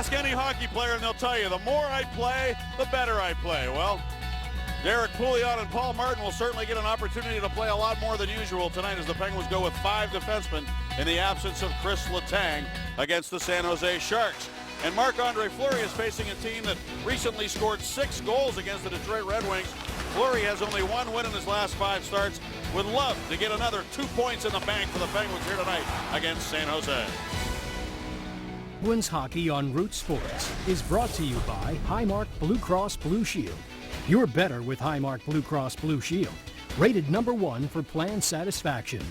Ask any hockey player and they'll tell you, the more I play, the better I play. Well, Derek Pouliot and Paul Martin will certainly get an opportunity to play a lot more than usual tonight as the Penguins go with 5 defensemen in the absence of Chris Letang against the San Jose Sharks. And Marc-Andre Fleury is facing a team that recently scored 6 goals against the Detroit Red Wings. Fleury has only 1 win in his last 5 starts. Would love to get another 2 points in the bank for the Penguins here tonight against San Jose. Penguins Hockey on Root Sports is brought to you by Highmark Blue Cross Blue Shield. You're better with Highmark Blue Cross Blue Shield. Rated #1 for plan satisfaction.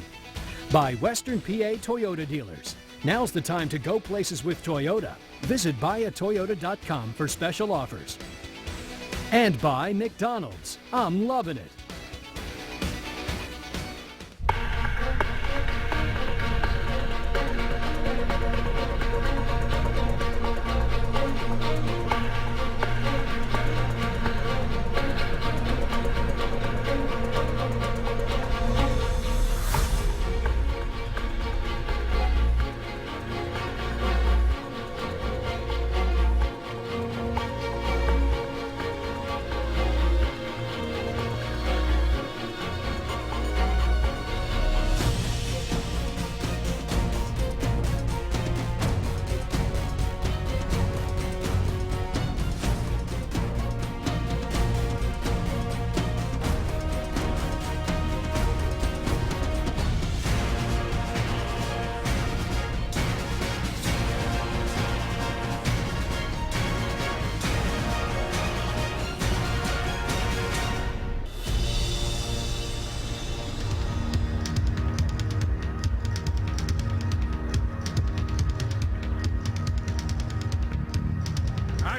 By Western PA Toyota Dealers. Now's the time to go places with Toyota. Visit buyatoyota.com for special offers. And by McDonald's. I'm loving it.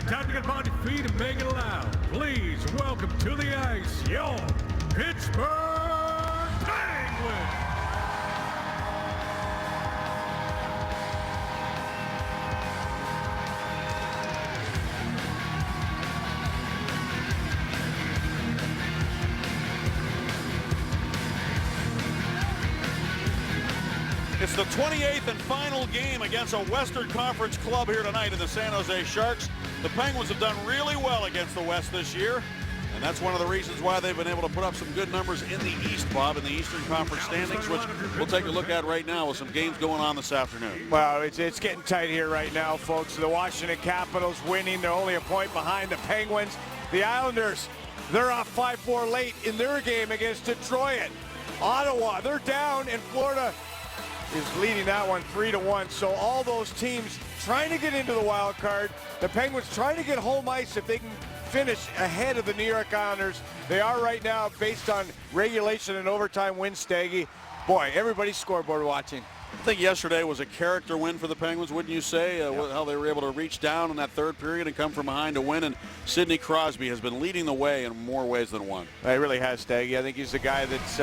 Time to get on your feet and make it loud. Please welcome to the ice, your Pittsburgh Penguins. It's the 28th and final game against a Western Conference club here tonight in the San Jose Sharks. The Penguins have done really well against the West this year, and that's one of the reasons why they've been able to put up some good numbers in the East, Bob, in the Eastern Conference standings, which we'll take a look at right now with some games going on this afternoon. Well, it's getting tight here right now, folks. The Washington Capitals winning. They're only a point behind the Penguins. The Islanders, they're off 5-4 late in their game against Detroit. Ottawa, they're down, and Florida is leading that one 3-1. So all those teams trying to get into the wild card. The Penguins trying to get home ice if they can finish ahead of the New York Islanders. They are right now based on regulation and overtime win, Staggy. Boy, everybody's scoreboard watching. I think yesterday was a character win for the Penguins, wouldn't you say? How they were able to reach down in that third period and come from behind to win. And Sidney Crosby has been leading the way in more ways than one. He really has, Staggy. I think he's the guy that's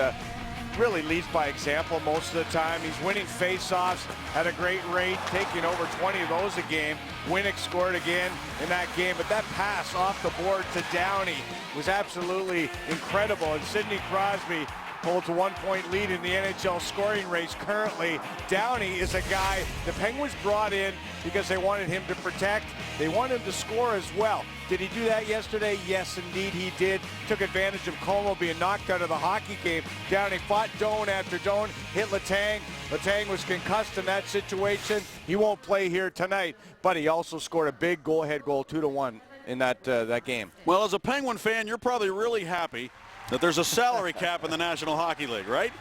really leads by example most of the time. He's winning face-offs at a great rate, taking over 20 of those a game. Winnick scored again in that game, but that pass off the board to Downey was absolutely incredible. And Sidney Crosby holds a 1-point lead in the NHL scoring race currently. Downey is a guy the Penguins brought in because they wanted him to protect. They want him to score as well. Did he do that yesterday? Yes, indeed he did. Took advantage of Como being knocked out of the hockey game. Downey fought Doan after Doan, hit Letang. Letang was concussed in that situation. He won't play here tonight, but he also scored a big goal-ahead goal, 2-1 in that game. Well, as a Penguin fan, you're probably really happy that there's a salary cap in the National Hockey League, right?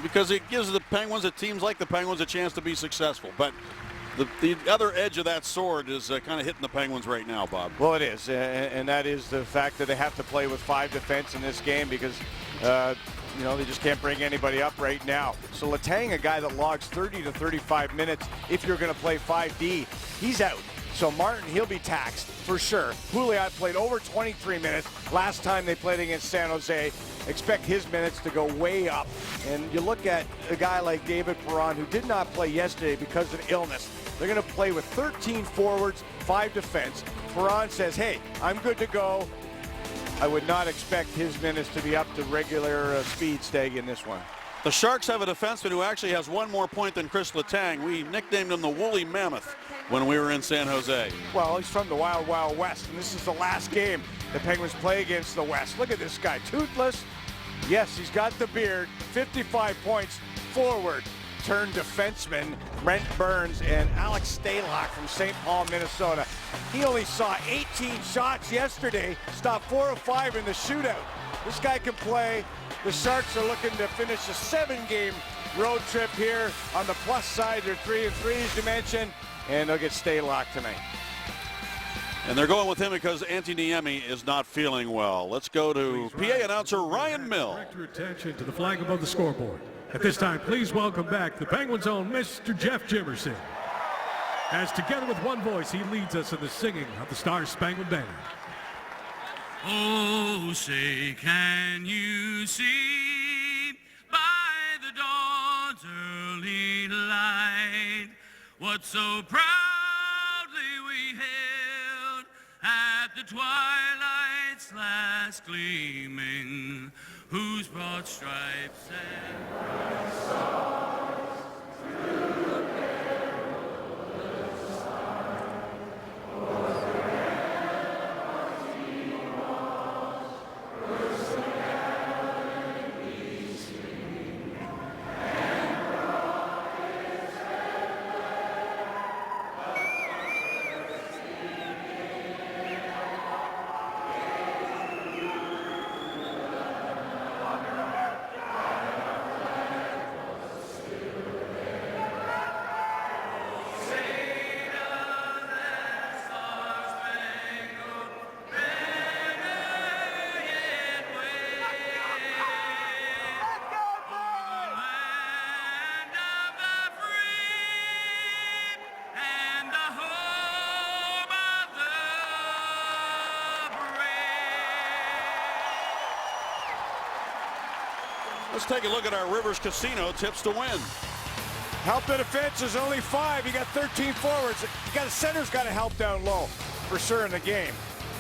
Because it gives the Penguins, teams like the Penguins, a chance to be successful. But the other edge of that sword is kind of hitting the Penguins right now, Bob. Well, it is, and that is the fact that they have to play with 5 defense in this game because, they just can't bring anybody up right now. So Letang, a guy that logs 30 to 35 minutes, if you're going to play 5D, he's out. So Martin, he'll be taxed for sure. Pouliot played over 23 minutes last time they played against San Jose. Expect his minutes to go way up. And you look at a guy like David Perron, who did not play yesterday because of illness. They're going to play with 13 forwards, 5 defense. Perron says, hey, I'm good to go. I would not expect his minutes to be up to regular speed, Stag, in this one. The Sharks have a defenseman who actually has 1 more point than Chris Letang. We nicknamed him the Woolly Mammoth. when we were in San Jose. Well, he's from the Wild Wild West, and this is the last game the Penguins play against the West. Look at this guy, toothless. Yes, he's got the beard. 55 points forward. Turned defenseman Brent Burns and Alex Stalock from St. Paul, Minnesota. He only saw 18 shots yesterday, stopped 4 of 5 in the shootout. This guy can play. The Sharks are looking to finish a 7-game road trip here. On the plus side, they're 3-3, as you mentioned, and they'll get Stalock tonight. And they're going with him because Antti Niemi is not feeling well. Let's go to PA announcer Ryan Mill. Direct your attention to the flag above the scoreboard. At this time, please welcome back the Penguins' own Mr. Jeff Jimerson, as together with one voice, he leads us in the singing of the Star-Spangled Banner. Oh, say, can you see by the dawn's early light what so proudly we hailed at the twilight's last gleaming, whose broad stripes and stars through the perilous Let's take a look at our Rivers Casino tips to win. Help the defense is only 5. You got 13 forwards. A center's got to help down low for sure in the game.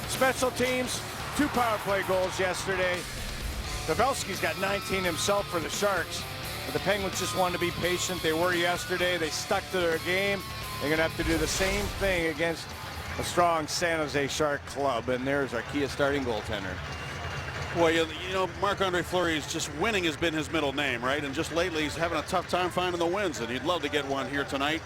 Special teams, 2 power play goals yesterday. Pavelski's got 19 himself for the Sharks. But the Penguins just wanted to be patient. They were yesterday. They stuck to their game. They're going to have to do the same thing against a strong San Jose Shark club. And there's our Kia starting goaltender. Well, you know, Marc-Andre Fleury is just winning has been his middle name, right? And just lately he's having a tough time finding the wins, and he'd love to get one here tonight.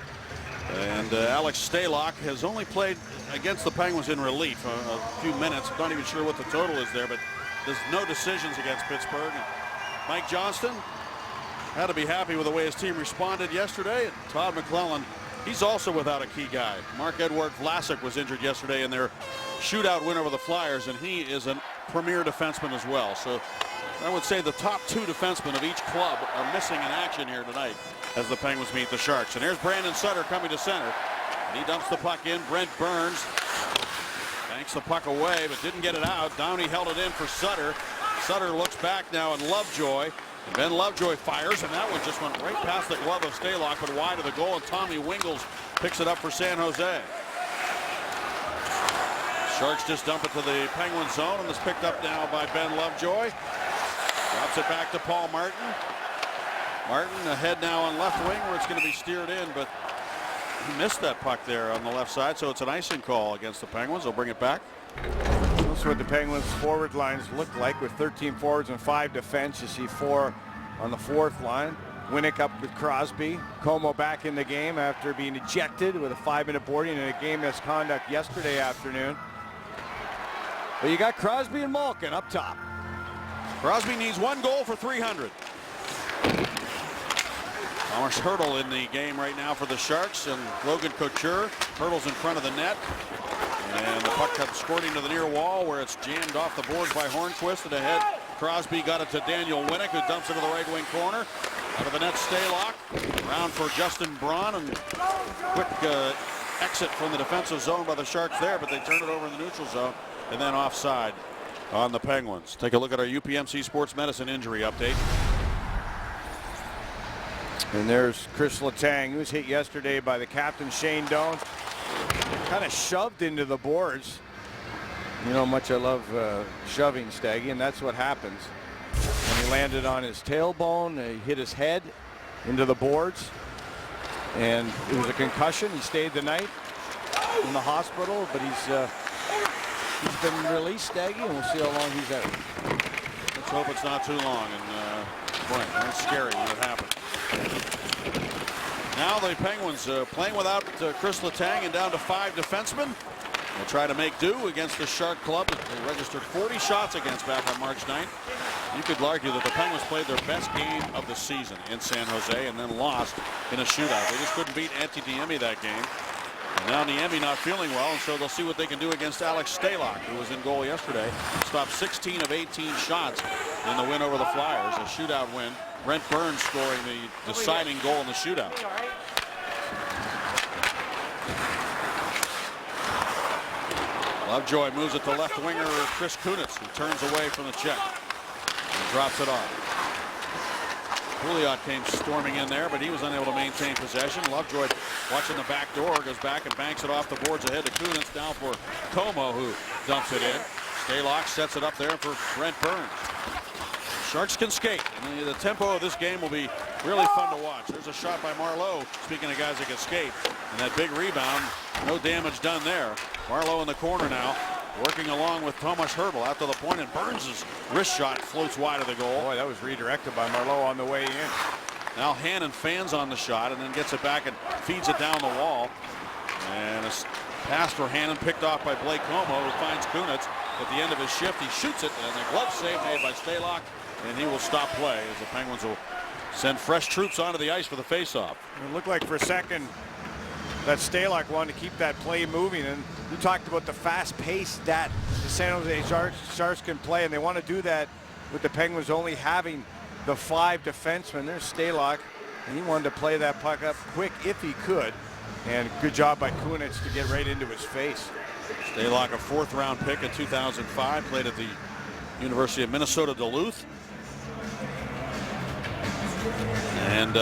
And Alex Stalock has only played against the Penguins in relief a few minutes. I'm not even sure what the total is there, but there's no decisions against Pittsburgh. And Mike Johnston had to be happy with the way his team responded yesterday. And Todd McClellan, he's also without a key guy. Marc-Edouard Vlasic was injured yesterday in their shootout win over the Flyers, and he is a premier defenseman as well. So I would say the top 2 defensemen of each club are missing in action here tonight as the Penguins meet the Sharks. And here's Brandon Sutter coming to center. And he dumps the puck in. Brent Burns banks the puck away, but didn't get it out. Downey held it in for Sutter. Sutter looks back now, and Lovejoy. And Ben Lovejoy fires, and that one just went right past the glove of Stalock, but wide of the goal, and Tommy Wingels picks it up for San Jose. Sharks just dump it to the Penguin zone, and it's picked up now by Ben Lovejoy. Drops it back to Paul Martin. Martin ahead now on left wing where it's going to be steered in, but he missed that puck there on the left side, so it's an icing call against the Penguins. They'll bring it back. That's what the Penguins forward lines look like with 13 forwards and 5 defense. You see 4 on the 4th line. Winnick up with Crosby. Como back in the game after being ejected with a 5-minute boarding in a game misconduct yesterday afternoon. But you got Crosby and Malkin up top. Crosby needs 1 goal for 300. Thomas Hertl in the game right now for the Sharks, and Logan Couture. Hertl's in front of the net. And the puck comes squirting to the near wall where it's jammed off the boards by Hornquist, and ahead Crosby got it to Daniel Winnick, who dumps it to the right wing corner. Out of the net, Stalock. Round for Justin Braun, and quick exit from the defensive zone by the Sharks there, but they turn it over in the neutral zone, and then offside on the Penguins. Take a look at our UPMC Sports Medicine injury update. And there's Chris Letang, who was hit yesterday by the captain, Shane Doan. Kind of shoved into the boards. You know how much I love shoving, Staggy, and that's what happens. And he landed on his tailbone. He hit his head into the boards. And it was a concussion. He stayed the night. in the hospital, but he's been released, Staggy, and we'll see how long he's out. Let's hope it's not too long. And boy, that's scary when it happens. Now the Penguins playing without Chris Letang and down to 5 defensemen. They'll try to make do against the Shark Club that they registered 40 shots against back on March 9th. You could argue that the Penguins played their best game of the season in San Jose and then lost in a shootout. They just couldn't beat Antti Niemi that game. And now Niemi not feeling well, and so they'll see what they can do against Alex Stalock, who was in goal yesterday. Stopped 16 of 18 shots in the win over the Flyers, a shootout win. Brent Burns scoring the deciding goal in the shootout. Lovejoy moves it to left winger Chris Kunitz, who turns away from the check and drops it off. Pouliot came storming in there, but he was unable to maintain possession. Lovejoy watching the back door, goes back and banks it off the boards ahead to Kunitz, down for Como, who dumps it in. Stalock sets it up there for Brent Burns. Sharks can skate, and the tempo of this game will be really fun to watch. There's a shot by Marleau, speaking of guys that can skate, and that big rebound, no damage done there. Marleau in the corner now, working along with Tomas Hertl out to the point, and Burns' wrist shot floats wide of the goal. Boy, that was redirected by Marleau on the way in. Now Hannon fans on the shot and then gets it back and feeds it down the wall. And a pass for Hannon picked off by Blake Como, who finds Kunitz at the end of his shift. He shoots it, and the glove save made by Stalock, and he will stop play as the Penguins will send fresh troops onto the ice for the faceoff. It looked like for a second that Stalock wanted to keep that play moving, and you talked about the fast pace that the San Jose Sharks can play, and they want to do that with the Penguins only having the 5 defensemen. There's Stalock, and he wanted to play that puck up quick if he could, and good job by Kunitz to get right into his face. Stalock, a 4th-round pick in 2005, played at the University of Minnesota Duluth. And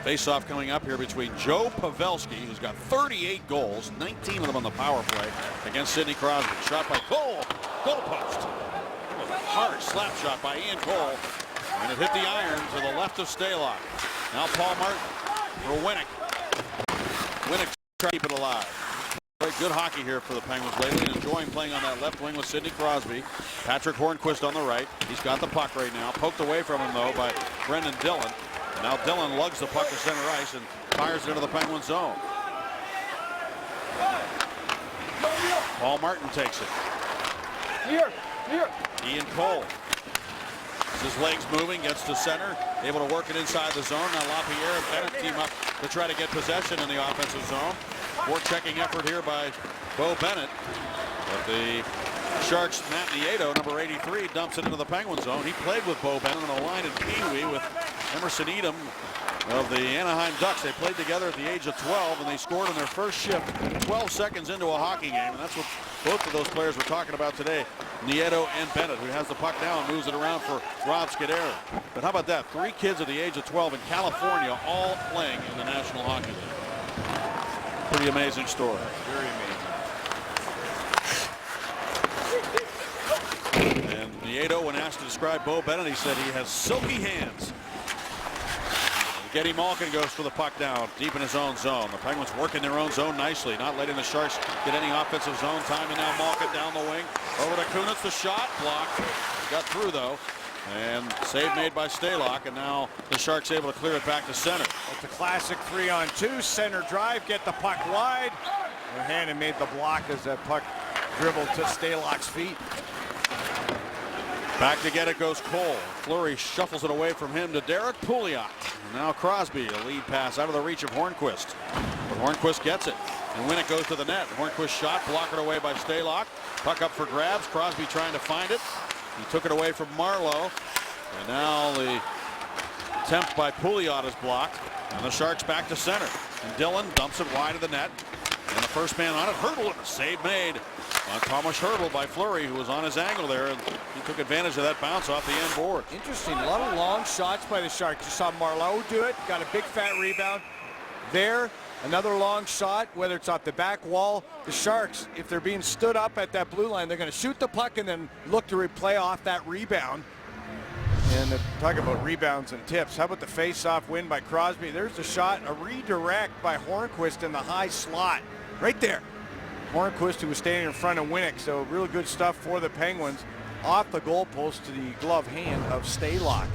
face-off coming up here between Joe Pavelski, who's got 38 goals, 19 of them on the power play, against Sidney Crosby. Shot by Cole, goal post. A hard slap shot by Ian Cole, and it hit the iron to the left of Stalock. Now Paul Martin for Winnick. Winnick trying to keep it alive. Good hockey here for the Penguins lately, and enjoying playing on that left wing with Sidney Crosby. Patrick Hornquist on the right. He's got the puck right now. Poked away from him, though, by Brendan Dillon. And now Dillon lugs the puck to center ice and fires it into the Penguin zone. Paul Martin takes it. Ian Cole. His legs moving, gets to center, able to work it inside the zone. Now LaPierre and Bennett team up to try to get possession in the offensive zone. Forechecking effort here by Bo Bennett. But the Sharks' Matt Nieto, number 83, dumps it into the Penguin zone. He played with Bo Bennett on a line in Pee Wee with Emerson Edom of the Anaheim Ducks. They played together at the age of 12, and they scored in their first shift 12 seconds into a hockey game. And that's what both of those players were talking about today. Nieto and Bennett, who has the puck now and moves it around for Rob Scuderi. But how about that? 3 kids at the age of 12 in California, all playing in the National Hockey League. Pretty amazing story. Very amazing. And Nieto, when asked to describe Bo Bennett, he said he has silky hands. Getty Malkin goes for the puck down deep in his own zone. The Penguins working their own zone nicely, not letting the Sharks get any offensive zone time. And now Malkin down the wing over to Kunitz. The shot blocked. Got through though. And save made by Stalock, and now the Sharks able to clear it back to center. It's a classic 3-on-2 center drive, get the puck wide. And Hannon made the block as that puck dribbled to Stalock's feet. Back to get it goes Cole. Fleury shuffles it away from him to Derek Pouliot. And now Crosby, a lead pass out of the reach of Hornquist. But Hornquist gets it. And when it goes to the net, Hornquist shot, blocked away by Stalock. Puck up for grabs. Crosby trying to find it. He took it away from Marleau. And now the attempt by Pouliot is blocked. And the Sharks back to center. And Dillon dumps it wide of the net. And the first man on it, Hertl, and a save made on Tomas Hertl by Fleury, who was on his angle there. And he took advantage of that bounce off the end board. Interesting. A lot of long shots by the Sharks. You saw Marleau do it. Got a big fat rebound. There, another long shot, whether it's off the back wall. The Sharks, if they're being stood up at that blue line, they're going to shoot the puck and then look to replay off that rebound. And talk about rebounds and tips. How about the face-off win by Crosby? There's the shot, a redirect by Hornquist in the high slot. Right there. Hornquist, who was standing in front of Winnick. So real good stuff for the Penguins. Off the goalpost to the glove hand of Stalock.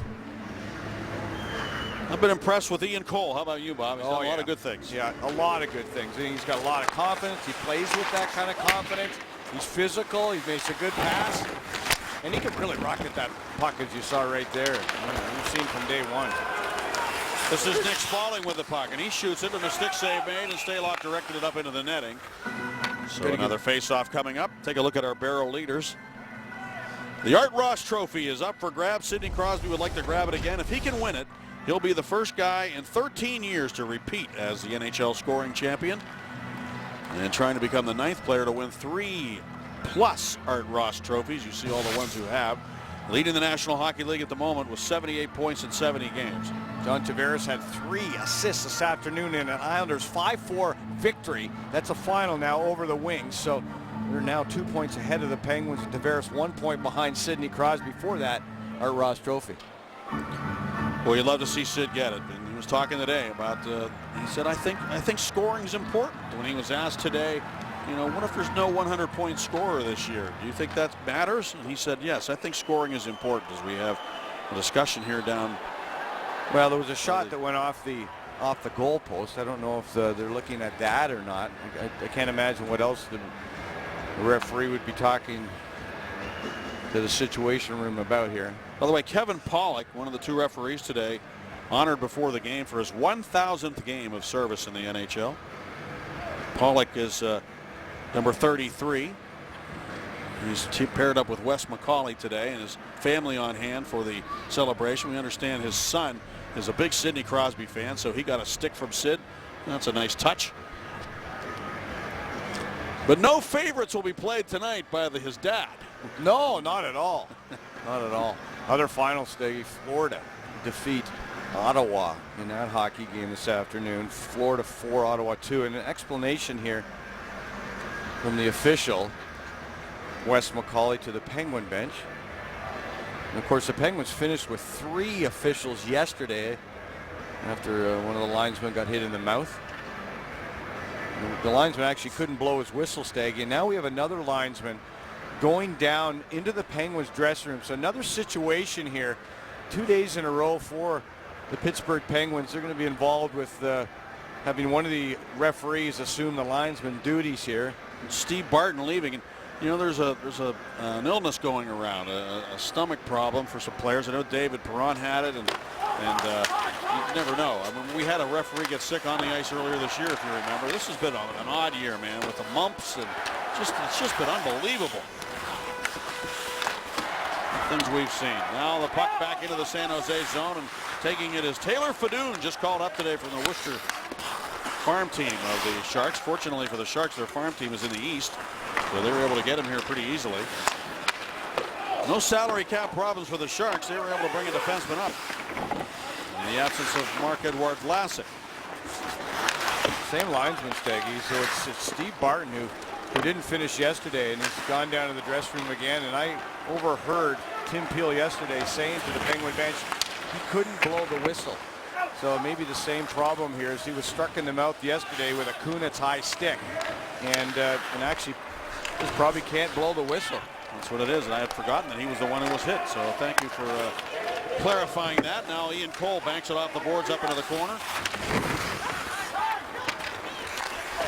I've been impressed with Ian Cole. How about you, Bob? He's done a lot of good things. Yeah, a lot of good things. I think he's got a lot of confidence. He plays with that kind of confidence. He's physical. He makes a good pass. And he can really rocket that puck, as you saw right there. We've seen from day one. This is Nick Spaulding with the puck, and he shoots it, and a stick save made, and Stalock directed it up into the netting. So another face-off coming up. Take a look at our barrel leaders. The Art Ross Trophy is up for grabs. Sidney Crosby would like to grab it again. If he can win it, he'll be the first guy in 13 years to repeat as the NHL scoring champion, and trying to become the 9th player to win 3+ Art Ross trophies. You see all the ones who have. Leading the National Hockey League at the moment with 78 points in 70 games. John Tavares had 3 assists this afternoon in an Islanders 5-4 victory. That's a final now over the Wings. So they're now 2 points ahead of the Penguins. Tavares 1 point behind Sidney Crosby. For that Art Ross Trophy. Well, you'd love to see Sid get it. And he was talking today about, he said, I think scoring is important. When he was asked today, you know, what if there's no 100-point scorer this year? Do you think that matters? And he said, yes, I think scoring is important, as we have a discussion here down. Well, there was a shot that went off the goalpost. I don't know if they're looking at that or not. I can't imagine what else the referee would be talking to the Situation Room about here. By the way, Kevin Pollock, one of the 2 referees today, honored before the game for his 1,000th game of service in the NHL. Pollock is number 33. He's paired up with Wes McCauley today, and his family on hand for the celebration. We understand his son is a big Sidney Crosby fan, so he got a stick from Sid. That's a nice touch. But no favorites will be played tonight by his dad. No, not at all. Not at all. Other final stage, Florida defeat Ottawa in that hockey game this afternoon. Florida 4, Ottawa 2. And an explanation here from the official, Wes McCauley, to the Penguin bench. And of course, the Penguins finished with 3 officials yesterday after one of the linesmen got hit in the mouth. The linesman actually couldn't blow his whistle, Staggy. And now we have another linesman going down into the Penguins dressing room. So another situation here, 2 days in a row for the Pittsburgh Penguins. They're going to be involved with having one of the referees assume the linesman duties here. Steve Barton leaving, and you know there's an illness going around, a stomach problem for some players. I know David Perron had it, and you never know. I mean, we had a referee get sick on the ice earlier this year, if you remember. This has been an odd year, man, with the mumps, and it's just been unbelievable. Things we've seen. Now the puck back into the San Jose zone, and taking it is Taylor Fadoon, just called up today from the Worcester farm team of the Sharks. Fortunately for the Sharks, their farm team is in the East, so they were able to get him here pretty easily. No salary cap problems for the Sharks. They were able to bring a defenseman up in the absence of Marc-Edouard Vlasic. Same linesman, Steggy. So it's Steve Barton who didn't finish yesterday, and he's gone down to the dressing room again. And I overheard Tim Peel yesterday saying to the Penguin bench he couldn't blow the whistle. So maybe the same problem here as he was struck in the mouth yesterday with a Kunitz high stick, and actually just probably can't blow the whistle. That's what it is, and I had forgotten that he was the one who was hit. So thank you for clarifying that. Now Ian Cole banks it off the boards up into the corner.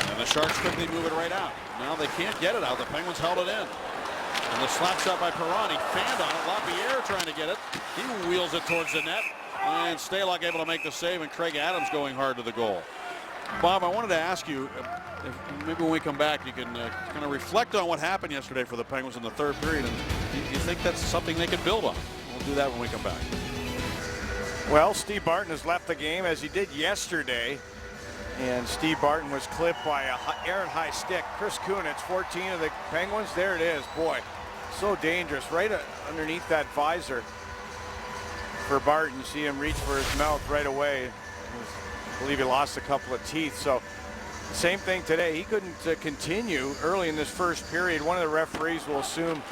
And the Sharks quickly move it right out. Now they can't get it out. The Penguins held it in. And the slap shot by Perron. He fanned on it. Lapierre trying to get it. He wheels it towards the net. And Stalock able to make the save, and Craig Adams going hard to the goal. Bob, I wanted to ask you, if maybe when we come back, you can kind of reflect on what happened yesterday for the Penguins in the 3rd period. And do you think that's something they can build on? We'll do that when we come back. Well, Steve Barton has left the game as he did yesterday. And Steve Barton was clipped by a errant high stick. Chris Kunitz, 14 of the Penguins. There it is. Boy, so dangerous. Right underneath that visor for Barton. You see him reach for his mouth right away. I believe he lost a couple of teeth. So same thing today. He couldn't continue early in this 1st period. One of the referees will assume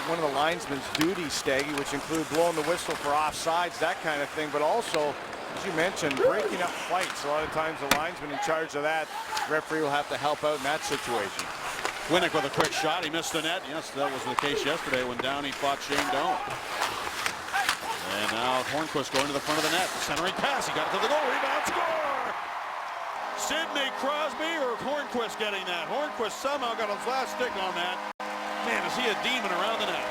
one of the linesman's duties, Staggy, which include blowing the whistle for offsides, that kind of thing, but also as you mentioned, breaking up fights. A lot of times the linesman in charge of that, referee will have to help out in that situation. Winnick with a quick shot. He missed the net. Yes, that was the case yesterday when Downey fought Shane Doan. And now Hornquist going to the front of the net. Centering pass. He got it to the goal. Rebound, score! Sidney Crosby or Hornquist getting that? Hornquist somehow got his last stick on that. Man, is he a demon around the net?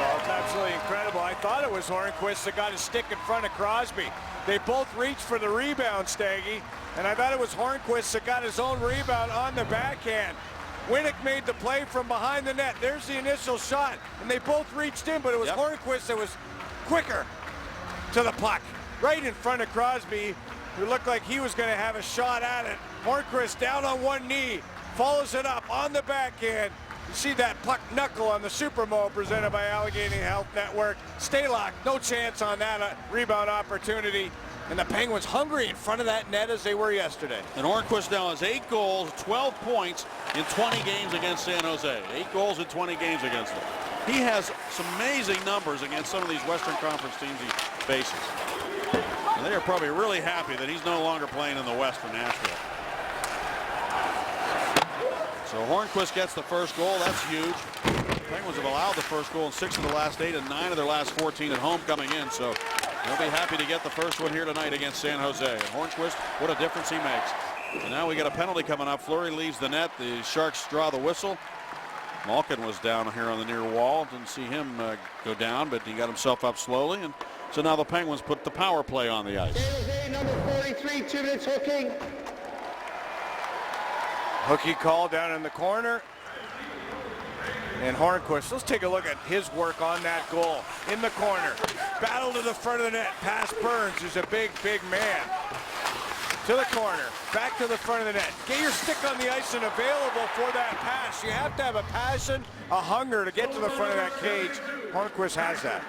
Well, it's absolutely incredible. I thought it was Hornquist that got his stick in front of Crosby. They both reached for the rebound, Staggy, and I thought it was Hornquist that got his own rebound on the backhand. Winnick made the play from behind the net. There's the initial shot, and they both reached in, but it was Hornquist that was quicker to the puck, right in front of Crosby, who looked like he was going to have a shot at it. Hornquist down on one knee, follows it up on the backhand. You see that puck knuckle on the Supermo presented by Allegheny Health Network. Stalock, no chance on that rebound opportunity. And the Penguins hungry in front of that net as they were yesterday. And Hornquist now has 8 goals, 12 points in 20 games against San Jose. 8 goals in 20 games against them. He has some amazing numbers against some of these Western Conference teams he faces. And they are probably really happy that he's no longer playing in the West for Nashville. So Hornquist gets the first goal. That's huge. The Penguins have allowed the first goal in 6 of the last 8 and 9 of their last 14 at home coming in. So they'll be happy to get the first one here tonight against San Jose. And Hornquist, what a difference he makes. And now we got a penalty coming up. Fleury leaves the net. The Sharks draw the whistle. Malkin was down here on the near wall. Didn't see him go down, but he got himself up slowly. And so now the Penguins put the power play on the ice. San Jose, number 43, 2 minutes hooking. Hooky call down in the corner. And Hornquist, let's take a look at his work on that goal. In the corner, battle to the front of the net, pass Burns, who's a big, big man. To the corner, back to the front of the net. Get your stick on the ice and available for that pass. You have to have a passion, a hunger to get to the front of that cage. Hornquist has that.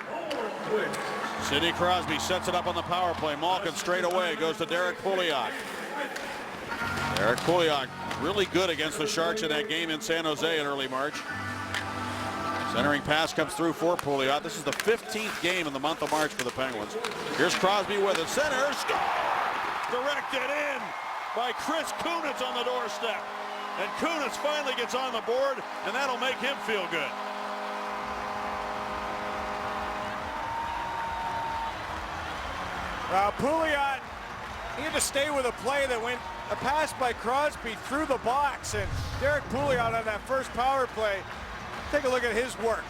Sidney Crosby sets it up on the power play. Malkin straight away goes to Derek Pouliot. Derek Pouliot really good against the Sharks in that game in San Jose in early March. Centering pass comes through for Pouliot. This is the 15th game in the month of March for the Penguins. Here's Crosby with it. Center, score! Directed in by Chris Kunitz on the doorstep. And Kunitz finally gets on the board, and that'll make him feel good. Pouliot, he had to stay with a play that went a pass by Crosby through the box, and Derek Pouliot on that first power play. Take a look at his work.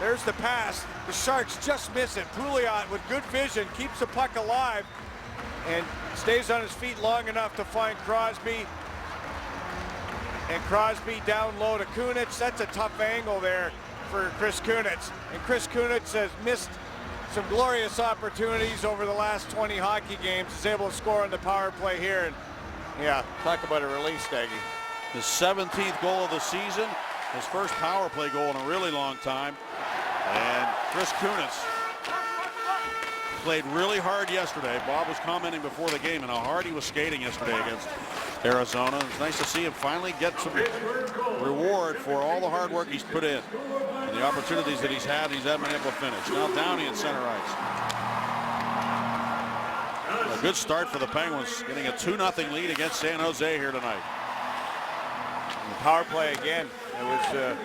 There's the pass. The Sharks just miss it. Pouliot with good vision keeps the puck alive and stays on his feet long enough to find Crosby. And Crosby down low to Kunitz. That's a tough angle there for Chris Kunitz. And Chris Kunitz has missed some glorious opportunities over the last 20 hockey games. He's able to score on the power play here. And yeah, talk about a release, Staggy. His 17th goal of the season. His first power play goal in a really long time. And Chris Kunitz played really hard yesterday. Bob was commenting before the game on how hard he was skating yesterday against Arizona. It's nice to see him finally get some reward for all the hard work he's put in and the opportunities that he's had. He's been able to finish. Now Downey at center ice. A good start for the Penguins, getting a 2-0 lead against San Jose here tonight. And the power play again. It was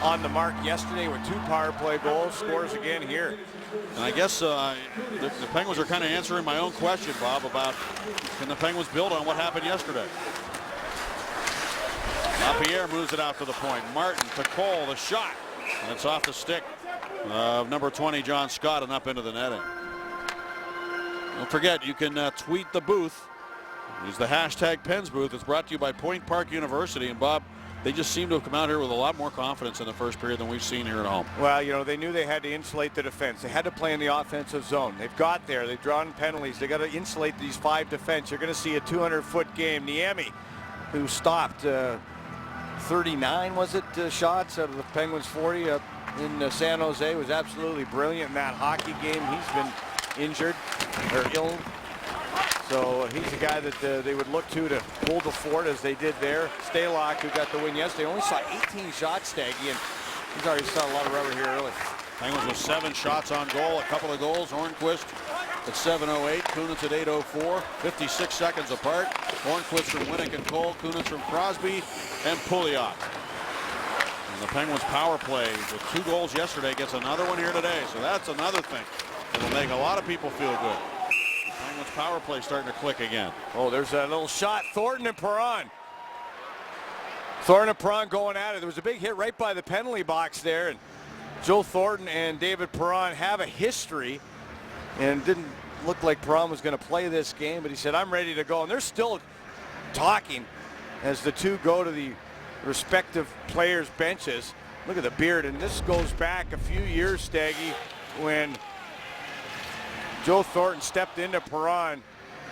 on the mark yesterday with 2 power play goals. Scores again here. And I guess the Penguins are kind of answering my own question, Bob, about can the Penguins build on what happened yesterday? LaPierre moves it out to the point. Martin to Cole, the shot. And it's off the stick of number 20, John Scott, and up into the netting. Don't forget, you can tweet the booth. Use the hashtag PensBooth. It's brought to you by Point Park University. And Bob, they just seem to have come out here with a lot more confidence in the first period than we've seen here at home. Well, you know, they knew they had to insulate the defense. They had to play in the offensive zone. They've got there. They've drawn penalties. They got to insulate these 5 defense. You're going to see a 200-foot game. Niemi, who stopped 39, was it, shots out of the Penguins 40 in San Jose, was absolutely brilliant in that hockey game. He's been injured or ill. So he's the guy that they would look to hold the fort as they did there. Stalock, who got the win yesterday, only saw 18 shots, Staggy, and he's already saw a lot of rubber here early. Penguins with 7 shots on goal, a couple of goals. Hornquist at 7:08. Kunitz at 8:04. 56 seconds apart. Hornquist from Winnick and Cole. Kunitz from Crosby and Pouliot. And the Penguins power play with 2 goals yesterday gets another one here today. So that's another thing that'll make a lot of people feel good. The Penguins power play starting to click again. Oh, there's that little shot. Thornton and Perron. Thornton and Perron going at it. There was a big hit right by the penalty box there. And Joe Thornton and David Perron have a history. And it didn't look like Perron was going to play this game. But he said, I'm ready to go. And they're still talking as the two go to the respective players' benches. Look at the beard. And this goes back a few years, Staggy, when Joe Thornton stepped into Perron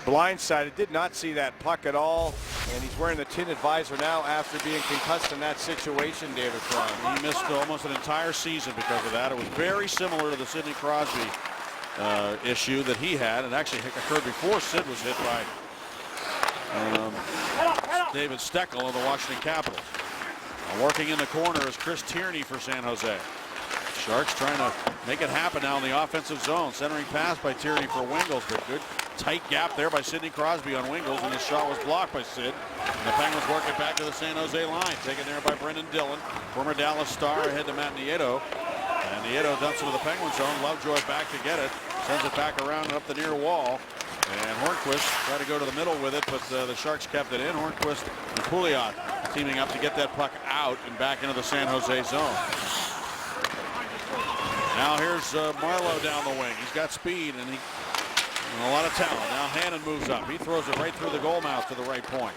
blindsided, did not see that puck at all, and he's wearing the tinted visor now after being concussed in that situation, David Perron. He missed almost an entire season because of that. It was very similar to the Sidney Crosby issue that he had. It actually occurred before Sid was hit by David Steckel of the Washington Capitals. Working in the corner is Chris Tierney for San Jose. Sharks trying to make it happen now in the offensive zone. Centering pass by Tierney for Wingles, but good tight gap there by Sidney Crosby on Wingles, and his shot was blocked by Sid. And the Penguins work it back to the San Jose line. Taken there by Brendan Dillon, former Dallas Star, ahead to Matt Nieto. And Nieto dumps into the Penguin zone. Lovejoy back to get it. Sends it back around and up the near wall. And Hornquist tried to go to the middle with it, but the Sharks kept it in. Hornquist and Pouliot teaming up to get that puck out and back into the San Jose zone. Now here's Marleau down the wing. He's got speed and a lot of talent. Now Hannon moves up. He throws it right through the goal mouth to the right point.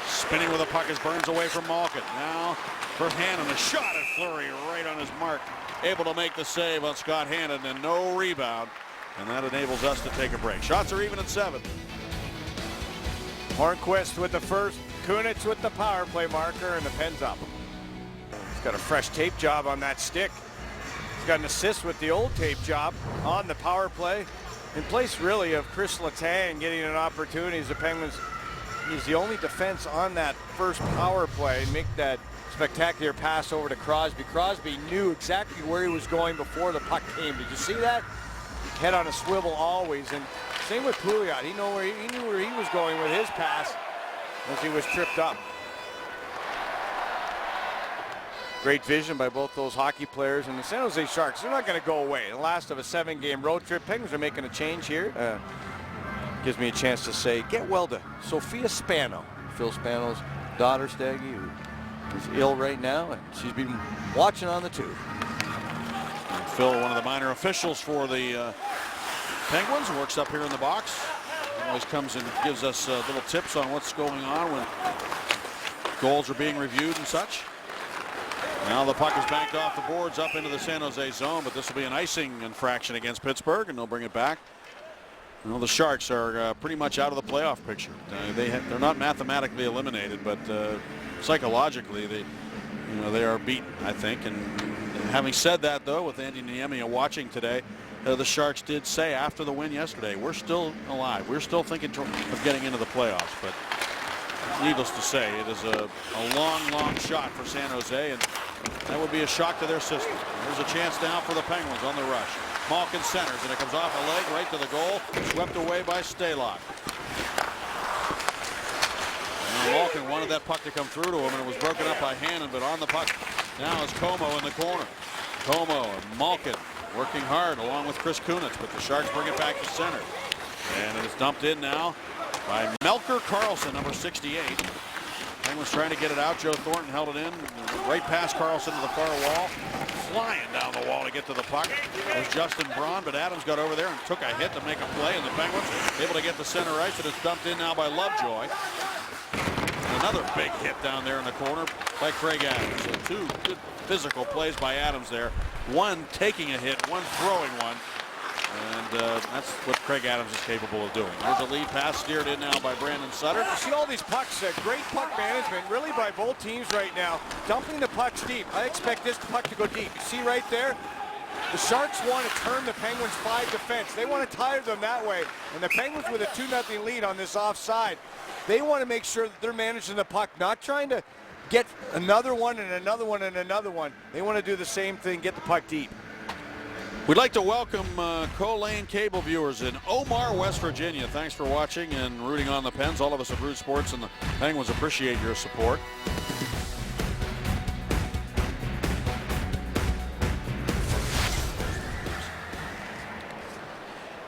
Spinning with the puck as Burns away from Malkin. Now for Hannon, a shot at Fleury right on his mark. Able to make the save on Scott Hannon and no rebound. And that enables us to take a break. Shots are even at 7. Hornquist with the first, Kunitz with the power play marker, and the pen's up. He's got a fresh tape job on that stick. He's got an assist with the old tape job on the power play. In place really of Chris Letang getting an opportunity as the Penguins. He's the only defense on that first power play and make that spectacular pass over to Crosby. Crosby knew exactly where he was going before the puck came. Did you see that? Head on a swivel always. And same with Pouliot. He knew where he was going with his pass as he was tripped up. Great vision by both those hockey players. And the San Jose Sharks, they're not going to go away. The last of a 7-game road trip. Penguins are making a change here. Gives me a chance to say, get well to Sophia Spano. Phil Spano's daughter, Staggy, who is ill right now, and she's been watching on the tube. And Phil, one of the minor officials for the Penguins, works up here in the box. He always comes and gives us little tips on what's going on when goals are being reviewed and such. Now the puck is banked off the boards up into the San Jose zone, but this will be an icing infraction against Pittsburgh, and they'll bring it back. You know, the Sharks are pretty much out of the playoff picture. They're not mathematically eliminated, but psychologically they are beaten, I think. And having said that, though, with Andy Niemia watching today, the Sharks did say after the win yesterday, we're still alive. We're still thinking of getting into the playoffs, but needless to say, it is a long shot for San Jose, and that would be a shock to their system. There's a chance now for the Penguins on the rush. Malkin centers, and it comes off a leg right to the goal, swept away by Stalock. Malkin wanted that puck to come through to him, and it was broken up by Hannon, but on the puck now is Como in the corner. Como and Malkin working hard along with Chris Kunitz, but the Sharks bring it back to center. And it is dumped in now by Melker Karlsson, number 68. Penguins trying to get it out. Joe Thornton held it in. Right past Karlsson to the far wall. Flying down the wall to get to the puck was Justin Braun, but Adams got over there and took a hit to make a play, and the Penguins able to get the center ice, and it's dumped in now by Lovejoy. Another big hit down there in the corner by Craig Adams. So 2 good physical plays by Adams there. One taking a hit, one throwing one. And that's what Craig Adams is capable of doing. There's a lead pass steered in now by Brandon Sutter. You see all these pucks, great puck management really by both teams right now. Dumping the pucks deep. I expect this puck to go deep. You see right there? The Sharks want to turn the Penguins 5 defense. They want to tire them that way. And the Penguins with a 2-0 lead on this offside, they want to make sure that they're managing the puck, not trying to get another one and another one and another one. They want to do the same thing, get the puck deep. We'd like to welcome Co-Lane cable viewers in Omar, West Virginia. Thanks for watching and rooting on the Pens. All of us at Root Sports and the Penguins appreciate your support.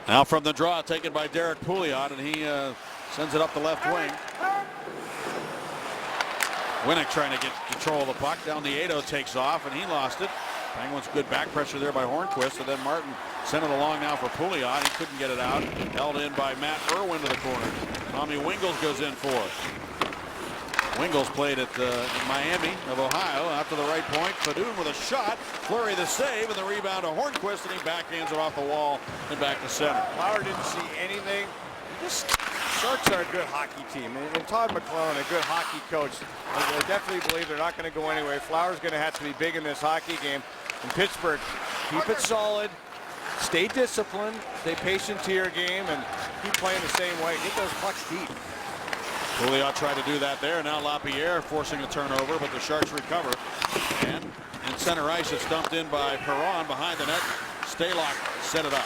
Now from the draw, taken by Derek Pouliot, and he sends it up the left wing. Winnick trying to get control of the puck. Down the Ado takes off, and he lost it. Penguins good back pressure there by Hornquist, and then Martin sent it along now for Pouliot. He couldn't get it out. Held in by Matt Irwin to the corner. Tommy Wingles goes in for it. Wingles played at Miami of Ohio, out to the right point. Fadoon with a shot. Fleury the save, and the rebound to Hornquist, and he backhands it off the wall and back to center. Flower didn't see anything. Sharks are a good hockey team, and Todd McClellan, a good hockey coach. I definitely believe they're not going to go anywhere. Flower's going to have to be big in this hockey game. In Pittsburgh, keep it solid, stay disciplined, stay patient to your game, and keep playing the same way. Get those pucks deep. Pouliot tried to do that there. Now LaPierre forcing a turnover, but the Sharks recover. And in center ice, it's dumped in by Perron behind the net. Stalock set it up.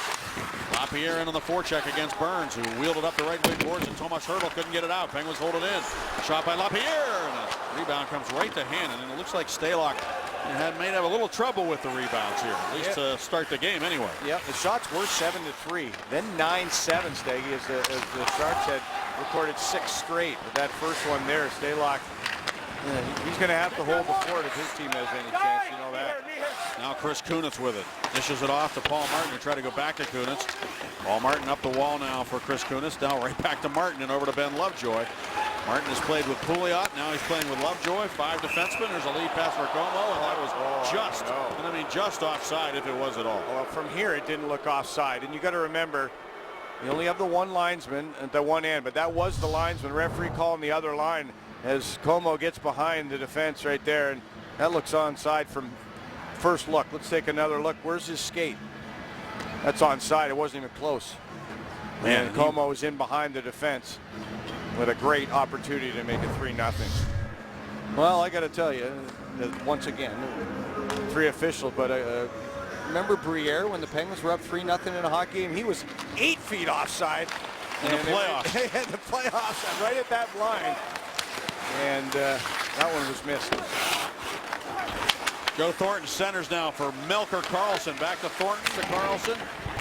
LaPierre in on the forecheck against Burns, who wheeled it up the right wing boards, and Tomas Hertl couldn't get it out. Penguins hold it in. Shot by LaPierre, and the rebound comes right to Hannon, and it looks like Stalock may have a little trouble with the rebounds here, at least to start the game anyway. Yep, the shots were 7-3, then 9-7, Steggy, as the Sharks had recorded 6 straight. With that first one there, Stalock, he's going to have to hold the fort if his team has any chance, you know that. Now Chris Kunitz with it. Dishes it off to Paul Martin, who tried to go back to Kunitz. Paul Martin up the wall now for Chris Kunitz. Now right back to Martin and over to Ben Lovejoy. Martin has played with Pouliot. Now he's playing with Lovejoy. 5 defensemen. There's a lead pass for Como, and that was and I mean just offside if it was at all. Well, from here it didn't look offside, and you got to remember, you only have the one linesman at the one end, but that was the linesman. Referee calling the other line as Como gets behind the defense right there, and that looks onside from first look. Let's take another look. Where's his skate? That's onside. It wasn't even close. Man, and Como was in behind the defense with a great opportunity to make it 3-0. Well, I got to tell you, once again, 3 officials, but remember Briere when the Penguins were up 3-0 in a hockey game? He was 8 feet offside in the playoffs. They had the playoffs right at that line, and that one was missed. Joe Thornton centers now for Melker Karlsson. Back to Thornton to Karlsson.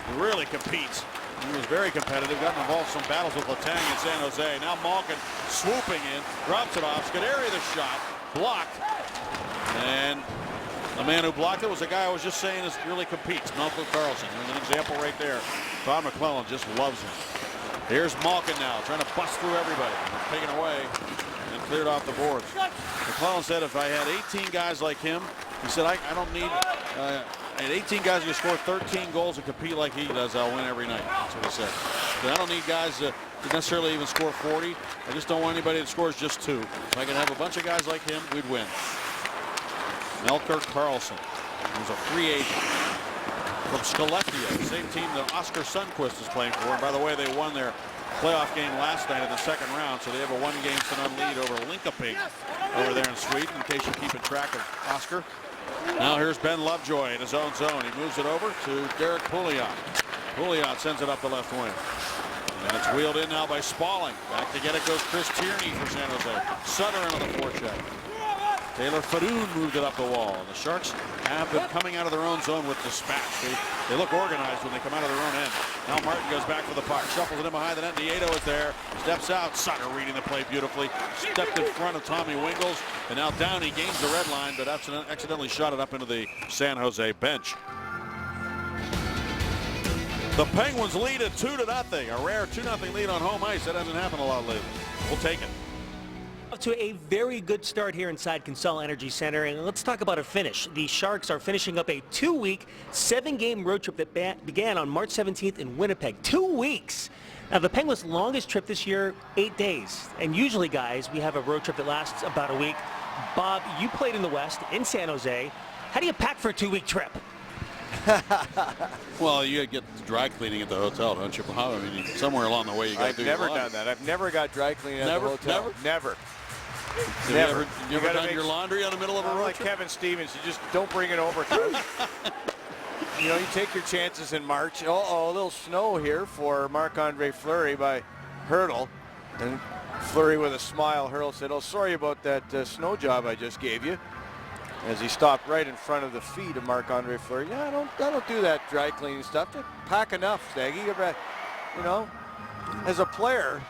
He really competes. He was very competitive. Got involved in some battles with Letang in San Jose. Now Malkin swooping in. Drops it off. Scuderi the shot. Blocked. And the man who blocked it was a guy I was just saying is really competes. Melker Karlsson. There's an example right there. Todd McClellan just loves him. Here's Malkin now trying to bust through everybody. Taken away and cleared off the boards. McClellan said if I had 18 guys like him, he said, I don't need, I had 18 guys who score 13 goals and compete like he does, I'll win every night. That's what he said. But I don't need guys to necessarily even score 40. I just don't want anybody that scores just 2. If I can have a bunch of guys like him, we'd win. Melker Karlsson, who's a free agent from Skellefteå, the same team that Oscar Sundqvist is playing for. And by the way, they won their playoff game last night in the second round, so they have a 1-game-to-none lead over Linkoping over there in Sweden, in case you're keeping track of Oscar. Now here's Ben Lovejoy in his own zone. He moves it over to Derek Pouliot. Pouliot sends it up the left wing. And it's wheeled in now by Spalling. Back to get it goes Chris Tierney for San Jose. Sutter on the forecheck. Taylor Fadoon moved it up the wall. And the Sharks have been coming out of their own zone with dispatch. They look organized when they come out of their own end. Now Martin goes back for the puck. Shuffles it in behind the net. Nieto is there. Steps out. Sutter reading the play beautifully. Stepped in front of Tommy Wingles. And now Downey gains the red line, but accidentally shot it up into the San Jose bench. The Penguins lead at 2-0. A rare 2-0 lead on home ice. That hasn't happened a lot lately. We'll take it. To a very good start here inside Consol Energy Center, and let's talk about a finish. The Sharks are finishing up a 2-week, 7-game road trip that began on March 17th in Winnipeg. 2 weeks. Now, the Penguins' longest trip this year, 8 days. And usually, guys, we have a road trip that lasts about a week. Bob, you played in the West, in San Jose. How do you pack for a 2-week trip? Well, you get dry cleaning at the hotel, don't you? I mean, somewhere along the way you got to do your laundry. I've never done that. I've never got dry cleaning at the hotel. Never. Have you ever done your laundry on the middle of a road like trip? Kevin Stevens, you just don't bring it over. you know, you take your chances in March. Uh-oh, a little snow here for Marc-Andre Fleury by Hurdle. And Fleury with a smile, Hurdle said, "Oh, sorry about that snow job I just gave you." As he stopped right in front of the feet of Marc-Andre Fleury. Yeah, I don't do that dry cleaning stuff. Just pack enough, Staggy. You know, as a player,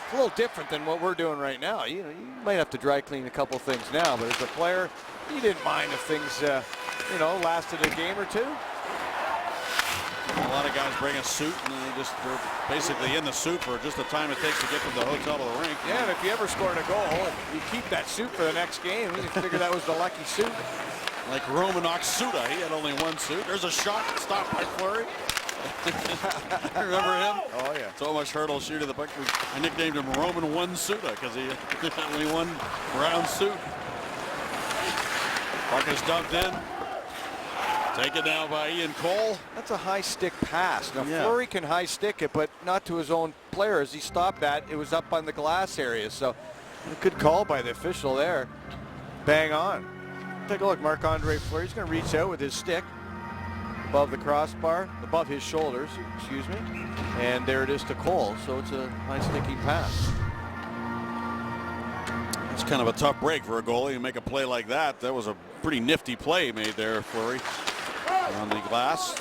it's a little different than what we're doing right now. You know, you might have to dry clean a couple things now, but as a player, you didn't mind if things, you know, lasted a game or two. A lot of guys bring a suit and they're basically in the suit for just the time it takes to get from the hotel to the rink. Yeah, and if you ever scored a goal, you keep that suit for the next game. You figure that was the lucky suit. Like Roman Oksuda, he had only one suit. There's a shot stopped by Fleury. Remember him? Oh, yeah. Tomas Hurdle shooting the puck. I nicknamed him Roman One Suda because he had only one brown suit. Puck is dumped in. Taken down by Ian Cole. That's a high stick pass. Now, Yeah. Fleury can high stick it, but not to his own player. As he stopped that, it was up on the glass area. So a good call by the official there. Bang on. Take a look. Marc-Andre Fleury. He's going to reach out with his stick above the crossbar, above his shoulders, excuse me. And there it is to Cole. So it's a high sticky pass. It's kind of a tough break for a goalie to make a play like that. That was a pretty nifty play made there, Fleury, on the glass.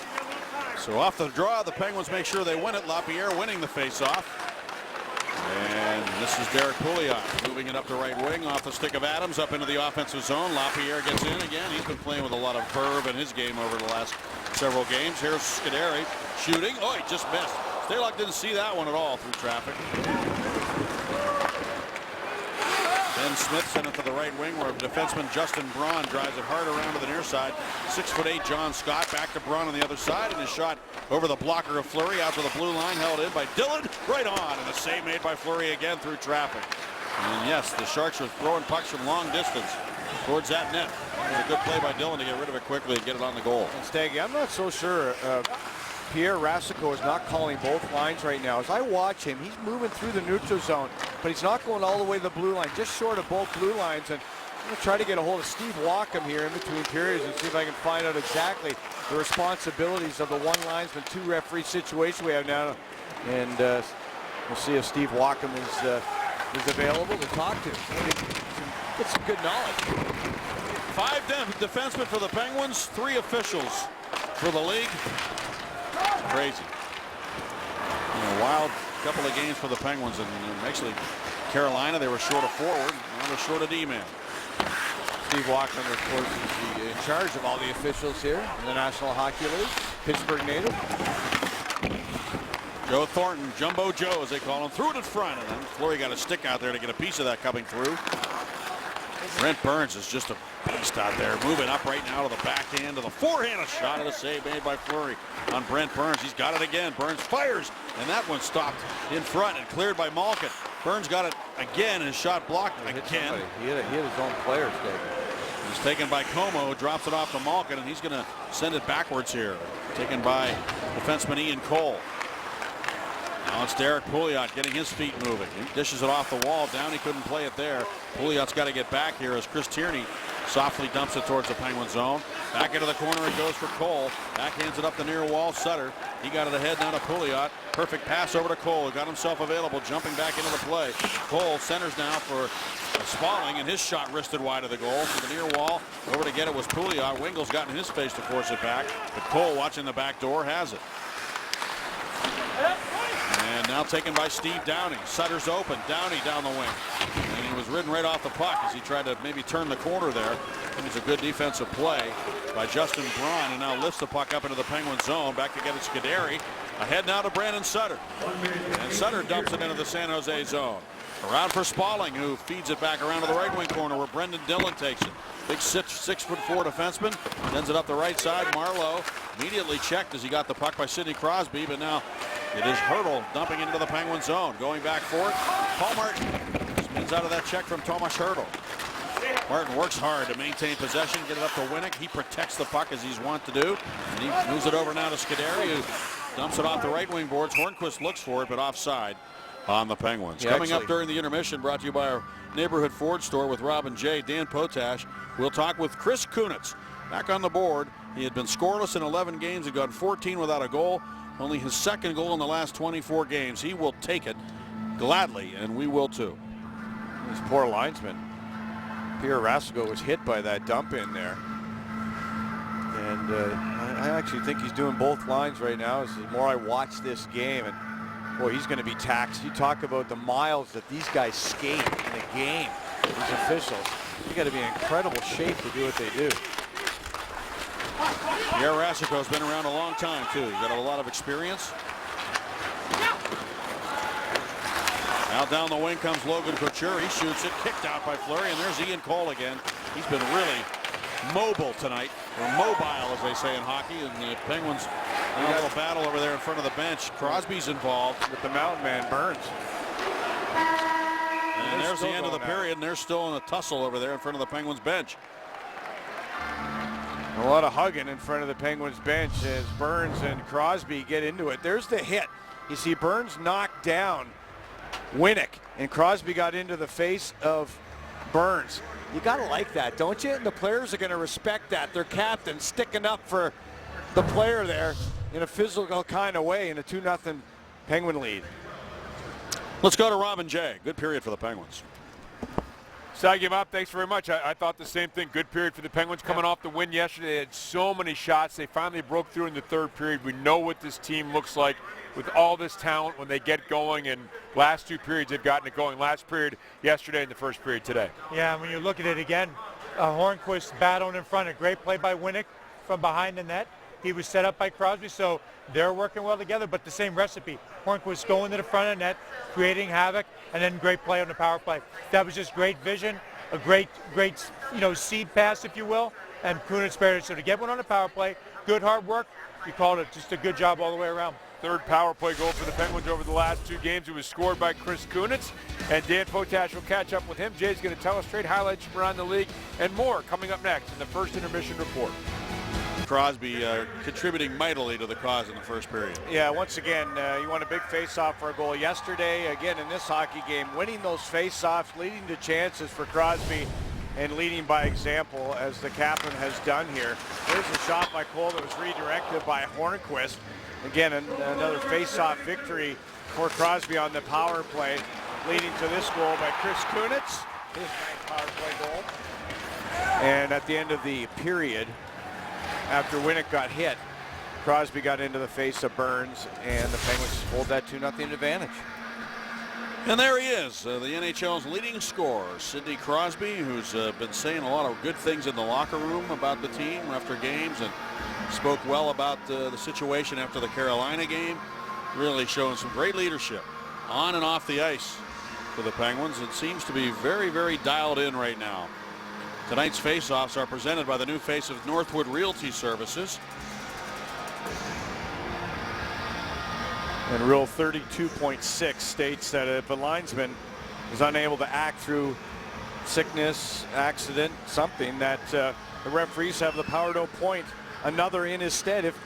So off the draw, the Penguins make sure they win it. LaPierre winning the faceoff. And this is Derek Pouliot moving it up the right wing off the stick of Adams up into the offensive zone. LaPierre gets in again. He's been playing with a lot of verve in his game over the last several games. Here's Scuderi shooting. Oh, he just missed. Stalock didn't see that one at all through traffic. Ben Smith sent it to the right wing where defenseman Justin Braun drives it hard around to the near side. 6'8" John Scott back to Braun on the other side, and his shot over the blocker of Fleury out to the blue line, held in by Dillon, right on, and a save made by Fleury again through traffic. And yes, the Sharks are throwing pucks from long distance towards that net. It was a good play by Dillon to get rid of it quickly and get it on the goal. And Staggy, I'm not so sure. Pierre Racicot is not calling both lines right now. As I watch him, he's moving through the neutral zone, but he's not going all the way to the blue line, just short of both blue lines. And I'm going to try to get a hold of Steve Walkham here in between periods and see if I can find out exactly the responsibilities of the one linesman, two referee situation we have now. And we'll see if Steve Walkham is available to talk to. Get some good knowledge. 5 defensemen for the Penguins, 3 officials for the league. Crazy. Wild couple of games for the Penguins, and actually Carolina, they were short of forward. Now they're short of D-man. Steve Walkham, of course, is in charge of all the officials here in the National Hockey League. Pittsburgh native. Joe Thornton, Jumbo Joe as they call him, threw it in front, and then Fleury got a stick out there to get a piece of that coming through. Brent Burns is just a beast out there, moving up right now to the backhand, to the forehand, a shot at a save made by Fleury on Brent Burns. He's got it again. Burns fires, and that one stopped in front and cleared by Malkin. Burns got it again, and his shot blocked again. He hit his own players, Dave. He's taken by Como, who drops it off to Malkin, and he's going to send it backwards here. Taken by defenseman Ian Cole. Now it's Derek Pouliot getting his feet moving. He dishes it off the wall. Down, he couldn't play it there. Pouliot's got to get back here as Chris Tierney softly dumps it towards the Penguin zone. Back into the corner it goes for Cole. Backhands it up the near wall. Sutter. He got it ahead now to Pouliot. Perfect pass over to Cole. He got himself available, jumping back into the play. Cole centers now for Spalling, and his shot wristed wide of the goal. To the near wall. Over to get it was Pouliot. Wingle's got in his face to force it back. But Cole, watching the back door, has it. And now taken by Steve Downey. Sutter's open. Downey down the wing. And he was ridden right off the puck as he tried to maybe turn the corner there. I think it's a good defensive play by Justin Braun, and now lifts the puck up into the Penguin zone. Back to get it Scuderi. Ahead now to Brandon Sutter. And Sutter dumps it into the San Jose zone. Around for Spalling, who feeds it back around to the right wing corner where Brendan Dillon takes it. Big 6'4" defenseman. Sends it up the right side. Marlowe immediately checked as he got the puck by Sidney Crosby, but now it is Hurdle dumping into the Penguin zone. Going back for it. Paul Martin spins out of that check from Tomas Hurdle. Martin works hard to maintain possession, get it up to Winnick. He protects the puck as he's wont to do. And he moves it over now to Scuderi, who dumps it off the right wing boards. Hornquist looks for it, but offside on the Penguins. Coming up during the intermission, brought to you by our neighborhood Ford store with Rob and Jay. Dan Potash will talk with Chris Kunitz back on the board He had been scoreless in 11 games and got 14 without a goal. Only his second goal in the last 24 games. He will take it gladly, and we will too. This poor linesman. Pierre Rasico was hit by that dump in there. And I actually think he's doing both lines right now. As the more I watch this game, and boy, he's going to be taxed. You talk about the miles that these guys skate in the game, these officials. You got to be in incredible shape to do what they do. Pierre Rasico's been around a long time too. He's got a lot of experience. Now down the wing comes Logan Couture. He shoots it, kicked out by Fleury, and there's Ian Cole again. He's been really mobile tonight, or mobile as they say in hockey, and the Penguins have a little battle over there in front of the bench. Crosby's involved with the mountain man, Burns. And there's the end of the period, and they're still in a tussle over there in front of the Penguins bench. A lot of hugging in front of the Penguins bench as Burns and Crosby get into it. There's the hit. You see Burns knocked down Winnick, and Crosby got into the face of Burns. You gotta like that, don't you? And the players are gonna respect that. Their captain sticking up for the player there in a physical kind of way in a 2-0 Penguin lead. Let's go to Robin Jay. Good period for the Penguins. Sag him up. Thanks very much. I thought the same thing. Good period for the Penguins coming off the win yesterday. They had so many shots. They finally broke through in the third period. We know what this team looks like with all this talent when they get going, and last two periods they've gotten it going. Last period yesterday and the first period today. Yeah, when you look at it again, Hornquist battled in front. A great play by Winnick from behind the net. He was set up by Crosby, so they're working well together, but the same recipe. Hornquist going to the front of the net, creating havoc, and then great play on the power play. That was just great vision, a great seed pass, if you will, and Kunitz spared it. So to get one on the power play, good hard work, you called it just a good job all the way around. Third power play goal for the Penguins over the last two games. It was scored by Chris Kunitz, and Dan Potash will catch up with him. Jay's going to tell us straight highlights from around the league and more coming up next in the first intermission report. Crosby contributing mightily to the cause in the first period. Yeah, once again, you won a big face-off for a goal yesterday. Again, in this hockey game, winning those face-offs, leading to chances for Crosby, and leading by example, as the captain has done here. There's a shot by Cole that was redirected by Hornquist. Again, another face-off victory for Crosby on the power play, leading to this goal by Chris Kunitz, his ninth power play goal. And at the end of the period, after Winnick got hit, Crosby got into the face of Burns, and the Penguins hold that 2-0 advantage. And there he is, the NHL's leading scorer, Sidney Crosby, who's been saying a lot of good things in the locker room about the team after games, and spoke well about the situation after the Carolina game. Really showing some great leadership on and off the ice for the Penguins. It seems to be very, very dialed in right now. Tonight's face-offs are presented by the new face of Northwood Realty Services. And Rule 32.6 states that if a linesman is unable to act through sickness, accident, something, that the referees have the power to appoint another in his stead if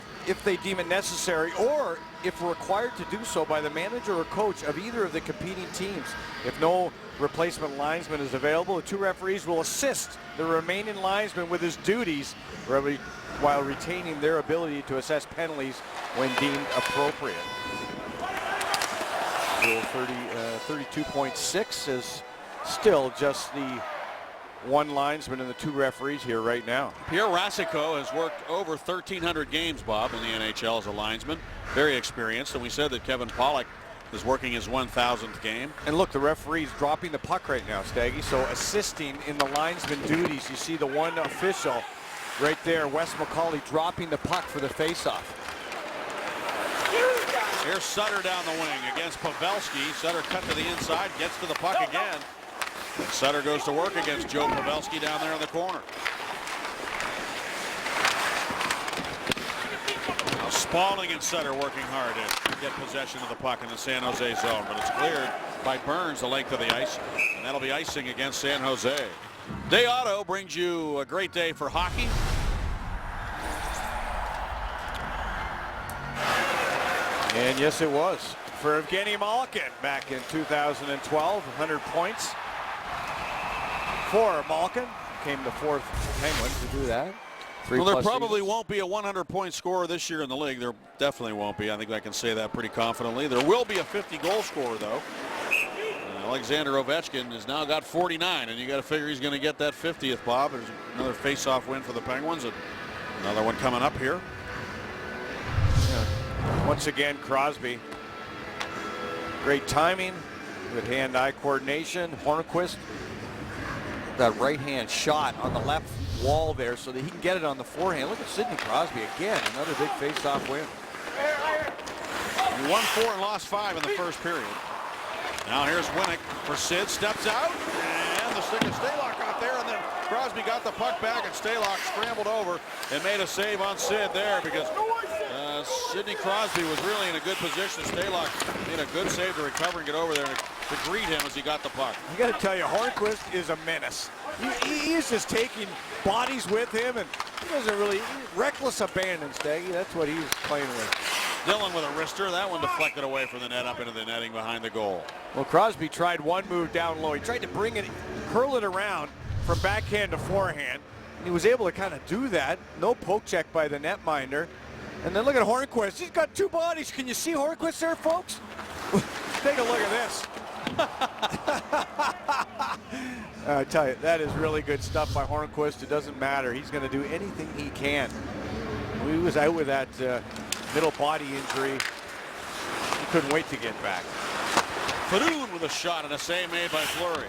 they deem it necessary, or if required to do so by the manager or coach of either of the competing teams. If no replacement linesman is available, the two referees will assist the remaining linesman with his duties while retaining their ability to assess penalties when deemed appropriate. Rule 32.6 is still just the one linesman and the two referees here right now. Pierre Rasico has worked over 1,300 games, Bob, in the NHL as a linesman. Very experienced, and we said that Kevin Pollock is working his 1,000th game. And look, the referee's dropping the puck right now, Staggy, so assisting in the linesman duties. You see the one official right there, Wes McCauley, dropping the puck for the faceoff. Here's Sutter down the wing against Pavelski. Sutter cut to the inside, gets to the puck again. And Sutter goes to work against Joe Pavelski down there in the corner. Now Spaulding and Sutter working hard to get possession of the puck in the San Jose zone, but it's cleared by Burns the length of the ice, and that'll be icing against San Jose. Day Auto brings you a great day for hockey. And yes, it was for Evgeny Malkin back in 2012, 100 points for Malkin. Became the fourth Penguin to do that. Well, there probably won't be a 100-point scorer this year in the league. There definitely won't be. I think I can say that pretty confidently. There will be a 50-goal scorer, though. Alexander Ovechkin has now got 49, and you got to figure he's going to get that 50th, Bob. There's another face-off win for the Penguins, and another one coming up here. Yeah. Once again, Crosby. Great timing, good hand-eye coordination. Hornquist, that right-hand shot on the left wall there so that he can get it on the forehand. Look at Sidney Crosby again, another big face-off win. He won 4 and lost 5 in the first period. Now here's Winnick for Sid, steps out, and the stick of Stalock out there, and then Crosby got the puck back, and Stalock scrambled over and made a save on Sid there because Sidney Crosby was really in a good position. Stalock made a good save to recover and get over there to greet him as he got the puck. I got to tell you, Hornquist is a menace. He is just taking bodies with him, and he doesn't really reckless abandon, Staggy. That's what he's playing with. Dillon with a wrister. That one deflected away from the net up into the netting behind the goal. Well, Crosby tried one move down low. He tried to bring it, curl it around from backhand to forehand. And he was able to kind of do that. No poke check by the netminder. And then look at Hornquist. He's got 2 bodies. Can you see Hornquist there, folks? Take a look at this. I tell you, that is really good stuff by Hornquist. It doesn't matter. He's going to do anything he can. He was out with that middle body injury. He couldn't wait to get back. Fadoon with a shot and a save made by Fleury.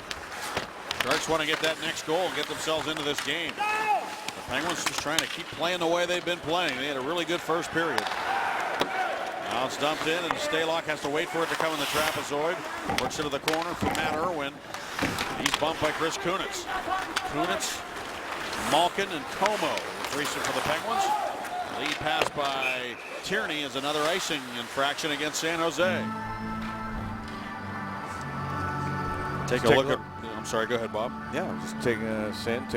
Sharks want to get that next goal and get themselves into this game. The Penguins just trying to keep playing the way they've been playing. They had a really good first period. Now it's dumped in, and Stalock has to wait for it to come in the trapezoid. Works into the corner for Matt Irwin. He's bumped by Chris Kunitz. Kunitz, Malkin, and Como. Recent for the Penguins. Lead pass by Tierney is another icing infraction against San Jose. Take a look at. I'm sorry. Go ahead, Bob. Yeah, just take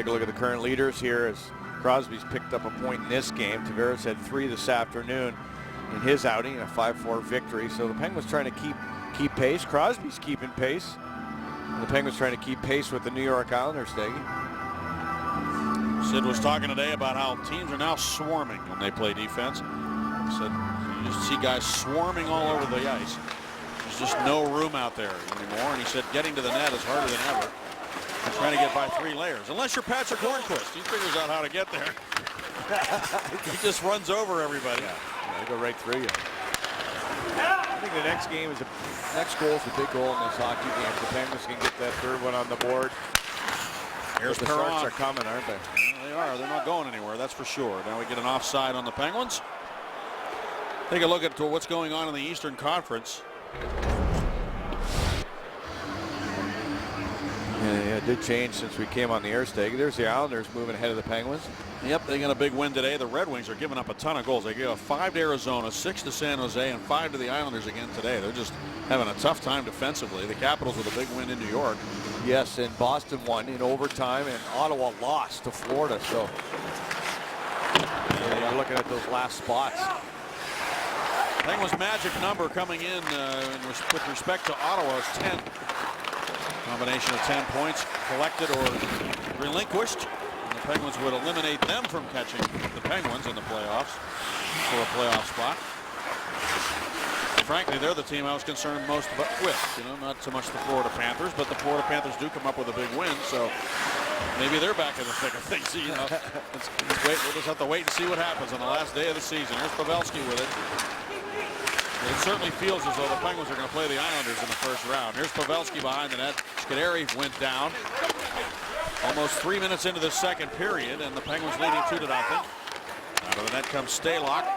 a look at the current leaders here as Crosby's picked up a point in this game. Tavares had 3 this afternoon in his outing, a 5-4 victory. So the Penguins trying to keep pace. Crosby's keeping pace. And the Penguins trying to keep pace with the New York Islanders, Staggy. Sid was talking today about how teams are now swarming when they play defense. He said you just see guys swarming all over the ice. There's just no room out there anymore. And he said getting to the net is harder than ever. He's trying to get by 3 layers. Unless you're Patrick Hornquist. He figures out how to get there. He just runs over everybody. Yeah, they go right through you. I think the next game is next goal is a big goal in this hockey game. If the Penguins can get that 3rd one on the board. Here's the Perron. Sharks are coming, aren't they? Well, they are. They're not going anywhere, that's for sure. Now we get an offside on the Penguins. Take a look at what's going on in the Eastern Conference. Yeah, it did change since we came on the air, Staggy. There's the Islanders moving ahead of the Penguins. Yep, they got a big win today. The Red Wings are giving up a ton of goals. They gave up 5 to Arizona, 6 to San Jose, and 5 to the Islanders again today. They're just having a tough time defensively. The Capitals with a big win in New York. Yes, and Boston won in overtime, and Ottawa lost to Florida. So you're looking at those last spots. Penguins' magic number coming in with respect to Ottawa is 10. Combination of 10 points collected or relinquished. And the Penguins would eliminate them from catching the Penguins in the playoffs for a playoff spot. Frankly, they're the team I was concerned most with. Not so much the Florida Panthers, but the Florida Panthers do come up with a big win, so maybe they're back in the thick of things. We'll just have to wait and see what happens on the last day of the season. Here's Pavelski with it. It certainly feels as though the Penguins are going to play the Islanders in the first round. Here's Pavelski behind the net. Scuderi went down. Almost 3 minutes into the second period, and the Penguins leading 2-0. Out of the net comes Stalock.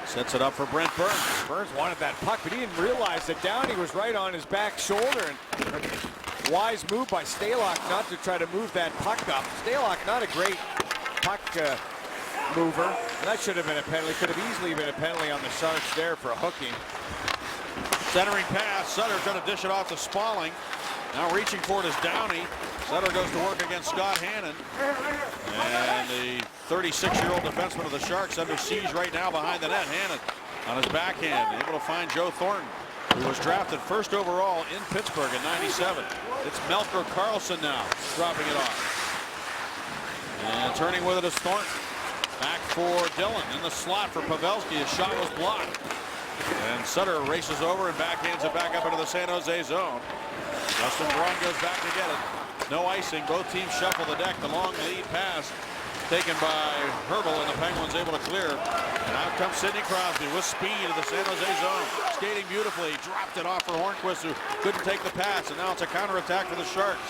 Sets it up for Brent Burns. Burns wanted that puck, but he didn't realize that Downey was right on his back shoulder. And wise move by Stalock not to try to move that puck up. Stalock, not a great puck mover. That should have been a penalty. Could have easily been a penalty on the Sharks there for a hooking. Centering pass. Sutter trying to dish it off to Spalling. Now reaching for it is Downey. Sutter goes to work against Scott Hannon. And the 36-year-old defenseman of the Sharks under siege right now behind the net. Hannon on his backhand, able to find Joe Thornton, who was drafted first overall in Pittsburgh in '97. It's Melker Karlsson now dropping it off. And turning with it is Thornton. Back for Dillon in the slot for Pavelski. His shot was blocked. And Sutter races over and backhands it back up into the San Jose zone. Justin Braun goes back to get it. No icing. Both teams shuffle the deck. The long lead pass taken by Hertl, and the Penguins able to clear. And out comes Sidney Crosby with speed to the San Jose zone. Skating beautifully. Dropped it off for Hornquist, who couldn't take the pass. And now it's a counterattack for the Sharks.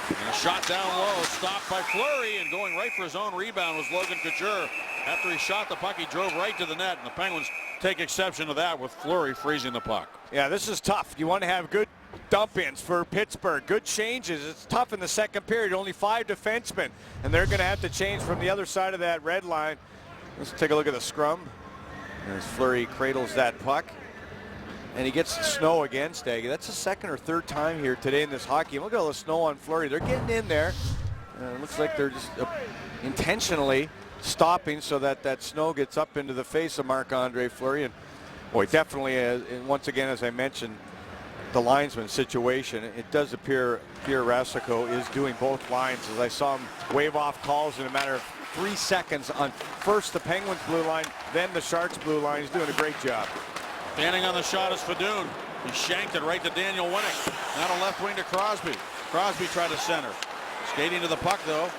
And a shot down low, stopped by Fleury, and going right for his own rebound was Logan Couture. After he shot the puck, he drove right to the net, and the Penguins take exception to that with Fleury freezing the puck. Yeah, this is tough. You want to have good dump-ins for Pittsburgh. Good changes. It's tough in the second period. Only 5 defensemen, and they're going to have to change from the other side of that red line. Let's take a look at the scrum. As Fleury cradles that puck. And he gets the snow again, Staggy. That's the second or third time here today in this hockey. Look at all the snow on Fleury. They're getting in there. It looks like they're just intentionally stopping so that that snow gets up into the face of Marc-Andre Fleury. And boy, definitely, once again, as I mentioned, the linesman situation, it does appear Pierre Racicot is doing both lines, as I saw him wave off calls in a matter of 3 seconds on first the Penguins blue line, then the Sharks blue line. He's doing a great job. Standing on the shot is Fedun. He shanked it right to Daniel Winnick. Now to left wing to Crosby. Crosby tried to center. Skating to the puck, though,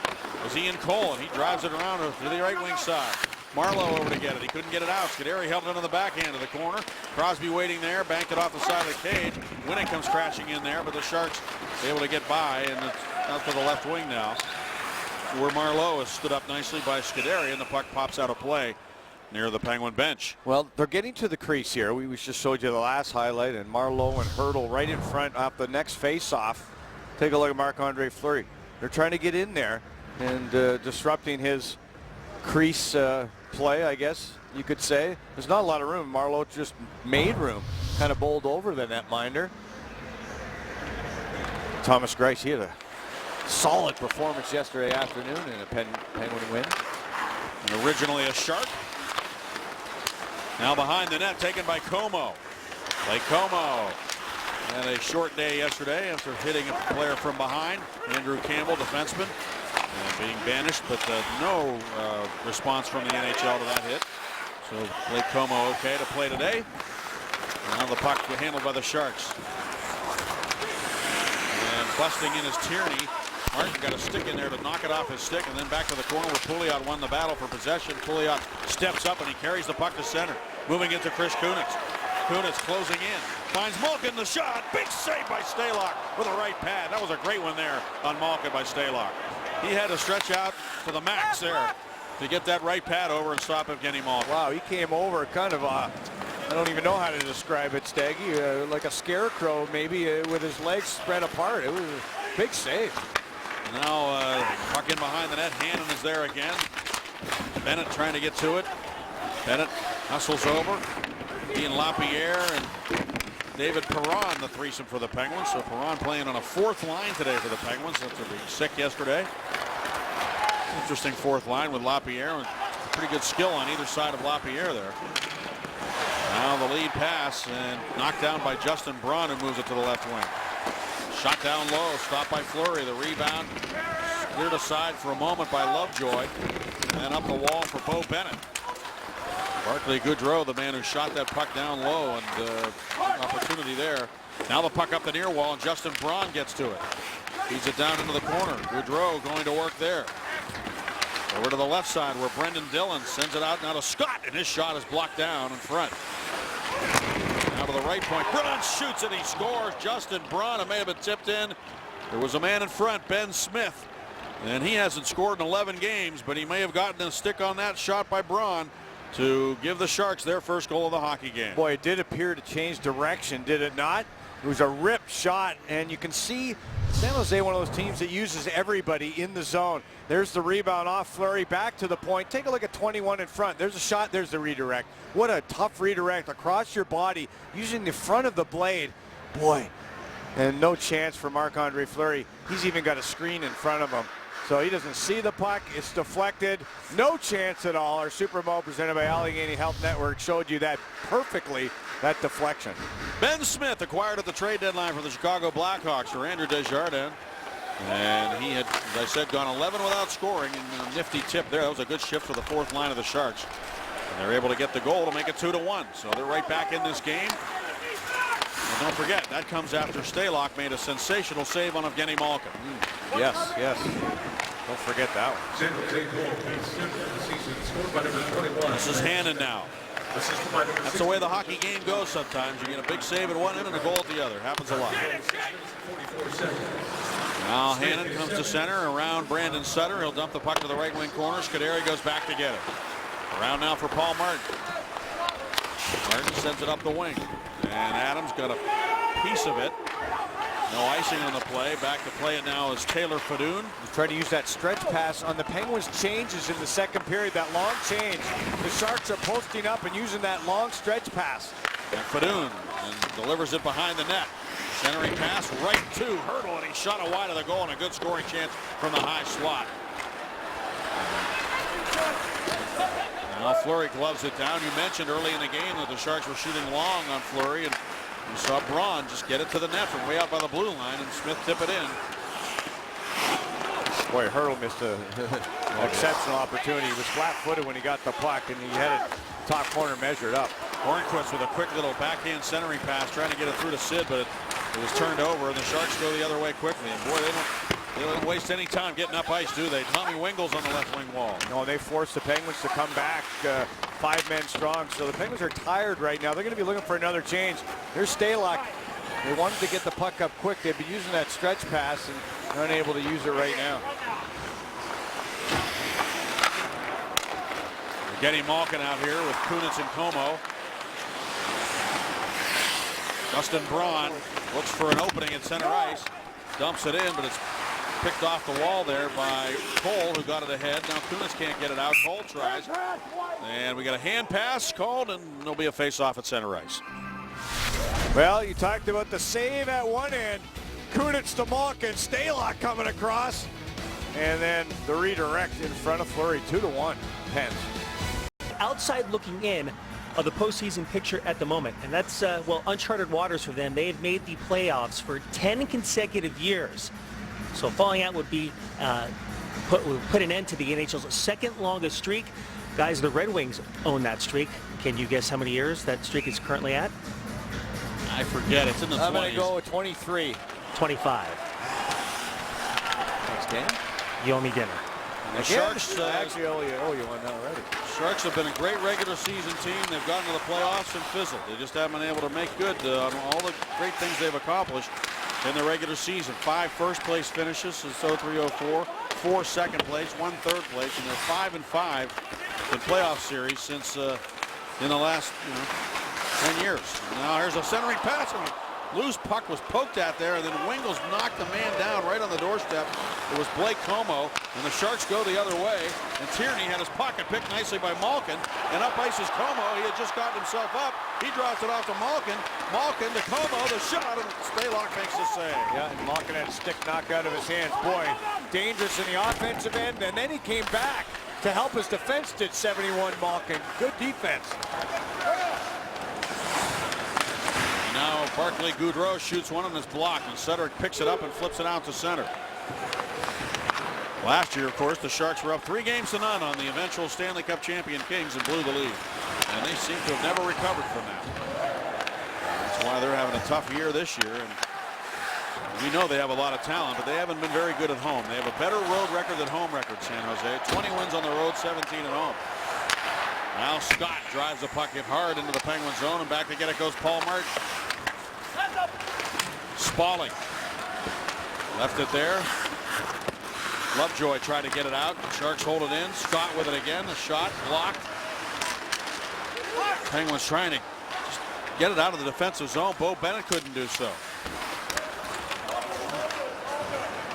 was Ian Cole, and he drives it around to the right wing side. Marleau over to get it. He couldn't get it out. Scuderi held it into the backhand of the corner. Crosby waiting there, banked it off the side of the cage. Winnick comes crashing in there, but the Sharks able to get by, and it's out to the left wing now, where Marleau has stood up nicely by Scuderi, and the puck pops out of play near the Penguin bench. Well, they're getting to the crease here. We just showed you the last highlight, and Marleau and Hertl right in front off the next face-off. Take a look at Marc-Andre Fleury. They're trying to get in there and disrupting his crease play, I guess you could say. There's not a lot of room. Marleau just made room, kind of bowled over the netminder. Thomas Greiss, he had a solid performance yesterday afternoon in a Penguin win. And originally a Shark. Now behind the net, taken by Como. Blake Como had a short day yesterday after hitting a player from behind. Andrew Campbell, defenseman, being banished, but no response from the NHL to that hit. So Blake Como okay to play today. Now the puck handled by the Sharks. And busting in is Tierney. Martin got a stick in there to knock it off his stick, and then back to the corner where Pouliot won the battle for possession. Pouliot steps up and he carries the puck to center. Moving into Chris Kunitz. Kunitz closing in. Finds Malkin, the shot. Big save by Stalock with a right pad. That was a great one there on Malkin by Stalock. He had to stretch out to the max there to get that right pad over and stop Evgeny Malkin. Wow, he came over kind of I don't even know how to describe it, Staggy, like a scarecrow maybe with his legs spread apart. It was a big save. Now puck in behind the net. Hannon is there again. Bennett trying to get to it. Bennett hustles over. Ian Lapierre and David Perron, the threesome for the Penguins. So Perron playing on a fourth line today for the Penguins after being sick yesterday. Interesting fourth line with Lapierre, and pretty good skill on either side of Lapierre there. Now the lead pass and knocked down by Justin Braun, who moves it to the left wing. Shot down low, stopped by Fleury. The rebound cleared aside for a moment by Lovejoy, and then up the wall for Bo Bennett. Barclay Goodrow, the man who shot that puck down low, and opportunity there. Now the puck up the near wall, and Justin Braun gets to it. Feeds it down into the corner. Goodrow going to work there. Over to the left side where Brendan Dillon sends it out now to Scott, and his shot is blocked down in front. Now to the right point. Braun shoots and he scores. Justin Braun, it may have been tipped in. There was a man in front, Ben Smith, and he hasn't scored in 11 games, but he may have gotten a stick on that shot by Braun to give the Sharks their first goal of the hockey game. Boy, it did appear to change direction, did it not? It was a ripped shot, and you can see San Jose, one of those teams that uses everybody in the zone. There's the rebound off Fleury, back to the point. Take a look at 21 in front. There's a shot, there's the redirect. What a tough redirect across your body, using the front of the blade. Boy, and no chance for Marc-Andre Fleury. He's even got a screen in front of him. So he doesn't see the puck. It's deflected. No chance at all. Our Super Bowl presented by Allegheny Health Network showed you that perfectly, that deflection. Ben Smith acquired at the trade deadline for the Chicago Blackhawks for Andrew Desjardins. And he had, as I said, gone 11 without scoring, and a nifty tip there. That was a good shift for the fourth line of the Sharks. And they're able to get the goal to make it 2-1. So they're right back in this game. And don't forget, that comes after Stalock made a sensational save on Evgeny Malkin. Yes, yes. Don't forget that one. This is Hannon now. That's the way the hockey game goes sometimes. You get a big save at one end and a goal at the other. Happens a lot. Now Hannon comes to center around Brandon Sutter. He'll dump the puck to the right wing corner. Scuderi goes back to get it. Around now for Paul Martin. Martin sends it up the wing. And Adams got a piece of it. No icing on the play. Back to play it now is Taylor Fedun. He's trying to use that stretch pass on the Penguins. Changes in the second period. That long change. The Sharks are posting up and using that long stretch pass. And Fedun delivers it behind the net. Centering pass right to Hertl, and he shot it wide of the goal, and a good scoring chance from the high slot. Now Fleury gloves it down. You mentioned early in the game that the Sharks were shooting long on Fleury, and you saw Braun just get it to the net from way out by the blue line, and Smith tip it in. Boy, Hertl missed an exceptional opportunity. He was flat-footed when he got the puck, and he had it top corner measured up. Hornquist with a quick little backhand centering pass, trying to get it through to Sid, but it was turned over, and the Sharks go the other way quickly. And boy, they don't waste any time getting up ice, do they? Tommy Wingels on the left wing wall. No, they forced the Penguins to come back 5 men strong. So the Penguins are tired right now. They're going to be looking for another change. There's Stalock. They wanted to get the puck up quick. They've been using that stretch pass and they're unable to use it right now. Getting Malkin out here with Kunitz and Como. Dustin Braun looks for an opening at center ice. Dumps it in, but it's picked off the wall there by Cole, who got it ahead. Now Kunitz can't get it out. Cole tries. And we got a hand pass called, and there'll be a face-off at center ice. Well, you talked about the save at one end. Kunitz to Malkin. Stalock coming across. And then the redirect in front of Fleury. 2-1. Pens. Outside looking in of the postseason picture at the moment, and that's well, uncharted waters for them. They have made the playoffs for 10 consecutive years, so falling out would be put an end to the NHL's second longest streak. Guys, the Red Wings own that streak. Can you guess how many years that streak is currently at? I forget. It's in the 20s. I'm going to go with 23. 25. Next game? You owe me dinner. The Sharks actually owe you one already. Sharks have been a great regular season team. They've gotten to the playoffs and fizzled. They just haven't been able to make good on all the great things they've accomplished in the regular season. 5 first-place finishes since 03-04, 4 second place, 1 third place, and they're 5-5 in playoff series since in the last 10 years. Now here's a centering pass. Loose puck was poked at there, and then Wingels knocked the man down right on the doorstep. It was Blake Como, and the Sharks go the other way. And Tierney had his pocket picked nicely by Malkin, and up ice is Como. He had just gotten himself up. He drops it off to Malkin. Malkin to Como, the shot, and Stalock makes the save. Yeah, and Malkin had a stick knocked out of his hands. Boy, dangerous in the offensive end, and then he came back to help his defense did 71 Malkin. Good defense. Now Barclay Goodrow shoots one on his block, and Sutter picks it up and flips it out to center. Last year, of course, the Sharks were up 3-0 on the eventual Stanley Cup champion Kings and blew the lead. And they seem to have never recovered from that. That's why they're having a tough year this year. And we know they have a lot of talent, but they haven't been very good at home. They have a better road record than home record, San Jose. 20 wins on the road, 17 at home. Now Scott drives the puck in hard into the Penguin zone, and back to get it goes Paul Martin. Spalling left it there. Lovejoy tried to get it out. Sharks hold it in. Scott with it again. The shot blocked. Penguins trying to just get it out of the defensive zone. Bo Bennett couldn't do so.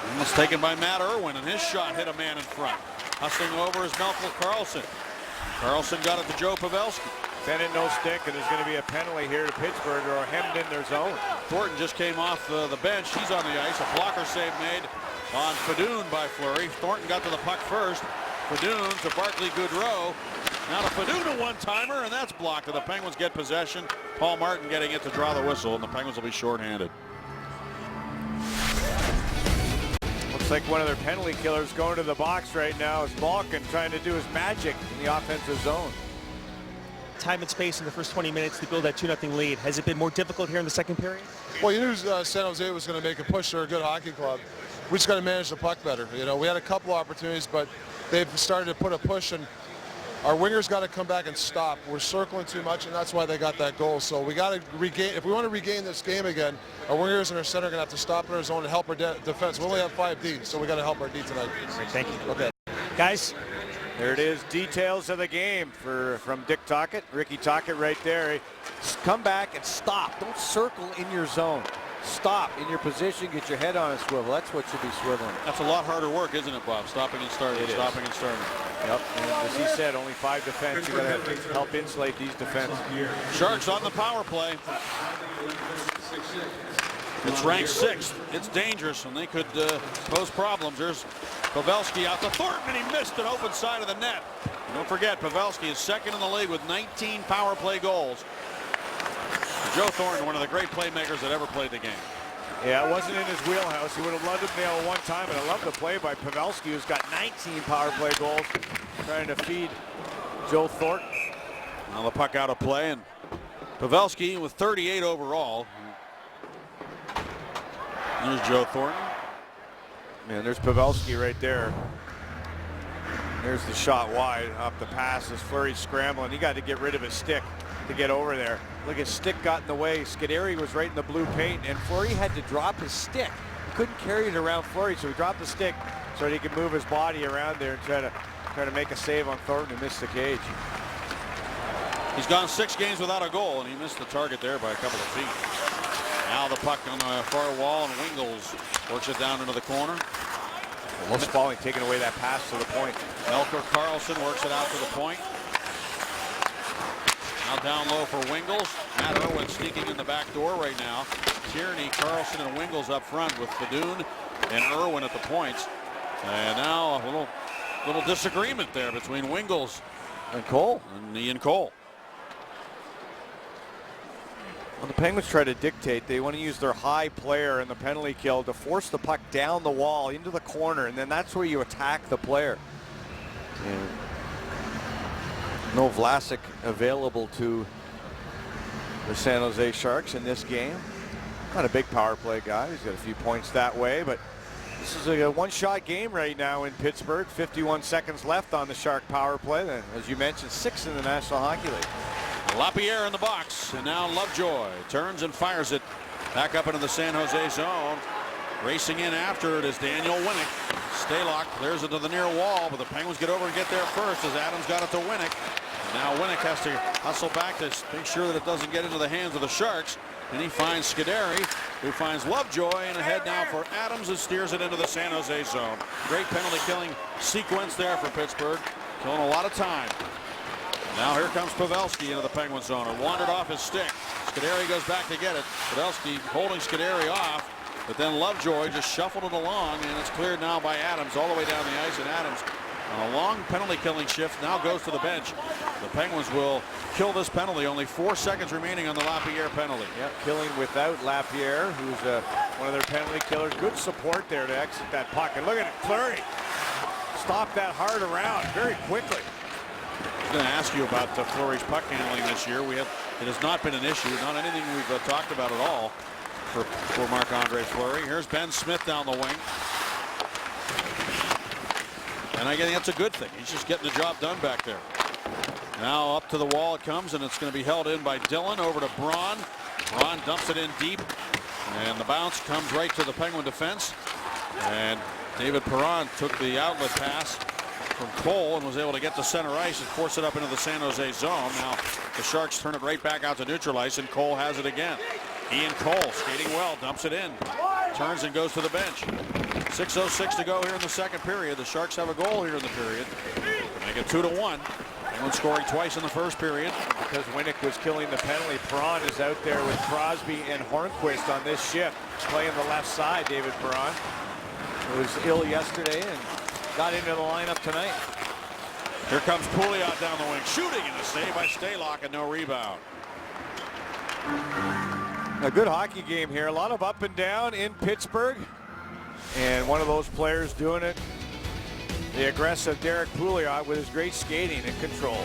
And it's taken by Matt Irwin, and his shot hit a man in front. Hustling over is Melker Karlsson. Karlsson got it to Joe Pavelski. Bennett no stick, and there's going to be a penalty here to Pittsburgh, or hemmed in their zone. Thornton just came off the bench. He's on the ice. A blocker save made on Fedun by Fleury. Thornton got to the puck first. Fedun to Barclay Goodrow. Now to Fedun, a one-timer, and that's blocked. And the Penguins get possession. Paul Martin getting it to draw the whistle, and the Penguins will be shorthanded. Looks like one of their penalty killers going to the box right now is Malkin trying to do his magic in the offensive zone. Time and space in the first 20 minutes to build that 2-0 lead. Has it been more difficult here in the second period? Well, you knew San Jose was going to make a push. They're a good hockey club. We just got to manage the puck better. You know, we had a couple opportunities, but they've started to put a push, and our wingers got to come back and stop. We're circling too much, and that's why they got that goal. So we got to regain. If we want to regain this game again, our wingers and our center are going to have to stop in our zone and help our defense. We only have 5 D, so we got to help our D tonight. Great, thank you. Okay, guys. There it is, details of the game from Dick Tocchet. Ricky Tocchet right there. Come back and stop. Don't circle in your zone. Stop in your position, get your head on a swivel. That's what should be swiveling. That's a lot harder work, isn't it, Bob? Stopping and starting, stopping and starting. Yep, and as he said, only 5 defense. You got to help insulate these defense. Sharks on the power play. It's ranked 6th. It's dangerous, and they could pose problems. There's Pavelski out to Thornton, and he missed an open side of the net. Don't forget, Pavelski is 2nd in the league with 19 power play goals. Joe Thornton, one of the great playmakers that ever played the game. Yeah, it wasn't in his wheelhouse. He would have loved to nail it one time, and I love the play by Pavelski, who's got 19 power play goals, trying to feed Joe Thornton. Now the puck out of play, and Pavelski with 38 overall. There's Joe Thornton. Man, there's Pavelski right there. There's the shot wide up the pass as Fleury scrambling. He got to get rid of his stick to get over there. Look, his stick got in the way. Scuderi was right in the blue paint, and Fleury had to drop his stick. He couldn't carry it around Fleury, so he dropped the stick so that he could move his body around there and try to make a save on Thornton and miss the cage. He's gone 6 games without a goal, and he missed the target there by a couple of feet. Now the puck on the far wall, and Wingels works it down into the corner. Well, Spaulding taking away that pass to the point. Melker Karlsson works it out to the point. Now down low for Wingels. Matt Irwin sneaking in the back door right now. Tierney, Karlsson, and Wingels up front with Fadoon and Irwin at the points. And now a little disagreement there between Wingels and Cole. And Ian Cole. When the Penguins try to dictate, they want to use their high player in the penalty kill to force the puck down the wall into the corner, and then that's where you attack the player. And no Vlasic available to the San Jose Sharks in this game. Not a big power play guy. He's got a few points that way, but this is a one-shot game right now in Pittsburgh. 51 seconds left on the Shark power play. Then, as you mentioned, 6th in the National Hockey League. LaPierre in the box, and now Lovejoy turns and fires it back up into the San Jose zone. Racing in after it is Daniel Winnick. Stalock clears it to the near wall, but the Penguins get over and get there first as Adams got it to Winnick. And now Winnick has to hustle back to make sure that it doesn't get into the hands of the Sharks. And he finds Scuderi, who finds Lovejoy, and ahead now for Adams, who steers it into the San Jose zone. Great penalty killing sequence there for Pittsburgh, killing a lot of time. Now here comes Pavelski into the Penguin zone. It wandered off his stick. Scuderi goes back to get it. Pavelski holding Scuderi off, but then Lovejoy just shuffled it along, and it's cleared now by Adams all the way down the ice, and Adams on a long penalty killing shift now goes to the bench. The Penguins will kill this penalty. Only 4 seconds remaining on the Lapierre penalty. Yep, killing without Lapierre, who's one of their penalty killers. Good support there to exit that puck. And look at it, Fleury. Stop that hard around very quickly. I was going to ask you about Fleury's puck handling this year. It has not been an issue, not anything we've talked about at all for Marc-Andre Fleury. Here's Ben Smith down the wing. And I think that's a good thing. He's just getting the job done back there. Now up to the wall it comes, and it's going to be held in by Dillon. Over to Braun. Braun dumps it in deep, and the bounce comes right to the Penguin defense. And David Perron took the outlet pass from Cole and was able to get to center ice and force it up into the San Jose zone. Now the Sharks turn it right back out to neutral ice, and Cole has it again. Ian Cole skating well, dumps it in, turns and goes to the bench. 6:06 to go here in the second period. The Sharks have a goal here in the period. Make it 2-1. Penguins scoring twice in the first period. Because Winnick was killing the penalty, Perron is out there with Crosby and Hornquist on this shift. Playing the left side, David Perron. He was ill yesterday and got into the lineup tonight. Here comes Pouliot down the wing, shooting, and a save by Stalock and no rebound. A good hockey game here. A lot of up and down in Pittsburgh. And one of those players doing it, the aggressive Derek Pouliot with his great skating and control.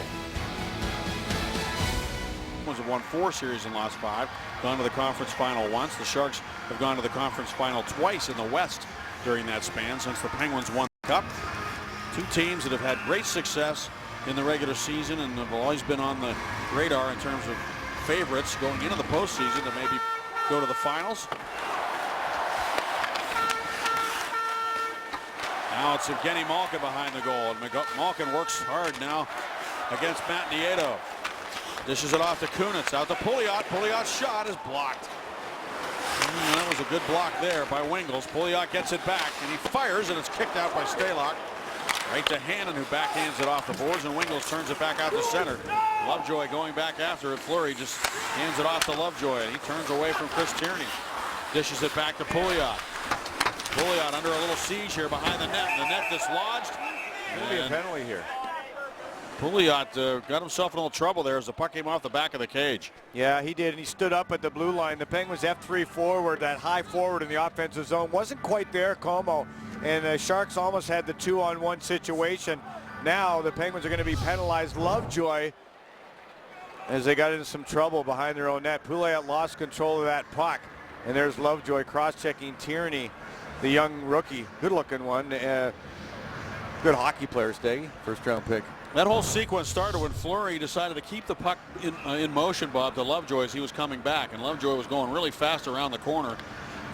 Penguins have won 4 series in the last 5, gone to the conference final once. The Sharks have gone to the conference final twice in the West during that span since the Penguins won the Cup. 2 teams that have had great success in the regular season and have always been on the radar in terms of favorites going into the postseason to maybe go to the finals. Now it's Evgeny Malkin behind the goal, and Malkin works hard now against Matt Nieto. Dishes it off to Kunitz, out to Pouliot. Pouliot's shot is blocked. That was a good block there by Wingels. Pouliot gets it back, and he fires, and it's kicked out by Stalock. Right to Hannon, who backhands it off the boards, and Wingels turns it back out to center. Lovejoy going back after it. Fleury just hands it off to Lovejoy, and he turns away from Chris Tierney. Dishes it back to Pouliot. Pouliot under a little siege here behind the net, and the net dislodged. There'll be a penalty here. Pouliot got himself in a little trouble there as the puck came off the back of the cage. Yeah, he did, and he stood up at the blue line. The Penguins F3 forward, that high forward in the offensive zone, wasn't quite there, Como. And the Sharks almost had the 2-on-1 situation. Now the Penguins are going to be penalized. Lovejoy, as they got into some trouble behind their own net. Pouliot lost control of that puck. And there's Lovejoy cross-checking Tierney, the young rookie. Good-looking one. Good hockey player, Steggy. First-round pick. That whole sequence started when Fleury decided to keep the puck in motion, Bob, to Lovejoy as he was coming back. And Lovejoy was going really fast around the corner.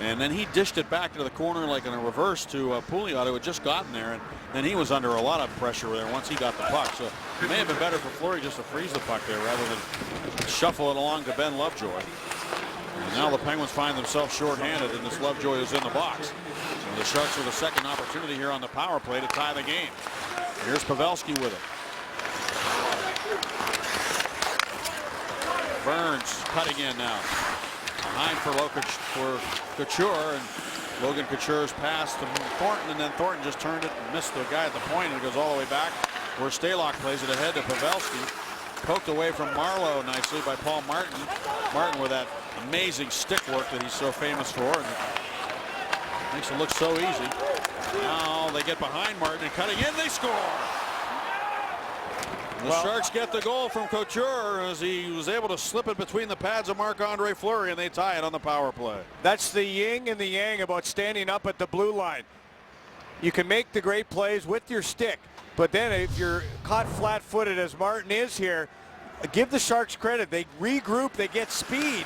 And then he dished it back to the corner like in a reverse to Pouliot, who had just gotten there. And then he was under a lot of pressure there once he got the puck. So it may have been better for Fleury just to freeze the puck there rather than shuffle it along to Ben Lovejoy. And now the Penguins find themselves shorthanded, and this Lovejoy is in the box. So the Sharks with a second opportunity here on the power play to tie the game. Here's Pavelski with it. Burns cutting in now. Behind for Couture, and Logan Couture's pass to Thornton, and then Thornton just turned it and missed the guy at the point, and it goes all the way back where Stalock plays it ahead to Pavelski. Poked away from Marleau nicely by Paul Martin. Martin with that amazing stick work that he's so famous for, and makes it look so easy. Now they get behind Martin, and cutting in, they score. The Sharks get the goal from Couture as he was able to slip it between the pads of Marc-Andre Fleury, and they tie it on the power play. That's the yin and the yang about standing up at the blue line. You can make the great plays with your stick, but then if you're caught flat-footed as Martin is here, give the Sharks credit. They regroup, they get speed,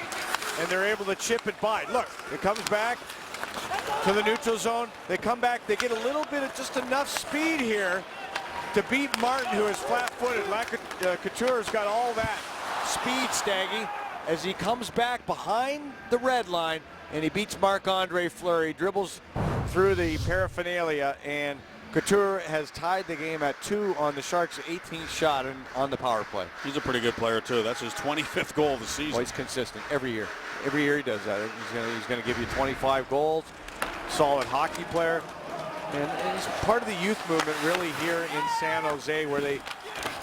and they're able to chip it by. Look, it comes back to the neutral zone. They come back, they get a little bit of just enough speed here to beat Martin, who is flat-footed. Couture's got all that speed, Staggy, as he comes back behind the red line, and he beats Marc-Andre Fleury, dribbles through the paraphernalia, and Couture has tied the game at 2 on the Sharks' 18th shot on the power play. He's a pretty good player, too. That's his 25th goal of the season. Well, he's consistent every year. Every year he does that. He's going to give you 25 goals. Solid hockey player. And he's part of the youth movement really here in San Jose, where they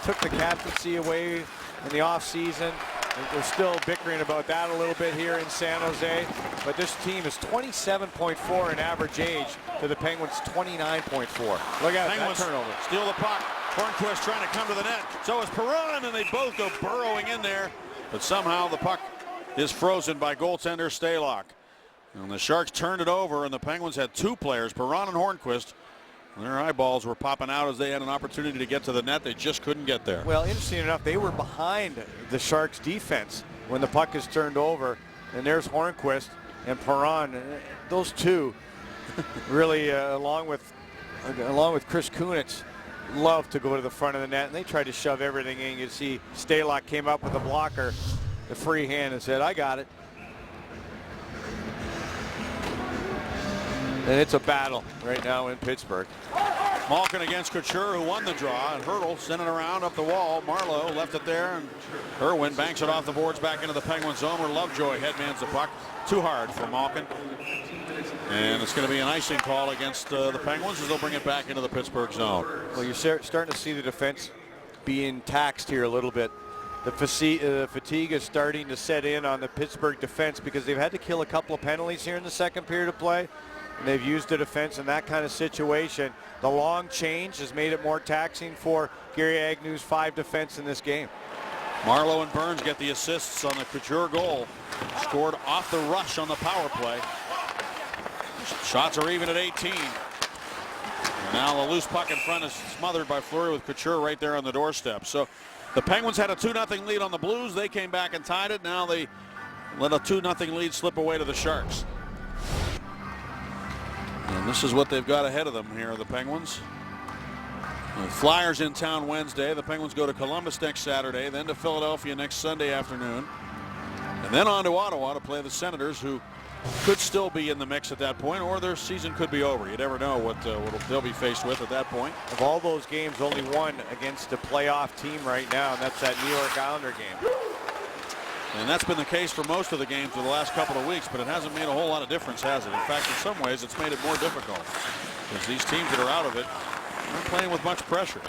took the captaincy away in the offseason. They're still bickering about that a little bit here in San Jose. But this team is 27.4 in average age to the Penguins' 29.4. Look at that turnover. Steal the puck. Hornquist trying to come to the net. So is Perron, and they both go burrowing in there. But somehow the puck is frozen by goaltender Stalock. And the Sharks turned it over, and the Penguins had 2 players, Perron and Hornquist. Their eyeballs were popping out as they had an opportunity to get to the net. They just couldn't get there. Well, interesting enough, they were behind the Sharks defense when the puck is turned over. And there's Hornquist and Perron. Those two really, along with Chris Kunitz, love to go to the front of the net, and they tried to shove everything in. You see Stalock came up with the blocker, the free hand, and said, I got it. And it's a battle right now in Pittsburgh. Malkin against Couture, who won the draw, and Hurdle sent it around up the wall. Marleau left it there, and Irwin banks it off the boards back into the Penguin zone, where Lovejoy headmans the puck. Too hard for Malkin. And it's going to be an icing call against the Penguins as they'll bring it back into the Pittsburgh zone. Well, you're starting to see the defense being taxed here a little bit. The fatigue is starting to set in on the Pittsburgh defense because they've had to kill a couple of penalties here in the second period of play. and they've used the defense in that kind of situation. The long change has made it more taxing for Gary Agnew's 5 defense in this game. Marleau and Burns get the assists on the Couture goal. Scored off the rush on the power play. Shots are even at 18. And now the loose puck in front is smothered by Fleury with Couture right there on the doorstep. So the Penguins had a 2-0 lead on the Blues. They came back and tied it. Now they let a 2-0 lead slip away to the Sharks. And this is what they've got ahead of them here, the Penguins. The Flyers in town Wednesday. The Penguins go to Columbus next Saturday, then to Philadelphia next Sunday afternoon, and then on to Ottawa to play the Senators, who could still be in the mix at that point, or their season could be over. You never know what they'll be faced with at that point. Of all those games, only one against a playoff team right now, and that's that New York Islander game. And that's been the case for most of the games for the last couple of weeks, but it hasn't made a whole lot of difference, has it? In fact, in some ways, it's made it more difficult, because these teams that are out of it aren't playing with much pressure.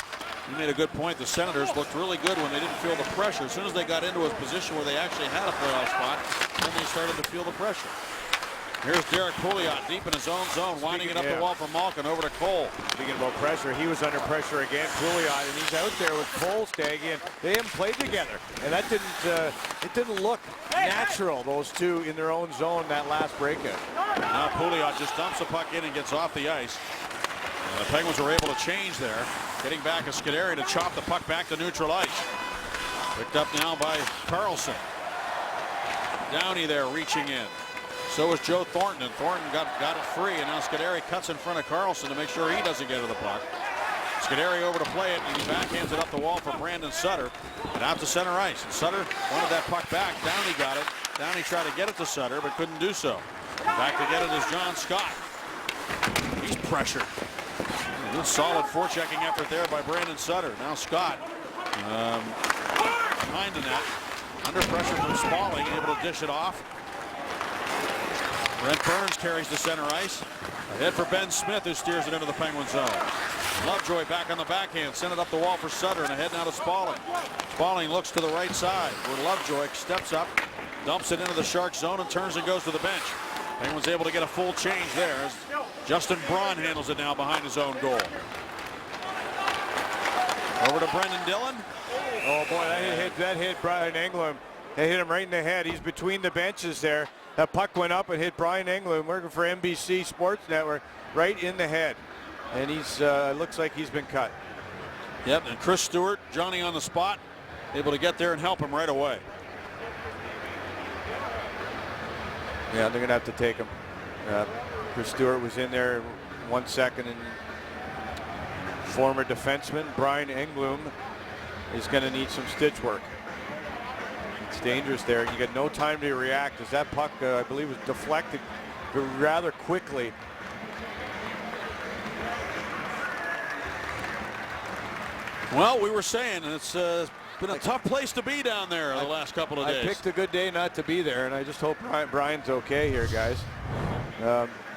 You made a good point. The Senators looked really good when they didn't feel the pressure. As soon as they got into a position where they actually had a playoff spot, then they started to feel the pressure. Here's Derek Pouliot deep in his own zone, winding it up the wall for Malkin over to Cole. Speaking about pressure, he was under pressure again, Pouliot, and he's out there with Cole Staggy, and they haven't played together. And that didn't look natural, those two in their own zone, that last breakout. Now Pouliot just dumps the puck in and gets off the ice. And the Penguins were able to change there, getting back a Scuderi to chop the puck back to neutral ice. Picked up now by Carlson. Downey there reaching in. So is Joe Thornton, and Thornton got it free, and now Scuderi cuts in front of Carlson to make sure he doesn't get to the puck. Scuderi over to play it, and he backhands it up the wall for Brandon Sutter, and out to center ice. And Sutter wanted that puck back. Downey got it. Downey tried to get it to Sutter, but couldn't do so. And back to get it is John Scott. He's pressured. Good solid forechecking effort there by Brandon Sutter. Now Scott behind the net, under pressure from Spaulding, able to dish it off. Brent Burns carries to center ice. Ahead for Ben Smith, who steers it into the Penguin zone. Lovejoy back on the backhand, sent it up the wall for Sutter, and ahead now to Spaulding. Spaulding looks to the right side, where Lovejoy steps up, dumps it into the Shark zone, and turns and goes to the bench. Penguins able to get a full change there as Justin Braun handles it now behind his own goal. Over to Brendan Dillon. Oh boy, that hit Brian Englund. They hit him right in the head. He's between the benches there. That puck went up and hit Brian Englund, working for NBC Sports Network, right in the head. And he's looks like he's been cut. Yep, and Chris Stewart, Johnny on the spot, able to get there and help him right away. Yeah, they're going to have to take him. Chris Stewart was in there 1 second, and former defenseman Brian Englund is going to need some stitch work. It's dangerous there. You get no time to react as that puck, I believe, was deflected rather quickly. Well, we were saying it's been a tough place to be down there the last couple of days. I picked a good day not to be there, and I just hope Brian's okay here, guys.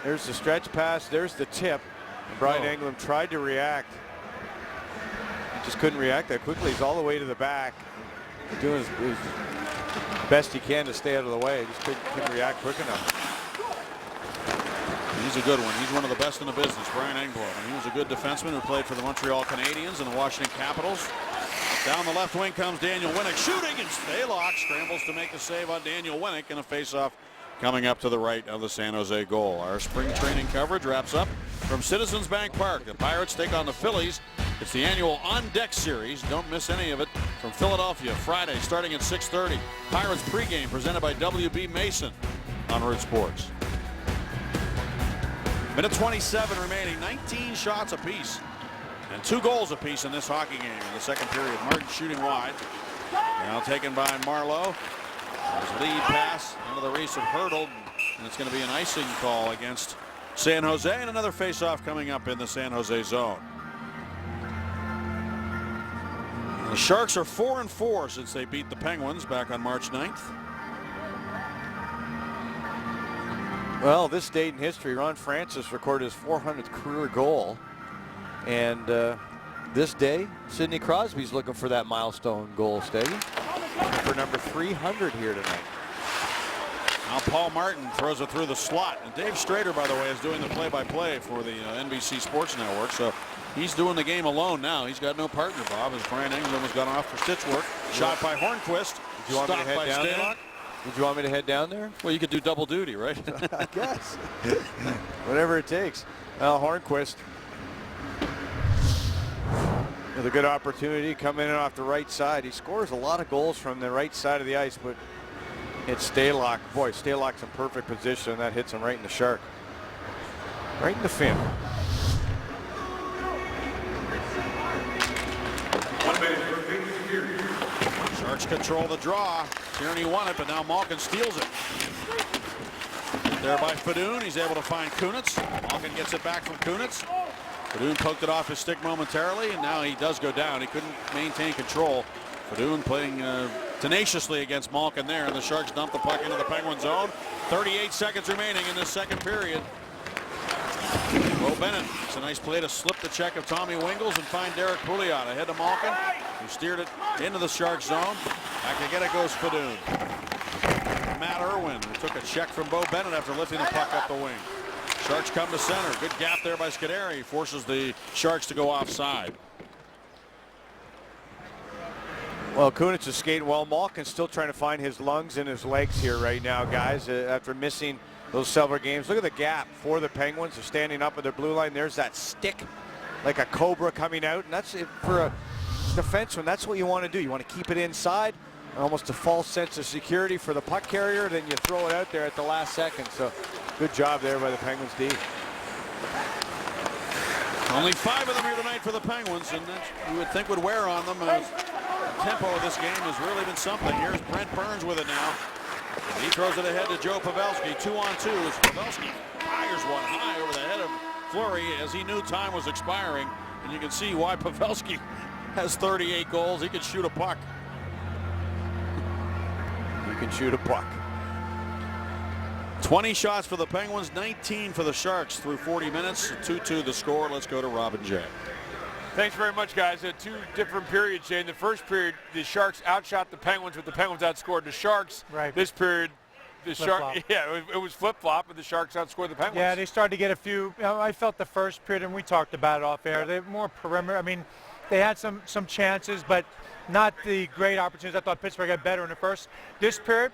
There's the stretch pass. There's the tip. Brian Englund tried to react. He just couldn't react that quickly. He's all the way to the back, doing his best he can to stay out of the way. He just couldn't react quick enough. He's a good one. He's one of the best in the business, Brian Englund. And he was a good defenseman who played for the Montreal Canadiens and the Washington Capitals. Down the left wing comes Daniel Winnick shooting, and Stalock scrambles to make the save on Daniel Winnick, and a faceoff coming up to the right of the San Jose goal. Our spring training coverage wraps up from Citizens Bank Park. The Pirates take on the Phillies. It's the annual On Deck series. Don't miss any of it from Philadelphia Friday starting at 6:30. Pirates pregame presented by WB Mason on Root Sports. Minute 27 remaining, 19 shots apiece and 2 goals apiece in this hockey game in the second period. Martin shooting wide. Now taken by Marleau. His lead pass into the Reese of Hurdle, and it's going to be an icing call against San Jose, and another face-off coming up in the San Jose zone. The Sharks are 4-4 since they beat the Penguins back on March 9th. Well, this date in history, Ron Francis recorded his 400th career goal. And this day, Sidney Crosby's looking for that milestone goal, Staggy. For number 300 here tonight. Now Paul Martin throws it through the slot. And Dave Strader, by the way, is doing the play-by-play for the NBC Sports Network. So he's doing the game alone now. He's got no partner, Bob, as Brian Ingram has gone off for stitch work. Shot by Hornquist. Did you want me to head down there? Did you want me to head down there? Well, you could do double duty, right? I guess. Whatever it takes. Well, Hornquist with a good opportunity coming in off the right side. He scores a lot of goals from the right side of the ice, but it's Stalock. Boy, Stalock's in perfect position. That hits him right in the shark. Right in the fin. Sharks control the draw. Tierney won it, but now Malkin steals it. There by Fedun. He's able to find Kunitz. Malkin gets it back from Kunitz. Fedun poked it off his stick momentarily, and now he does go down. He couldn't maintain control. Fedun playing tenaciously against Malkin there, and the Sharks dump the puck into the Penguin zone. 38 seconds remaining in this second period. Bo Bennett, it's a nice play to slip the check of Tommy Wingles and find Derek Pouliot ahead to Malkin, who steered it into the Sharks zone. Back to get it goes Fedun. Matt Irwin, who took a check from Bo Bennett after lifting the puck up the wing. Sharks come to center. Good gap there by Scuderi. Forces the Sharks to go offside. Well, Kunitz is skating well. Malkin's still trying to find his lungs and his legs here right now, guys, after missing those several games. Look at the gap for the Penguins. They're standing up at their blue line. There's that stick like a cobra coming out, and that's it for a defenseman. That's what you want to do. You want to keep it inside, almost a false sense of security for the puck carrier, then you throw it out there at the last second. So good job there by the Penguins D. Only 5 of them here tonight for the Penguins, and that you would think would wear on them. The tempo of this game has really been something. Here's Brent Burns with it now. And he throws it ahead to Joe Pavelski. 2-on-2 as Pavelski fires one high over the head of Fleury as he knew time was expiring. And you can see why Pavelski has 38 goals. He can shoot a puck. He can shoot a puck. 20 shots for the Penguins, 19 for the Sharks through 40 minutes. 2-2 the score. Let's go to Robin Jay. Thanks very much, guys. 2 different periods, Jay. In the first period, the Sharks outshot the Penguins, but the Penguins outscored the Sharks. Right. This period, the Sharks, it was flip-flop, but the Sharks outscored the Penguins. Yeah, they started to get a few. I felt the first period, and we talked about it off air. They were more perimeter. I mean, they had some chances, but not the great opportunities. I thought Pittsburgh had better in the first. This period,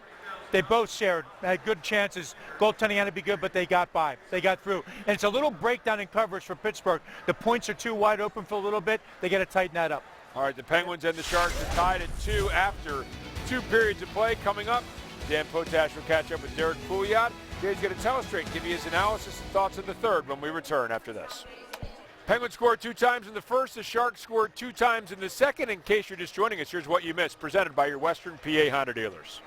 they both had good chances. Goaltending had to be good, but they got by. They got through. And it's a little breakdown in coverage for Pittsburgh. The points are too wide open for a little bit. They got to tighten that up. All right, the Penguins and the Sharks are tied at 2 after 2 periods of play. Coming up, Dan Potash will catch up with Derek Pouliot. Jay's going to tell us straight, give you his analysis and thoughts in the third when we return after this. Penguins scored 2 times in the first. The Sharks scored 2 times in the second. In case you're just joining us, here's what you missed. Presented by your Western PA Honda dealers.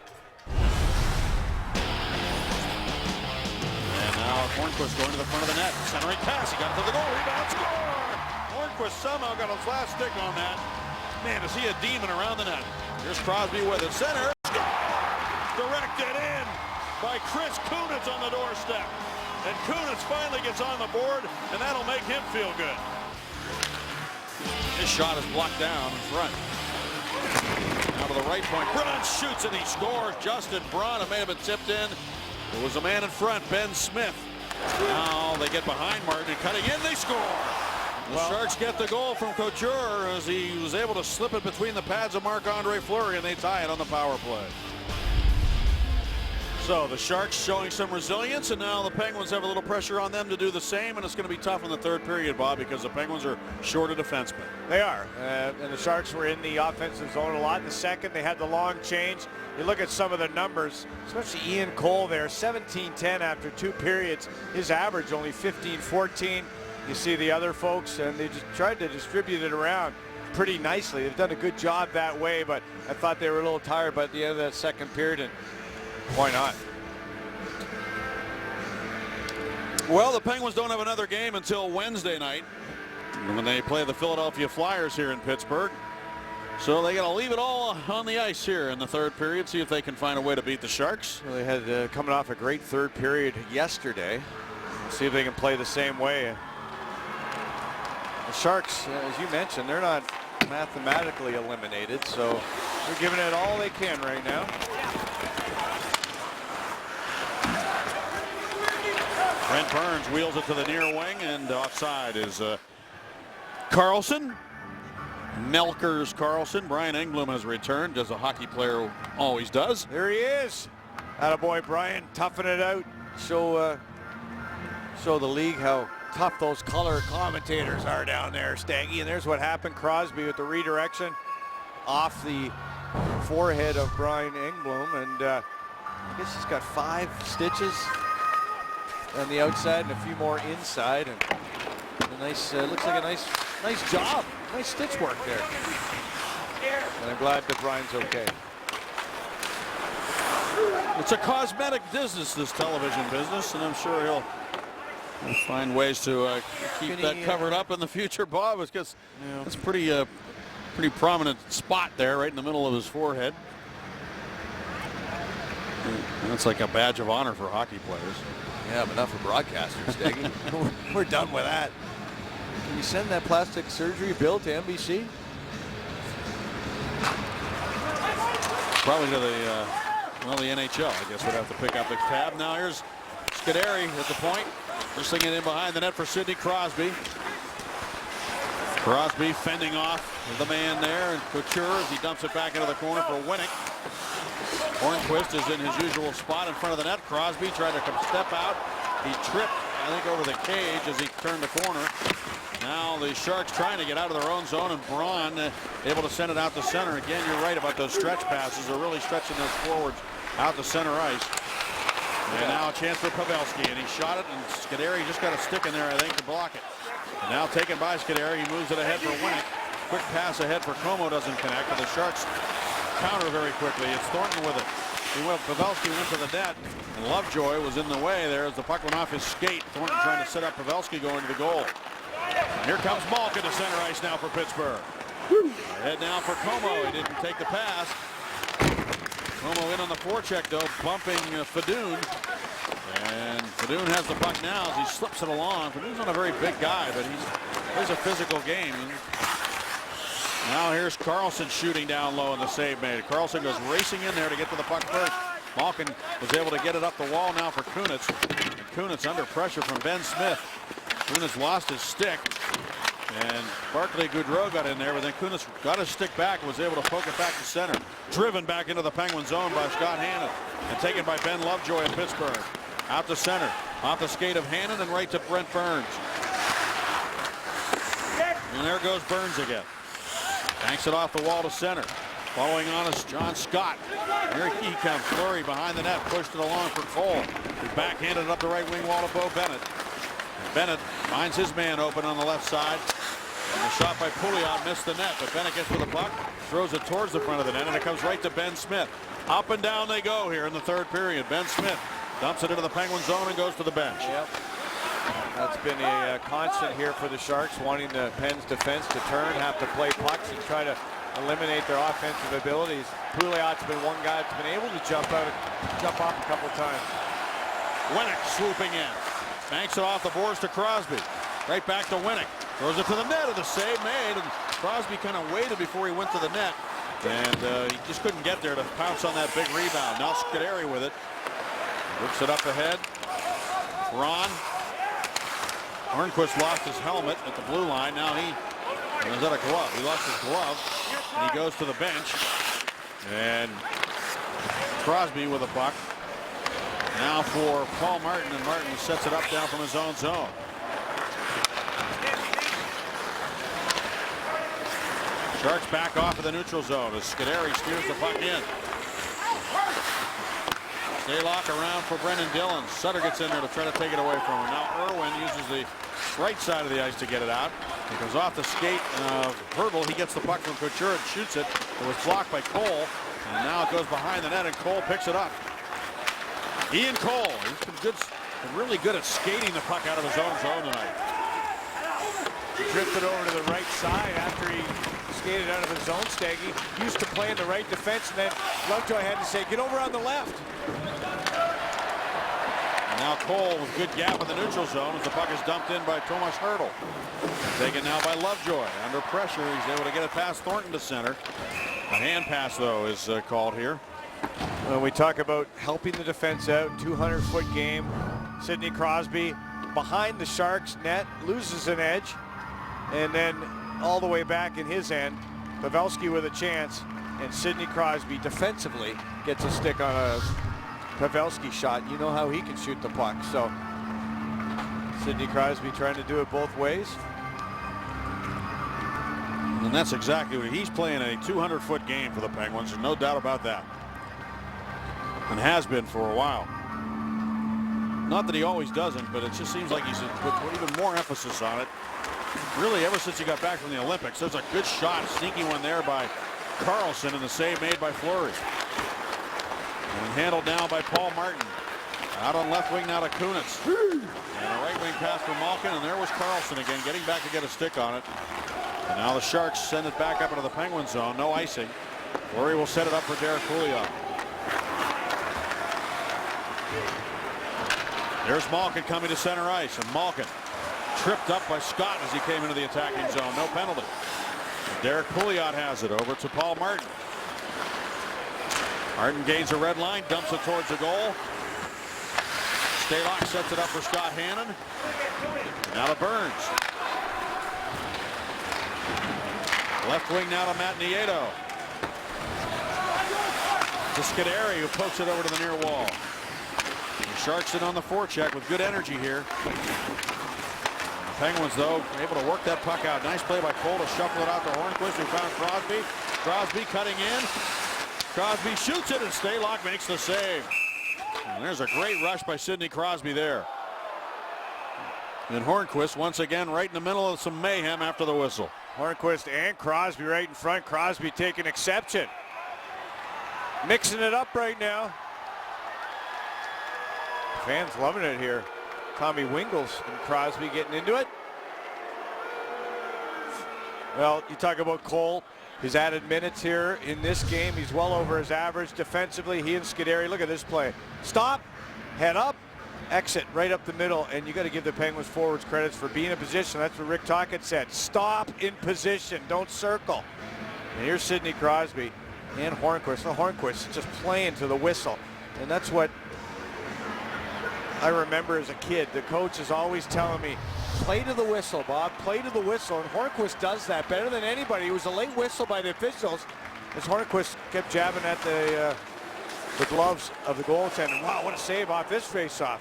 Now Hornquist going to the front of the net. Centering pass. He got it to the goal. Rebound. Score! Hornquist somehow got his last stick on that. Man, is he a demon around the net. Here's Crosby with it. Center. Score! Directed in by Chris Kunitz on the doorstep. And Kunitz finally gets on the board, and that'll make him feel good. His shot is blocked down in front. Now to the right point. Braun shoots and he scores. Justin Braun, it may have been tipped in. There was a man in front, Ben Smith. Now they get behind Martin and cutting in, they score. The Sharks get the goal from Couture as he was able to slip it between the pads of Marc-Andre Fleury, and they tie it on the power play. So the Sharks showing some resilience, and now the Penguins have a little pressure on them to do the same, and it's going to be tough in the third period, Bob, because the Penguins are short of defensemen. They are, and the Sharks were in the offensive zone a lot in the second. They had the long change. You look at some of the numbers, especially Ian Cole there, 17-10 after 2 periods. His average only 15-14. You see the other folks, and they just tried to distribute it around pretty nicely. They've done a good job that way, but I thought they were a little tired by the end of that second period, and why not? Well, the Penguins don't have another game until Wednesday night when they play the Philadelphia Flyers here in Pittsburgh. So they got to leave it all on the ice here in the third period, see if they can find a way to beat the Sharks. Well, they had coming off a great third period yesterday. See if they can play the same way. The Sharks, as you mentioned, they're not mathematically eliminated, so they're giving it all they can right now. Brent Burns wheels it to the near wing, and offside is Carlson. Melkers Carlson. Brian Engblom has returned, as a hockey player always does. There he is. Attaboy, Brian, toughing it out. Show the league how tough those color commentators are down there, Staggy. And there's what happened. Crosby with the redirection off the forehead of Brian Engblom, and I guess he's got 5 stitches on the outside and a few more inside, and a nice looks like a nice job, nice stitch work there. And I'm glad that Brian's okay. It's a cosmetic business, this television business, and I'm sure he'll find ways to keep that covered up in the future, Bob, because it's pretty prominent spot there right in the middle of his forehead. That's like a badge of honor for hockey players. Yeah, but not for broadcasters, Steggy. We're done with that. Can you send that plastic surgery bill to NBC? Probably to the NHL, I guess, would have to pick up the tab. Now here's Scuderi at the point. Wrestling it in behind the net for Sidney Crosby. Crosby fending off the man there, and Couture as he dumps it back into the corner for Winnick. Hornquist is in his usual spot in front of the net. Crosby tried to step out. He tripped, I think, over the cage as he turned the corner. Now the Sharks trying to get out of their own zone, and Braun able to send it out to center. Again, you're right about those stretch passes. They're really stretching those forwards out to center ice. And now a chance for Pavelski, and he shot it, and Scuderi just got a stick in there, I think, to block it. And now taken by Scuderi, he moves it ahead for Winnick. Quick pass ahead for Como, doesn't connect, but the Sharks counter very quickly. It's Thornton with it. Pavelski went to the net, and Lovejoy was in the way there as the puck went off his skate. Thornton trying to set up Pavelski going to the goal. And here comes Malkin to center ice now for Pittsburgh. Ahead now for Como. He didn't take the pass. Como in on the forecheck, though, bumping Fadoon. And Fadoon has the puck now as he slips it along. Fadoon's not a very big guy, but he plays a physical game. Now here's Carlson shooting down low, and the save made. Carlson goes racing in there to get to the puck first. Malkin was able to get it up the wall now for Kunitz. And Kunitz under pressure from Ben Smith. Kunitz lost his stick, and Barclay Goudreau got in there, but then Kunitz got his stick back and was able to poke it back to center. Driven back into the Penguin zone by Scott Hannon, and taken by Ben Lovejoy of Pittsburgh. Out to center, off the skate of Hannon and right to Brent Burns. And there goes Burns again. Banks it off the wall to center. Following on is John Scott. Here he comes, Fleury behind the net, pushed it along for Cole. He backhanded it up the right wing wall to Bo Bennett. And Bennett finds his man open on the left side. And the shot by Pouliot missed the net, but Bennett gets with the puck, throws it towards the front of the net, and it comes right to Ben Smith. Up and down they go here in the third period. Ben Smith dumps it into the Penguin zone and goes to the bench. Yep. That's been a constant here for the Sharks, wanting the Pens defense to turn, have to play pucks and try to eliminate their offensive abilities. Pouliot's been one guy that's been able to jump off a couple of times. Winnick swooping in. Banks it off the boards to Crosby. Right back to Winnick. Throws it to the net, and the save made, and Crosby kind of waited before he went to the net, and he just couldn't get there to pounce on that big rebound. Now Scuderi with it. Whips it up ahead. Braun. Hornquist lost his helmet at the blue line. Now he was at a glove. He lost his glove, and he goes to the bench. And Crosby with a puck. Now for Paul Martin, and Martin sets it up down from his own zone. Sharks back off of the neutral zone as Scuderi steers the puck in. Stalock around for Brendan Dillon. Sutter gets in there to try to take it away from him. Now Irwin uses the right side of the ice to get it out. It goes off the skate of Hertl. He gets the puck from Couture and shoots it. It was blocked by Cole, and now it goes behind the net, and Cole picks it up. Ian Cole, he's been really good at skating the puck out of his own zone tonight. He drifted over to the right side after he skated out of his zone, Staggy. Used to play in the right defense, and then Lovejoy had to say, get over on the left. And now Cole with good gap in the neutral zone as the puck is dumped in by Tomas Hertl. Taken now by Lovejoy. Under pressure, he's able to get it past Thornton to center. A hand pass, though, is called here. When we talk about helping the defense out, 200-foot game, Sidney Crosby behind the Sharks net, loses an edge, and then all the way back in his end, Pavelski with a chance, and Sidney Crosby defensively gets a stick on a Pavelski shot. You know how he can shoot the puck. So Sidney Crosby trying to do it both ways. And that's exactly what he's playing, a 200-foot game for the Penguins. There's no doubt about that. And has been for a while. Not that he always doesn't, but it just seems like he's put even more emphasis on it. Really, ever since he got back from the Olympics. There's a good shot, sneaky one there by Carlson, and the save made by Fleury. And handled now by Paul Martin. Out on left wing now to Kunitz. And a right wing pass for Malkin, and there was Carlson again, getting back to get a stick on it. And now the Sharks send it back up into the Penguin zone. No icing. Fleury will set it up for Derek Pouliot. There's Malkin coming to center ice, and Malkin tripped up by Scott as he came into the attacking zone. No penalty. Derek Pouliot has it over to Paul Martin. Martin gains a red line, dumps it towards the goal. Stalock sets it up for Scott Hannon. Now to Burns. Left wing now to Matt Nieto. To Scuderi, who pokes it over to the near wall. The Sharks in on the forecheck with good energy here. The Penguins, though, able to work that puck out. Nice play by Cole to shuffle it out to Hornquist, who found Crosby. Crosby cutting in. Crosby shoots it, and Stalock makes the save. And there's a great rush by Sidney Crosby there. And Hornquist once again right in the middle of some mayhem after the whistle. Hornquist and Crosby right in front. Crosby taking exception. Mixing it up right now. Fans loving it here. Tommy Wingles and Crosby getting into it. Well, you talk about Cole. His added minutes here in this game. He's well over his average defensively. He and Scuderi, look at this play. Stop, head up, exit right up the middle. And you got to give the Penguins forwards credits for being in position. That's what Rick Tocchet said. Stop in position, don't circle. And here's Sidney Crosby and Hornquist. The Hornquist just playing to the whistle. And that's what I remember as a kid. The coach is always telling me, play to the whistle, Bob, play to the whistle. And Hornquist does that better than anybody. It was a late whistle by the officials as Hornquist kept jabbing at the gloves of the goaltender. Wow, what a save off this faceoff.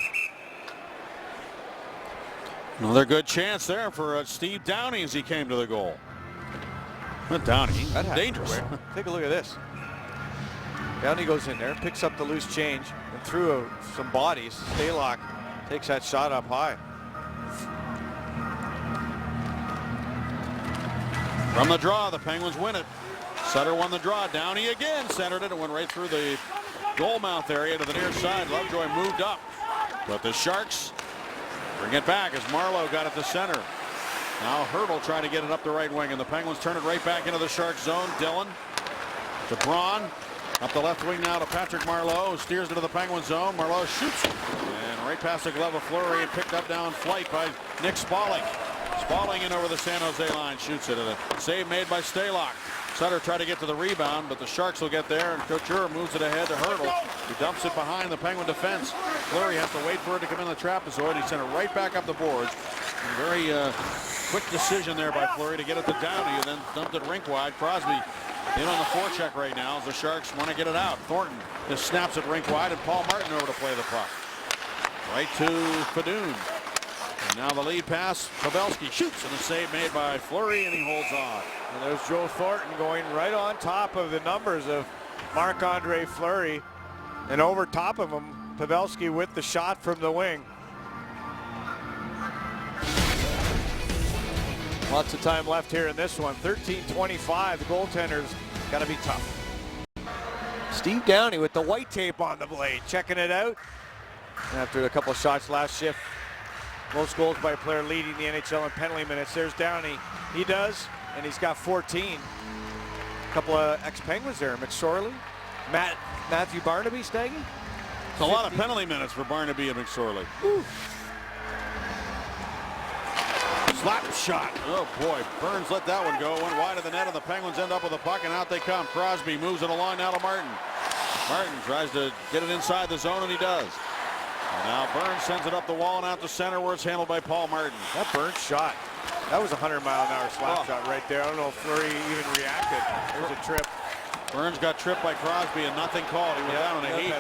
Another good chance there for Steve Downey as he came to the goal. But Downey, dangerous. Take a look at this. Downey goes in there, picks up the loose change, and through some bodies, Stalock takes that shot up high. From the draw, the Penguins win it. Sutter won the draw. Downey again centered it. It went right through the goal mouth area to the near side. Lovejoy moved up. But the Sharks bring it back as Marleau got it to center. Now Hertl trying to get it up the right wing, and the Penguins turn it right back into the Sharks zone. Dillon to Braun. Up the left wing now to Patrick Marleau, who steers into the Penguin zone. Marleau shoots. And right past the glove of Fleury and picked up down flight by Nick Spaulding. Spaulding in over the San Jose line, shoots it. And a save made by Stalock. Sutter tried to get to the rebound, but the Sharks will get there, and Couture moves it ahead to Hertl. He dumps it behind the Penguin defense. Fleury has to wait for it to come in the trapezoid. He sent it right back up the boards. A very quick decision there by Fleury to get it to Downey, and then dumped it rink wide. Crosby in on the forecheck right now as the Sharks want to get it out. Thornton just snaps it rink wide, and Paul Martin over to play the puck. Right to Fadoon. And now the lead pass. Pavelski shoots, and a save made by Fleury, and he holds on. And there's Joe Thornton going right on top of the numbers of Marc-Andre Fleury. And over top of him, Pavelski with the shot from the wing. Lots of time left here in this one. 13:25. The goaltender's got to be tough. Steve Downey with the white tape on the blade, checking it out. After a couple of shots last shift, most goals by a player leading the NHL in penalty minutes. There's Downey. He does, and he's got 14. A couple of ex-Penguins there. McSorley, Matthew Barnaby, Staggy. It's a lot of penalty minutes for Barnaby and McSorley. Woo. Slap shot. Oh boy, Burns let that one go. Went wide of the net, and the Penguins end up with the puck, and out they come. Crosby moves it along now to Martin. Martin tries to get it inside the zone, and he does. And now Burns sends it up the wall and out to center where it's handled by Paul Martin. That Burns shot, that was a 100-mile-an-hour slap shot right there. I don't know if Fleury even reacted. There's a trip. Burns got tripped by Crosby and nothing called. He went down on a heat.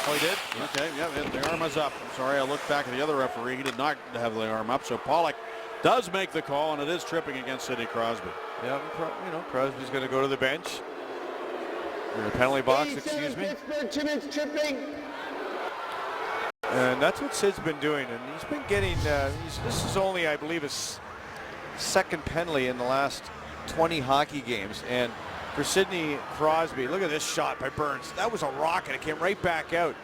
Oh, he did? Okay, yeah, the arm is up. I'm sorry, I looked back at the other referee. He did not have the arm up, so Pollock does make the call, and it is tripping against Sidney Crosby. Yeah, you know, Crosby's going to go to the bench. In the penalty box, excuse me. Pittsburgh, 2 minutes tripping. And that's what Sid's been doing, and he's been getting, this is only, I believe, his second penalty in the last 20 hockey games. And for Sidney Crosby, look at this shot by Burns. That was a rocket. It came right back out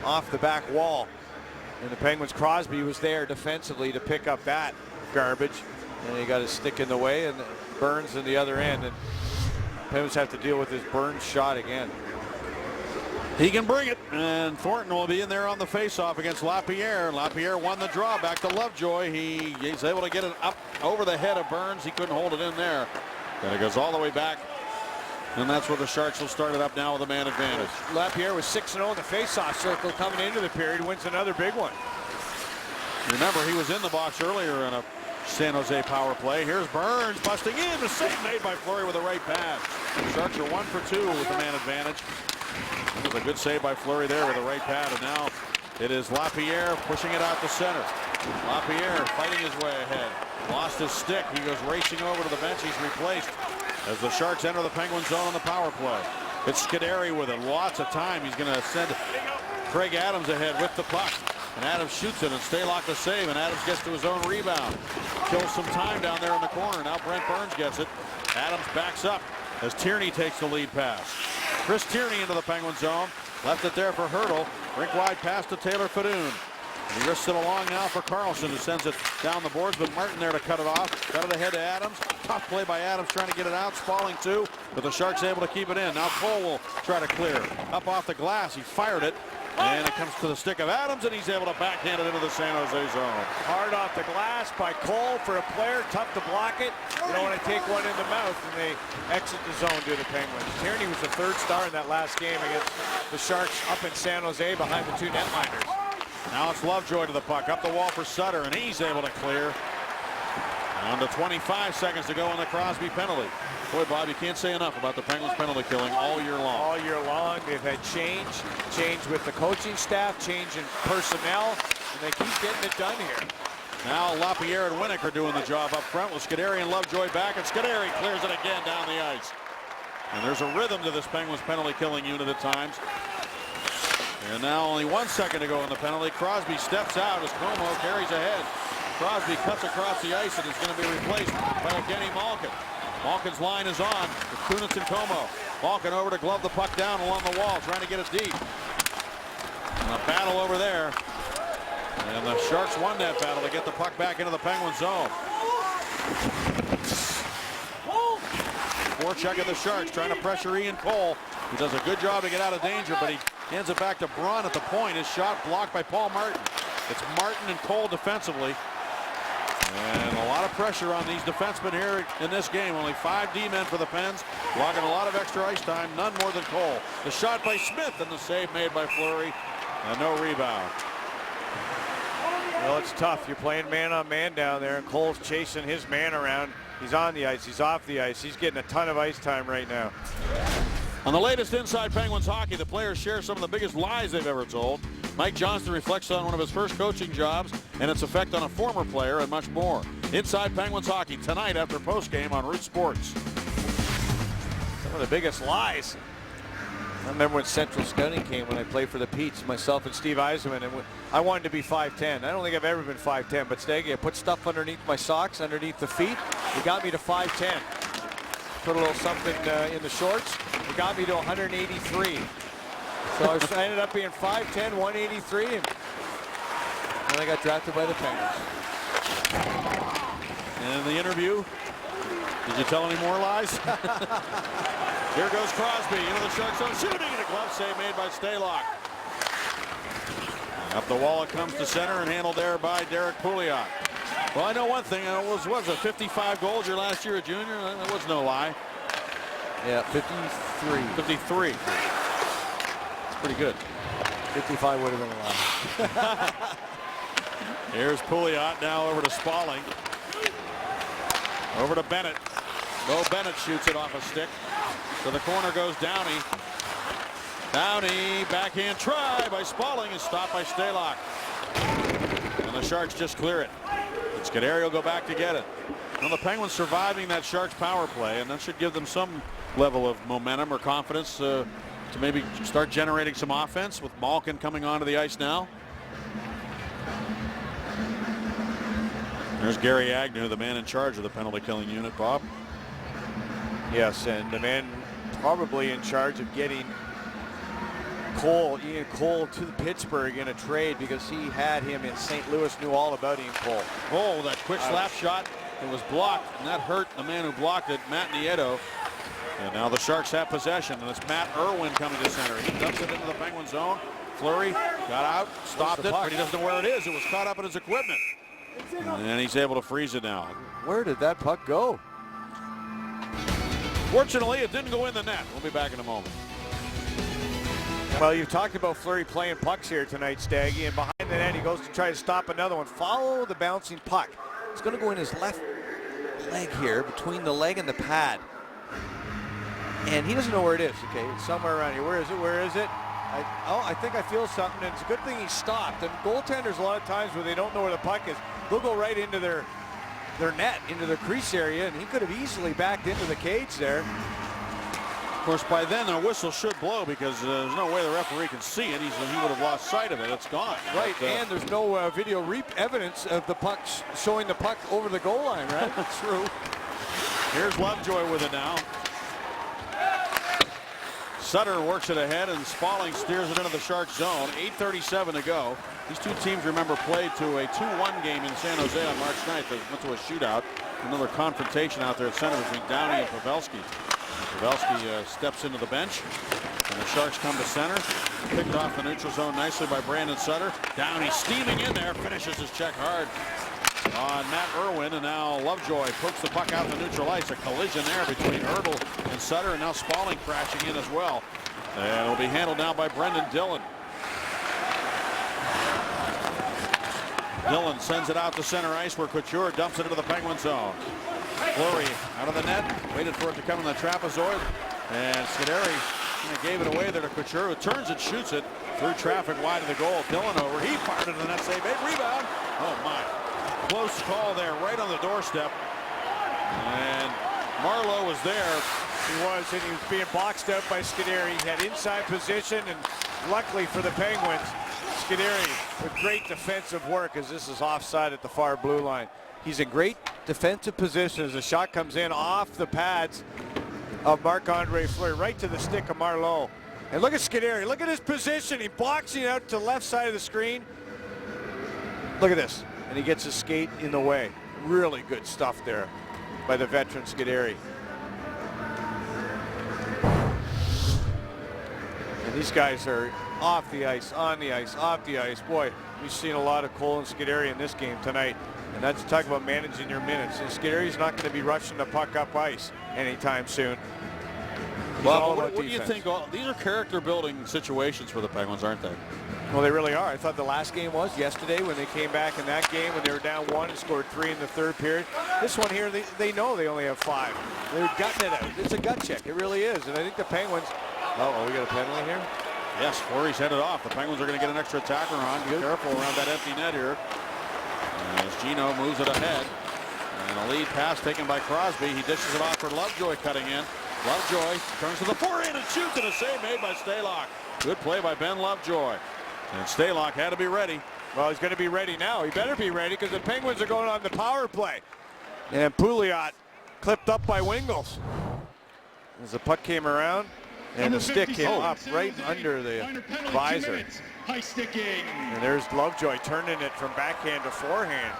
off the back wall. And the Penguins, Crosby was there defensively to pick up that garbage. And he got his stick in the way, and Burns in the other end. And Penguins have to deal with this Burns shot again. He can bring it, and Thornton will be in there on the faceoff against Lapierre. Lapierre won the draw back to Lovejoy. He's able to get it up over the head of Burns. He couldn't hold it in there. And it goes all the way back. And that's where the Sharks will start it up now with a man advantage. Lapierre was 6-0 in the faceoff circle coming into the period, wins another big one. Remember, he was in the box earlier in a San Jose power play. Here's Burns busting in. The save made by Fleury with a right pass. The Sharks are 1 for 2 with the man advantage. It was a good save by Fleury there with a right pad, and now it is Lapierre pushing it out to center. Lapierre fighting his way ahead. Lost his stick. He goes racing over to the bench. He's replaced as the Sharks enter the Penguin zone on the power play. It's Scuderi with it. Lots of time. He's going to send Craig Adams ahead with the puck. And Adams shoots it, and Stalock the save, and Adams gets to his own rebound. Kills some time down there in the corner. Now Brent Burns gets it. Adams backs up as Tierney takes the lead pass. Chris Tierney into the Penguin zone. Left it there for Hertl. Rink wide pass to Taylor Fedun. He risks it along now for Carlson, who sends it down the boards, but Martin there to cut it off. Cut it ahead to Adams. Tough play by Adams trying to get it out. Spalling too, but the Sharks able to keep it in. Now Cole will try to clear. Up off the glass. He fired it. And it comes to the stick of Adams, and he's able to backhand it into the San Jose zone. Hard off the glass by Cole for a player. Tough to block it. You don't want to take one in the mouth, and they exit the zone due to the Penguins. Tierney was the third star in that last game against the Sharks up in San Jose behind the two netliners. Now it's Lovejoy to the puck. Up the wall for Sutter, and he's able to clear. Down to 25 seconds to go on the Crosby penalty. Boy, Bob, you can't say enough about the Penguins penalty killing all year long. All year long. They've had change with the coaching staff, change in personnel, and they keep getting it done here. Now Lapierre and Winnick are doing the job up front with Scuderi and Lovejoy back, and Scuderi clears it again down the ice. And there's a rhythm to this Penguins penalty killing unit at times. And now only 1 second to go in the penalty. Crosby steps out as Como carries ahead. Crosby cuts across the ice and is going to be replaced by Evgeny Malkin. Malkin's line is on with Kunitz and Como. Malkin over to glove the puck down along the wall, trying to get it deep. And a battle over there. And the Sharks won that battle to get the puck back into the Penguin zone. Forecheck of the Sharks trying to pressure Ian Cole. He does a good job to get out of danger, but he hands it back to Braun at the point. His shot blocked by Paul Martin. It's Martin and Cole defensively. And a lot of pressure on these defensemen here in this game. Only 5 D-men for the Pens, logging a lot of extra ice time, none more than Cole. The shot by Smith and the save made by Fleury, and no rebound. Well, it's tough. You're playing man on man down there, and Cole's chasing his man around. He's on the ice. He's off the ice. He's getting a ton of ice time right now. On the latest Inside Penguins Hockey, the players share some of the biggest lies they've ever told. Mike Johnston reflects on one of his first coaching jobs and its effect on a former player and much more. Inside Penguins Hockey tonight after postgame on Root Sports. Some of the biggest lies. I remember when Central Scouting came when I played for the Petes, myself and Steve Eisenman, and I wanted to be 5'10". I don't think I've ever been 5'10", but Steggy, I put stuff underneath my socks, underneath the feet. It got me to 5'10". Put a little something in the shorts. It got me to 183. So I ended up being 5'10", 183, and then I got drafted by the Penguins. And in the interview, did you tell any more lies? Here goes Crosby into the Shark zone, shooting, and a glove save made by Stalock. Up the wall it comes to center and handled there by Derek Pouliot. Well, I know one thing. It was it 55 goals your last year at junior? That was no lie. Yeah, 53. 53. It's pretty good. 55 would have been allowed. Here's Pouliot now over to Spaulding. Over to Bennett. Bo Bennett shoots it off a stick. To the corner goes Downey. Downey, backhand try by Spaulding is stopped by Stalock. And the Sharks just clear it. And Scuderi will go back to get it. Well, the Penguins surviving that Sharks power play, and that should give them some level of momentum or confidence to maybe start generating some offense with Malkin coming onto the ice now. There's Gary Agnew, the man in charge of the penalty killing unit, Bob. Yes, and the man probably in charge of getting Ian Cole to Pittsburgh in a trade, because he had him in St. Louis, knew all about Ian Cole. Oh, that quick slap shot. It was blocked, and that hurt the man who blocked it, Matt Nieto. And now the Sharks have possession, and it's Matt Irwin coming to center. He dumps it into the Penguin zone. Fleury got out, stopped it, but he doesn't know where it is. It was caught up in his equipment. And he's able to freeze it now. Where did that puck go? Fortunately, it didn't go in the net. We'll be back in a moment. Well, you've talked about Fleury playing pucks here tonight, Staggy, and behind the net he goes to try to stop another one. Follow the bouncing puck. It's going to go in his left leg here, between the leg and the pad. And he doesn't know where it is. Okay, it's somewhere around here. Where is it? Where is it? I think I feel something, and it's a good thing he stopped. And goaltenders, a lot of times when they don't know where the puck is, they'll go right into their net, into the crease area, and he could have easily backed into the cage there. Of course, by then the whistle should blow, because there's no way the referee can see it. He would have lost sight of it. It's gone. Right, but, and there's no video evidence of the puck showing the puck over the goal line, right? That's true. Here's Lovejoy with it now. Sutter works it ahead, and Spaulding steers it into the Sharks zone. 8:37 to go. These two teams, remember, played to a 2-1 game in San Jose on March 9th. They went to a shootout. Another confrontation out there at center between Downey and Pavelski. Pavelski steps into the bench, and the Sharks come to center. Picked off the neutral zone nicely by Brandon Sutter. Downey steaming in there, finishes his check hard on Matt Irwin, and now Lovejoy pokes the puck out to neutral ice. A collision there between Hertl and Sutter, and now Spaulding crashing in as well. And it'll be handled now by Brendan Dillon. Dillon sends it out to center ice, where Couture dumps it into the Penguin zone. Fleury out of the net, waited for it to come in the trapezoid, and Scuderi gave it away there to Couture, who turns and shoots it through traffic wide of the goal. Dillon over, he fired it to the net, save, big rebound. Oh my. Close call there, right on the doorstep. And Marleau was there. He was, and he was being boxed out by Scuderi. He had inside position, and luckily for the Penguins, Scuderi with great defensive work, as this is offside at the far blue line. He's in great defensive position as the shot comes in off the pads of Marc-Andre Fleury, right to the stick of Marleau. And look at Scuderi, look at his position. He boxing out to the left side of the screen. Look at this. And he gets his skate in the way. Really good stuff there by the veteran Scuderi. And these guys are off the ice, on the ice, off the ice. Boy, we've seen a lot of Cole and Scuderi in this game tonight. And that's talk about managing your minutes. And Scuderi's not going to be rushing the puck up ice anytime soon. Well, what do you think? These are character-building situations for the Penguins, aren't they? Well, they really are. I thought the last game was yesterday when they came back in that game when they were down 1 and scored 3 in the third period. This one here, they know they only have 5. They're gutting it out. It's a gut check. It really is. And I think the Penguins. Oh, we got a penalty here? Yes, Fleury's headed off. The Penguins are going to get an extra attacker on. Be careful around that empty net here. As Gino moves it ahead. And a lead pass taken by Crosby. He dishes it off for Lovejoy cutting in. Lovejoy turns to the forehand and shoots, and a save made by Stalock. Good play by Ben Lovejoy. And Stalock had to be ready. Well, he's going to be ready now. He better be ready, because the Penguins are going on the power play. And Pouliot clipped up by Wingels. As the puck came around, and the stick came up right under the visor. High sticking. And there's Lovejoy turning it from backhand to forehand.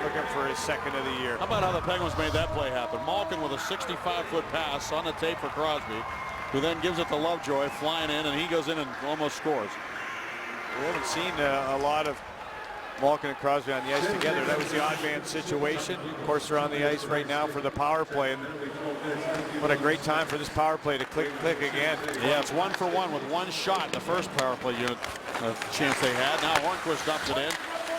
Looking for his second of the year. How about how the Penguins made that play happen? Malkin with a 65-foot pass on the tape for Crosby, who then gives it to Lovejoy, flying in, and he goes in and almost scores. We haven't seen a lot of Malkin and Crosby on the ice together. That was the odd man situation. Of course, they're on the ice right now for the power play. And what a great time for this power play to click again. Yeah, it's 1 for 1 with one shot. The first power play unit chance they had. Now Hornquist dumps it in.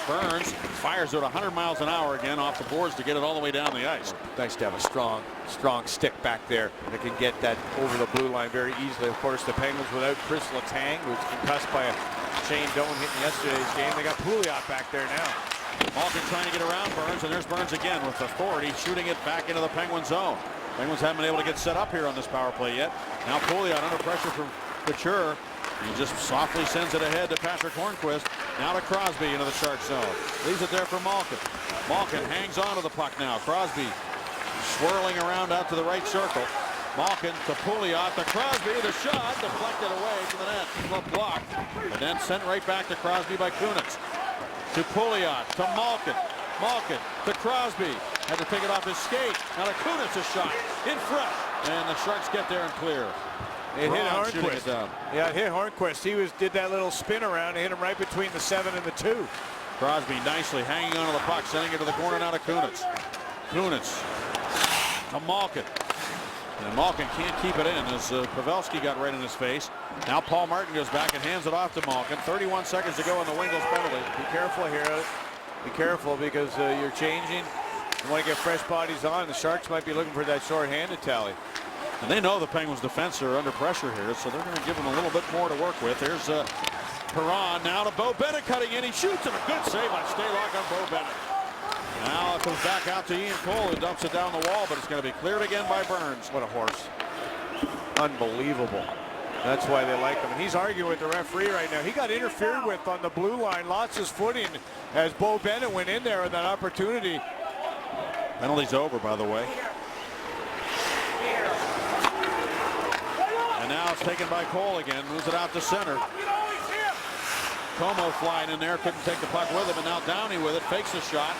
Burns fires it 100 miles an hour again off the boards to get it all the way down the ice. Nice to have a strong stick back there that can get that over the blue line very easily. Of course, the Penguins without Chris Letang, who's concussed by a Shane Doan hitting yesterday's game. They got Pouliot back there now. Malkin trying to get around Burns, and there's Burns again with authority, shooting it back into the Penguin zone. Penguins haven't been able to get set up here on this power play yet. Now Pouliot under pressure from Couture. He just softly sends it ahead to Patrick Hornquist. Now to Crosby into the Shark zone. Leaves it there for Malkin. Malkin hangs on to the puck now. Crosby swirling around out to the right circle. Malkin to Pouliot to Crosby. The shot deflected away to the net. Blocked. And then sent right back to Crosby by Kunitz. To Pouliot to Malkin. Malkin to Crosby. Had to take it off his skate. Now to Kunitz, a shot in front. And the Sharks get there and clear. It hit Braun shooting Hornquist. it down. Yeah, it hit Hornquist. He did that little spin around and hit him right between the 7 and the 2. Crosby nicely hanging onto the puck, sending it to the corner now to Kunitz. Kunitz to Malkin. And Malkin can't keep it in as Pavelski got right in his face. Now Paul Martin goes back and hands it off to Malkin. 31 seconds to go in the Wingles penalty. Be careful here. Be careful because you're changing. You want to get fresh bodies on. The Sharks might be looking for that short-handed tally. And they know the Penguins defense are under pressure here, so they're going to give them a little bit more to work with. There's Perron now to Bo Bennett cutting in. He shoots, and a good save by Stalock on Bo Bennett. Now it comes back out to Ian Cole, who dumps it down the wall, but it's going to be cleared again by Burns. What a horse. Unbelievable. That's why they like him. And he's arguing with the referee right now. He got interfered with on the blue line. Lost his footing as Bo Bennett went in there with that opportunity. Penalty's over, by the way. And now it's taken by Cole again. Moves it out to center. Como flying in there. Couldn't take the puck with him. And now Downey with it. Fakes a shot.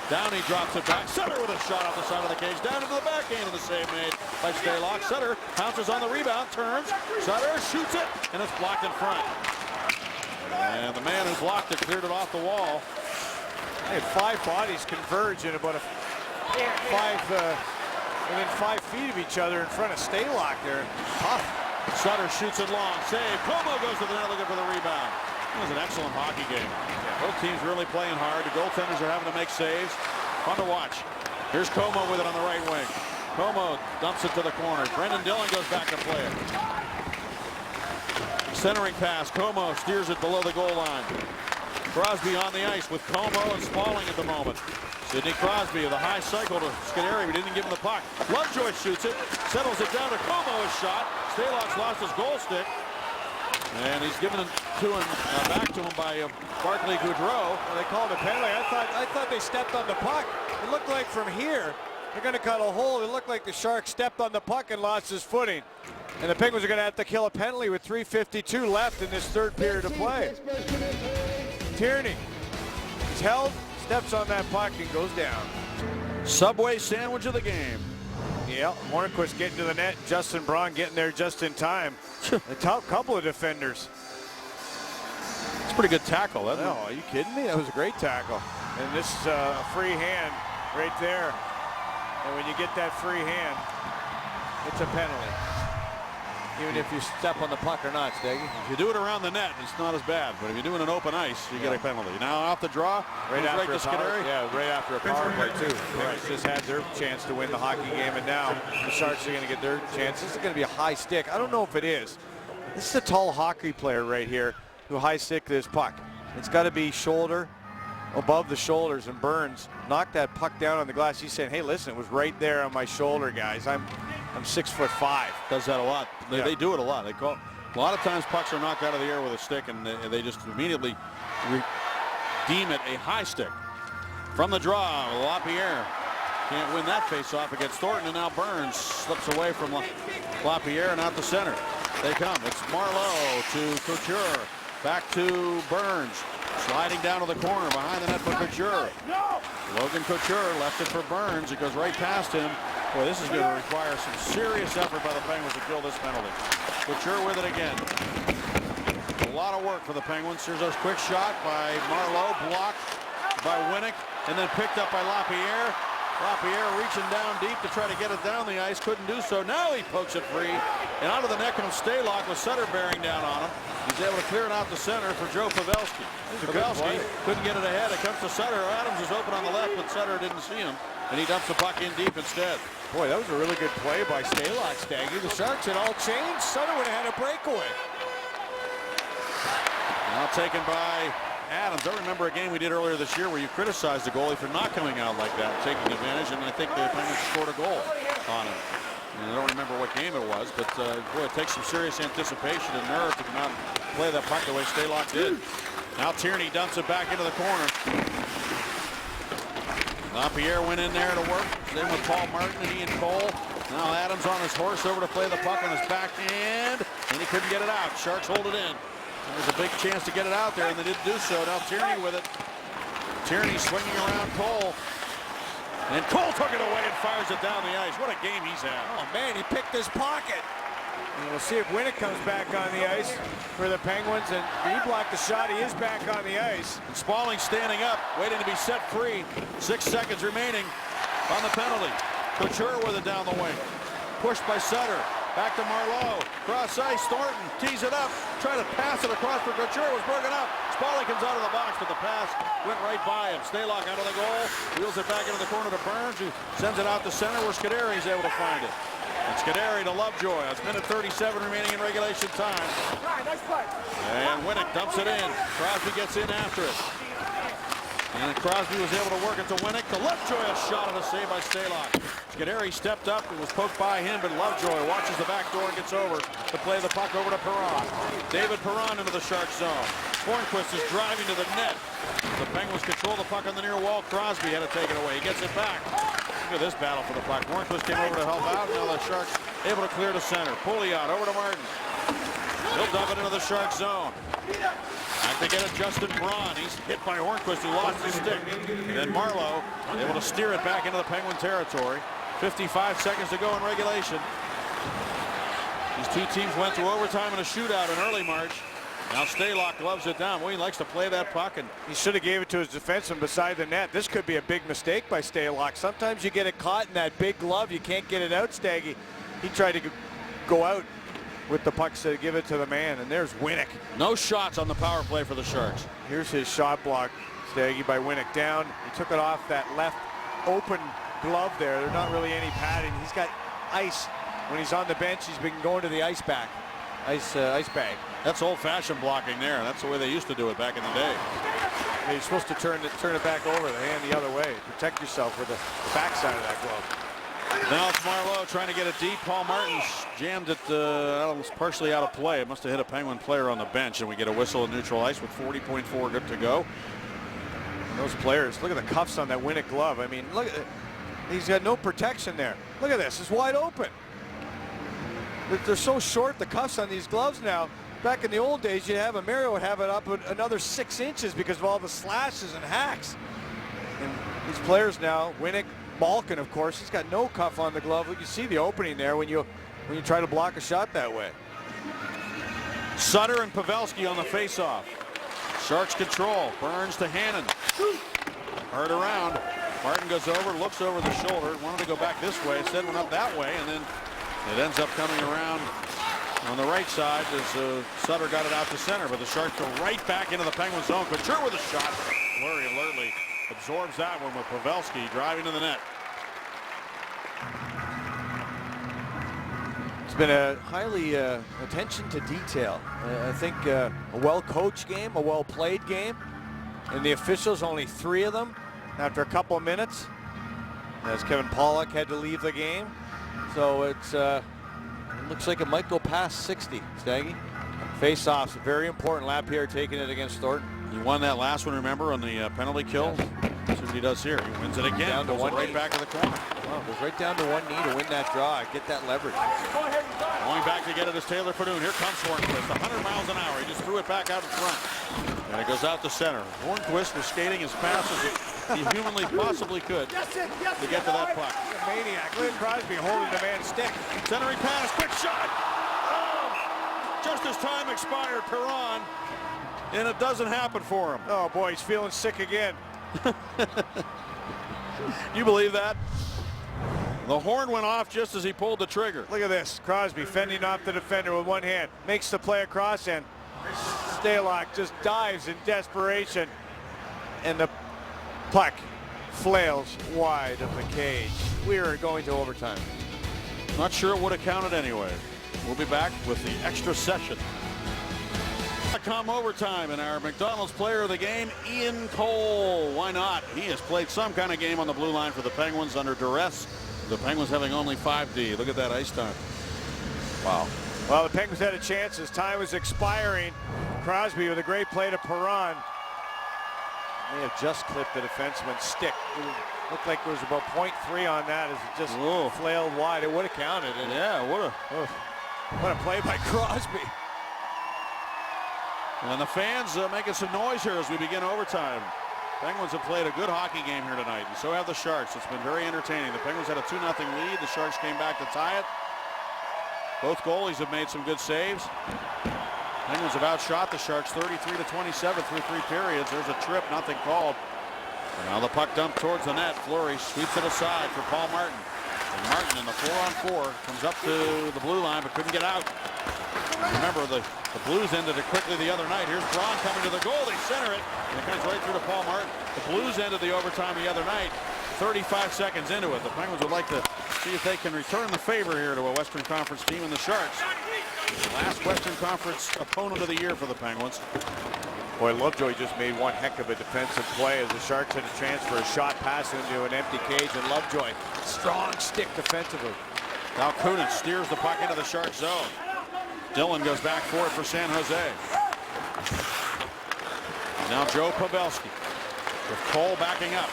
Downey drops it back. Sutter with a shot off the side of the cage. Down into the backhand of the save made by Stalock. Sutter pounces on the rebound. Turns. Sutter shoots it. And it's blocked in front. And the man who blocked it cleared it off the wall. Hey, 5 bodies converge in about within 5 feet of each other in front of Stalock there. Tough. Sutter shoots it long. Save. Como goes to the net looking for the rebound. It was an excellent hockey game. Both teams really playing hard. The goaltenders are having to make saves. Fun to watch. Here's Como with it on the right wing. Como dumps it to the corner. Brendan Dillon goes back to play it. Centering pass. Como steers it below the goal line. Crosby on the ice with Como and Spaulding at the moment. Sidney Crosby with a high cycle to Scuderi, but didn't give him the puck. Lovejoy shoots it, settles it down to Como, his shot. Stalock's lost his goal stick, and he's given it to him, back to him by Barclay Goudreau. Well, they called a penalty. I thought they stepped on the puck. It looked like from here they're going to cut a hole. It looked like the Sharks stepped on the puck and lost his footing. And the Penguins are going to have to kill a penalty with 3:52 left in this third period of play. Tierney, he's held. Steps on that puck and goes down. Subway sandwich of the game. Yeah, Hornquist getting to the net. Justin Braun getting there just in time. A top couple of defenders. It's a pretty good tackle, isn't it? No, are you kidding me? That was a great tackle. And this is a free hand right there. And when you get that free hand, it's a penalty. Even if you step on the puck or not, Steggy. If you do it around the net, it's not as bad. But if you do it in open ice, you get a penalty. Now off the draw, right after right a power play too. Penguins just had their chance to win the hockey game, and now the Sharks are going to get their chance. This is going to be a high stick. I don't know if it is. This is a tall hockey player right here who high stick this puck. It's got to be shoulder above the shoulders, and Burns knocked that puck down on the glass. He's saying, "Hey, listen, it was right there on my shoulder, guys. I'm 6'5". Does that a lot. They do it a lot. A lot of times pucks are knocked out of the air with a stick, and they just immediately deem it a high stick. From the draw, LaPierre can't win that face-off against Thornton, and now Burns slips away from LaPierre and out the center. They come. It's Marleau to Couture. Back to Burns. Sliding down to the corner behind the net for Couture. Logan Couture left it for Burns. It goes right past him. Boy, this is going to require some serious effort by the Penguins to kill this penalty. Couture with it again. A lot of work for the Penguins. Here's a quick shot by Marleau, blocked by Winnick, and then picked up by LaPierre. LaPierre reaching down deep to try to get it down the ice, couldn't do so. Now he pokes it free, and out of the net comes Stalock with Sutter bearing down on him. He's able to clear it out to center for Joe Pavelski. Pavelski couldn't get it ahead. It comes to Sutter. Adams is open on the left, but Sutter didn't see him, and he dumps the puck in deep instead. Boy, that was a really good play by Stalock, Staggy. The Sharks had all changed. Sutter would have had a breakaway. Now taken by Adams. I remember a game we did earlier this year where you criticized the goalie for not coming out like that, taking advantage, and I think the Penguins scored a goal on him. And I don't remember what game it was, but boy, it takes some serious anticipation and nerve to come out and play that puck the way Stalock did. Now Tierney dumps it back into the corner. LaPierre went in there to work. Then with Paul Martin and Ian Cole. Now Adams on his horse over to play the puck on his backhand, and he couldn't get it out. Sharks hold it in. There's a big chance to get it out there, and they didn't do so. Now Tierney with it. Tierney swinging around Cole. And Cole took it away and fires it down the ice. What a game he's had. Oh, man, he picked his pocket. And we'll see if Winnick comes back on the ice for the Penguins. And he blocked the shot. He is back on the ice. And Spaulding standing up, waiting to be set free. 6 seconds remaining on the penalty. Couture with it down the wing. Pushed by Sutter. Back to Marleau. Cross ice. Thornton tees it up. Trying to pass it across for Couture. Was broken up. Spaulding comes out of the box, but the pass went right by him. Stalock out of the goal. Wheels it back into the corner to Burns, who sends it out to center where Scuderi's able to find it. And Scuderi to Lovejoy. It's minute 37 remaining in regulation time. And Winnick dumps it in. Crosby gets in after it. And Crosby was able to work it to Winnick. To Lovejoy, a shot and a save by Stalock. Scuderi stepped up. It was poked by him, but Lovejoy watches the back door and gets over to play the puck over to Perron. David Perron into the Shark zone. Hornquist is driving to the net. The Penguins control the puck on the near wall. Crosby had to take it away. He gets it back. Look at this battle for the puck. Hornquist came over to help out. Now the Sharks able to clear to center. Pouliot over to Martin. He'll dump it into the Shark zone. Back to get it, Justin Braun. He's hit by Hornquist, who lost his stick. And then Marleau able to steer it back into the Penguin territory. 55 seconds to go in regulation. These two teams went to overtime in a shootout in early March. Now Stalock gloves it down. Well, he likes to play that puck, and he should have gave it to his defenseman beside the net. This could be a big mistake by Stalock. Sometimes you get it caught in that big glove. You can't get it out, Staggy. He tried to go out with the puck to give it to the man, and there's Winnick. No shots on the power play for the Sharks. Here's his shot block, Staggy, by Winnick down. He took it off that left open glove there. There's not really any padding. He's got ice. When he's on the bench, he's been going to the ice bag. That's old-fashioned blocking there. That's the way they used to do it back in the day. Yeah, you're supposed to turn it back over, the hand the other way. Protect yourself with the backside of that glove. Now it's Marleau trying to get it deep. Paul Martin jammed it almost partially out of play. It must have hit a Penguin player on the bench, and we get a whistle at neutral ice with 40.4 good to go. Those players, look at the cuffs on that Winnick glove. I mean, look at it. He's got no protection there. Look at this. It's wide open. They're so short, the cuffs on these gloves now. Back in the old days, you'd have Mario would have it up another 6 inches because of all the slashes and hacks. And these players now, Winnick, Malkin, of course, he's got no cuff on the glove. You see the opening there when you try to block a shot that way. Sutter and Pavelski on the face-off. Sharks control. Burns to Hannon. Hard around. Martin goes over, looks over the shoulder. Wanted to go back this way. Instead went up that way, and then it ends up coming around on the right side as Sutter got it out to center, but the Sharks go right back into the Penguin zone. Couture with a shot. Fleury alertly absorbs that one with Pavelski driving to the net. It's been a highly attention to detail. I think a well-coached game, a well-played game, and the officials, only 3 of them after a couple of minutes, as Kevin Pollock had to leave the game. So it looks like it might go past 60, Staggy. Face-offs, very important. LaPierre taking it against Thornton. He won that last one, remember, on the penalty kill? Yes. That's what he does here. He wins it again. Down to one right back to the corner. Wow, goes right down to one knee to win that draw. Get that leverage. Going back to get it is Taylor Fadoon. Here comes Hornquist, 100 miles an hour. He just threw it back out in front. And it goes out to center. Hornquist was skating as fast as he humanly possibly could to get to that puck. Maniac. Look at Crosby holding the man's stick. Centering pass, quick shot. Oh! Just as time expired, Perron, and it doesn't happen for him. Oh boy, he's feeling sick again. You believe that? The horn went off just as he pulled the trigger. Look at this. Crosby fending off the defender with one hand. Makes the play across, and Stalock just dives in desperation. And the puck flails wide of the cage. We are going to overtime. Not sure it would have counted anyway. We'll be back with the extra session. Come overtime, and our McDonald's player of the game, Ian Cole. Why not? He has played some kind of game on the blue line for the Penguins under duress. The Penguins having only 5D. Look at that ice time. Wow. Well, the Penguins had a chance as time was expiring. Crosby with a great play to Perron. May have just clipped the defenseman's stick. It looked like there was about 0.3 on that as it just flailed wide. It would have counted. And yeah, what a play by Crosby. And the fans making some noise here as we begin overtime. Penguins have played a good hockey game here tonight, and so have the Sharks. It's been very entertaining. The Penguins had a 2-0 lead. The Sharks came back to tie it. Both goalies have made some good saves. Penguins have outshot the Sharks 33-27 through 3 periods. There's a trip, nothing called. And now the puck dumped towards the net. Fleury sweeps it aside for Paul Martin. And Martin in the 4-on-4 comes up to the blue line but couldn't get out. And remember, the Blues ended it quickly the other night. Here's Braun coming to the goal. They center it. And it comes right through to Paul Martin. The Blues ended the overtime the other night. 35 seconds into it. The Penguins would like to see if they can return the favor here to a Western Conference team in the Sharks. Last Western Conference opponent of the year for the Penguins. Boy, Lovejoy just made one heck of a defensive play as the Sharks had a chance for a shot pass into an empty cage, and Lovejoy, strong stick defensively. Now Kunin steers the puck into the Shark zone. Dillon goes back for it for San Jose. Now Joe Pavelski with Cole backing up.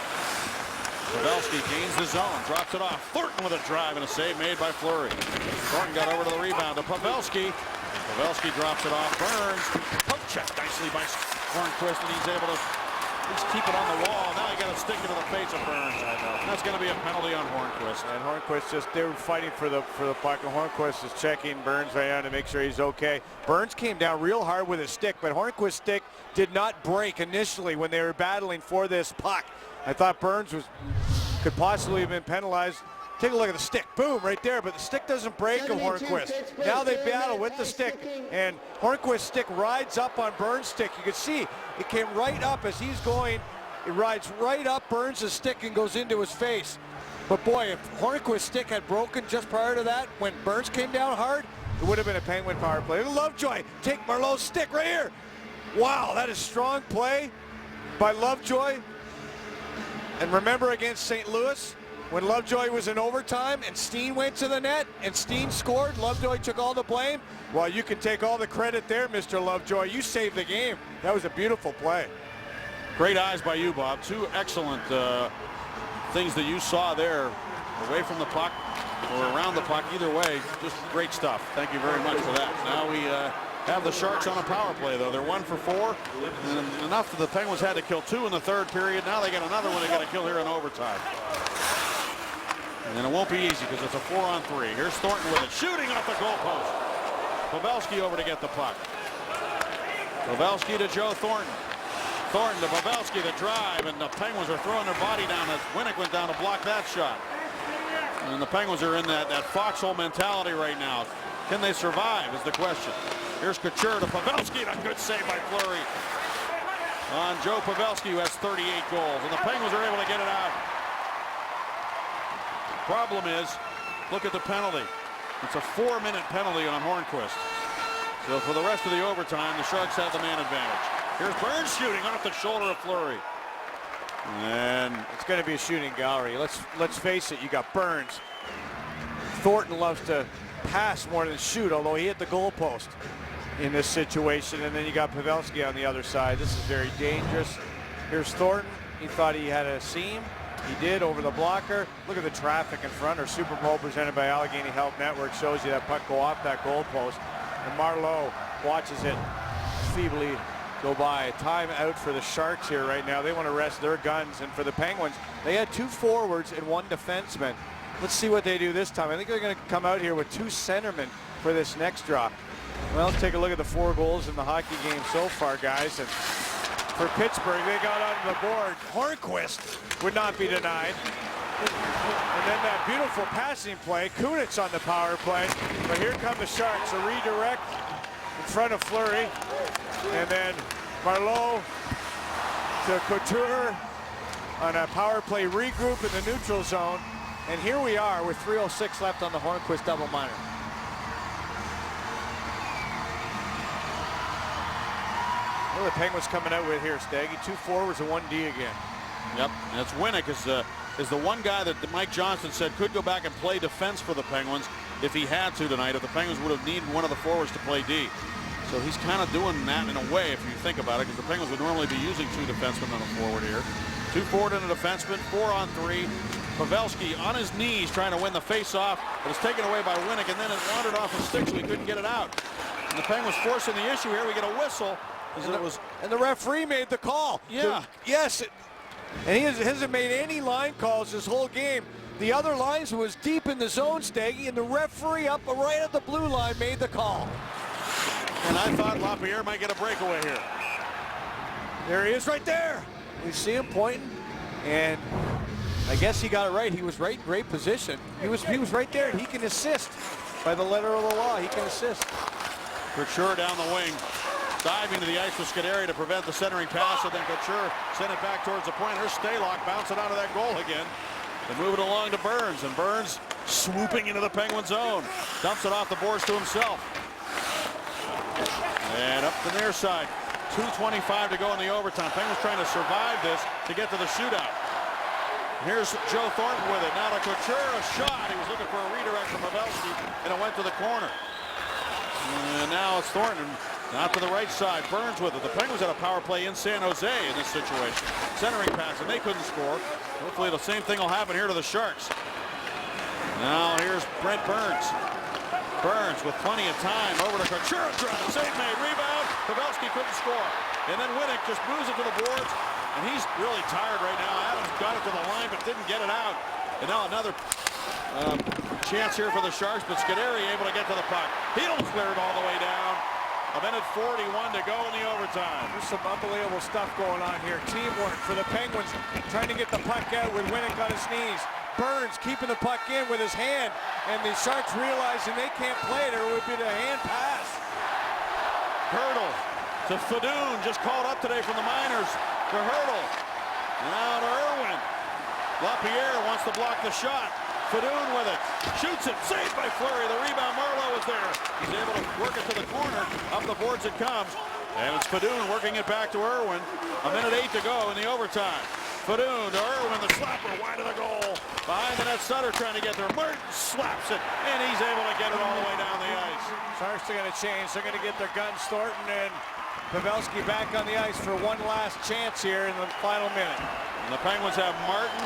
Pavelski gains the zone, drops it off. Thornton with a drive and a save made by Fleury. Thornton got over to the rebound to Pavelski. Pavelski drops it off. Burns, poke check nicely by Hornquist, and he's able to at least keep it on the wall. Now you got to stick it to the face of Burns. That's going to be a penalty on Hornquist. And Hornquist just, they were fighting for the puck, and Hornquist is checking Burns right now to make sure he's okay. Burns came down real hard with his stick, but Hornquist's stick did not break initially when they were battling for this puck. I thought Burns could possibly have been penalized. Take a look at the stick. Boom, right there. But the stick doesn't break of Hornquist. Now they battle with the stick. And Hornquist's stick rides up on Burns' stick. You can see it came right up as he's going. It rides right up Burns' stick and goes into his face. But boy, if Hornquist's stick had broken just prior to that, when Burns came down hard, it would have been a Penguin power play. Lovejoy, take Marleau's stick right here. Wow, that is strong play by Lovejoy. And remember against St. Louis, when Lovejoy was in overtime and Steen went to the net and Steen scored, Lovejoy took all the blame. Well, you can take all the credit there, Mr. Lovejoy. You saved the game. That was a beautiful play. Great eyes by you, Bob. 2 excellent things that you saw there, away from the puck or around the puck. Either way, just great stuff. Thank you very much for that. Now we have the Sharks on a power play, though. They're 1 for 4. And enough that the Penguins had to kill 2 in the 3rd period. Now they get another one they got to kill here in overtime. And it won't be easy because it's a 4-on-3. Here's Thornton with it, shooting off the goalpost. Pavelski over to get the puck. Pavelski to Joe Thornton. Thornton to Pavelski, the drive, and the Penguins are throwing their body down as Winnick went down to block that shot. And the Penguins are in that foxhole mentality right now. Can they survive is the question. Here's Couture to Pavelski, and a good save by Fleury on Joe Pavelski, who has 38 goals. And the Penguins are able to get it out. Problem is, look at the penalty. It's a 4-minute penalty on Hornquist. So for the rest of the overtime, the Sharks have the man advantage. Here's Burns shooting off the shoulder of Fleury. And it's going to be a shooting gallery. Let's face it, you got Burns. Thornton loves to pass more than shoot, although he hit the goalpost in this situation. And then you got Pavelski on the other side. This is very dangerous. Here's Thornton. He thought he had a seam. He did over the blocker. Look at the traffic in front. Our Super Bowl presented by Allegheny Health Network shows you that puck go off that goalpost. And Marleau watches it feebly go by. Time out for the Sharks here right now. They want to rest their guns. And for the Penguins, they had 2 forwards and 1 defenseman. Let's see what they do this time. I think they're going to come out here with 2 centermen for this next draw. Well, let's take a look at the 4 goals in the hockey game so far, guys. And for Pittsburgh. They got onto the board. Hornquist would not be denied. And then that beautiful passing play. Kunitz on the power play. But here come the Sharks. A redirect in front of Fleury. And then Marleau to Couture on a power play regroup in the neutral zone. And here we are with 3:06 left on the Hornquist double minor. What are the Penguins coming out with here, Staggy? 2 forwards and 1 D again. Yep, and it's Winnick is the one guy that Mike Johnson said could go back and play defense for the Penguins if he had to tonight, if the Penguins would have needed one of the forwards to play D. So he's kind of doing that in a way, if you think about it, because the Penguins would normally be using 2 defensemen on a forward here. 2 forward and a defenseman, 4-on-3. Pavelski on his knees trying to win the face-off, but it's taken away by Winnick, and then it wandered off his stick, so he couldn't get it out. And the Penguins forcing the issue here. We get a whistle. And the referee made the call. Yeah. Yes. And he hasn't made any line calls this whole game. The other lines was deep in the zone, Staggy, and the referee up right at the blue line made the call. And I thought LaPierre might get a breakaway here. There he is right there. We see him pointing, and I guess he got it right. He was right, great position. He was right there, and he can assist. By the letter of the law, he can assist. Couture down the wing, diving to the ice with Scuderi to prevent the centering pass, and then Couture sent it back towards the point. Here's Stalock bouncing out of that goal again. They move it along to Burns, and Burns swooping into the Penguin zone. Dumps it off the boards to himself. And up the near side. 2:25 to go in the overtime. Penguins trying to survive this to get to the shootout. Here's Joe Thornton with it. Now to Couture, a shot. He was looking for a redirect from Pavelski, and it went to the corner. And now it's Thornton. Out to the right side. Burns with it. The Penguins had a power play in San Jose in this situation. Centering pass, and they couldn't score. Hopefully the same thing will happen here to the Sharks. Now here's Brent Burns. Burns with plenty of time over to Couture. Save made. Rebound. Pavelski couldn't score. And then Winnick just moves it to the boards. And he's really tired right now. Adams got it to the line but didn't get it out. And now another chance here for the Sharks, but Scuderi able to get to the puck. He almost cleared all the way down. 1:41 to go in the overtime. There's some unbelievable stuff going on here. Teamwork for the Penguins, trying to get the puck out with Winnick on his knees. Burns keeping the puck in with his hand, and the Sharks realizing they can't play it, or it would be the hand pass. Hurdle to Fadoon, just called up today from the minors. To Hurdle. Now to Irwin. LaPierre wants to block the shot. Fadoon with it. Shoots it. Saved by Fleury. The rebound. Marleau is there. He's able to work it to the corner. Up the boards it comes. And it's Fadoon working it back to Irwin. 1:08 to go in the overtime. Fadoon to Irwin. The slapper wide of the goal. Behind the net, Sutter trying to get there. Mertens slaps it. And he's able to get it all the way down the ice. Sharks are going to change. They're going to get their guns. Thornton and Pavelski back on the ice for one last chance here in the final minute. And the Penguins have Martin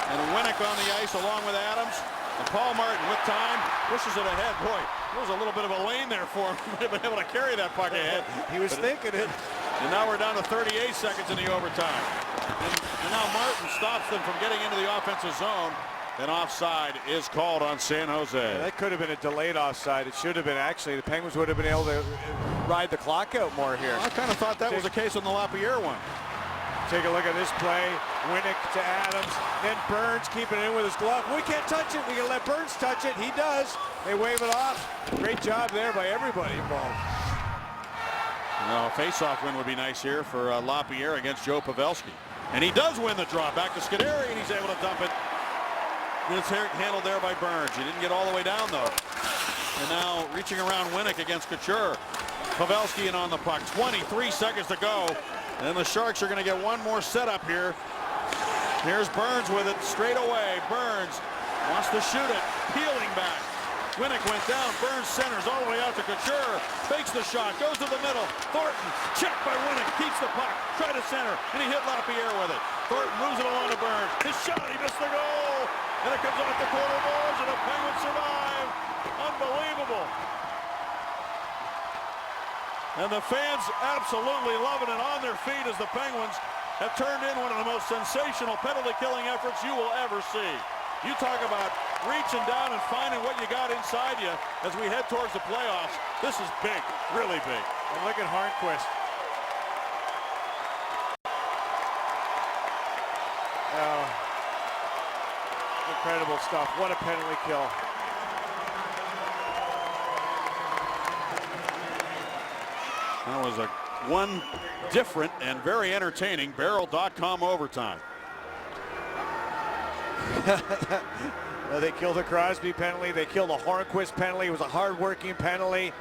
and Winnick on the ice along with Adams. And Paul Martin with time pushes it ahead. Boy, there was a little bit of a lane there for him. He might have been able to carry that puck ahead. He was thinking it. And now we're down to 38 seconds in the overtime. And now Martin stops them from getting into the offensive zone. And offside is called on San Jose. Yeah, that could have been a delayed offside. It should have been, actually. The Penguins would have been able to ride the clock out more here. I kind of thought that was the case on the LaPierre one. Take a look at this play. Winnick to Adams. Then Burns keeping it in with his glove. We can't touch it. We can let Burns touch it. He does. They wave it off. Great job there by everybody involved. Well, a face-off win would be nice here for LaPierre against Joe Pavelski. And he does win the draw. Back to Scuderi, and he's able to dump it. And it's handled there by Burns. He didn't get all the way down, though. And now reaching around Winnick against Couture. Pavelski in on the puck. 23 seconds to go. And the Sharks are going to get one more setup here. Here's Burns with it straight away. Burns wants to shoot it. Peeling back. Winnick went down. Burns centers all the way out to Couture. Fakes the shot. Goes to the middle. Thornton checked by Winnick. Keeps the puck. Try to center. And he hit LaPierre with it. Thornton moves it along to Burns. His shot. He missed the goal. And it comes off the corner boards. And the Penguins survive. Unbelievable. And the fans absolutely loving it on their feet as the Penguins have turned in one of the most sensational penalty-killing efforts you will ever see. You talk about reaching down and finding what you got inside you as we head towards the playoffs. This is big, really big. And look at Hornquist. Incredible stuff. What a penalty kill. That was one different and very entertaining Barrel.com overtime. Well, they killed a Crosby penalty. They killed a Hornquist penalty. It was a hard-working penalty.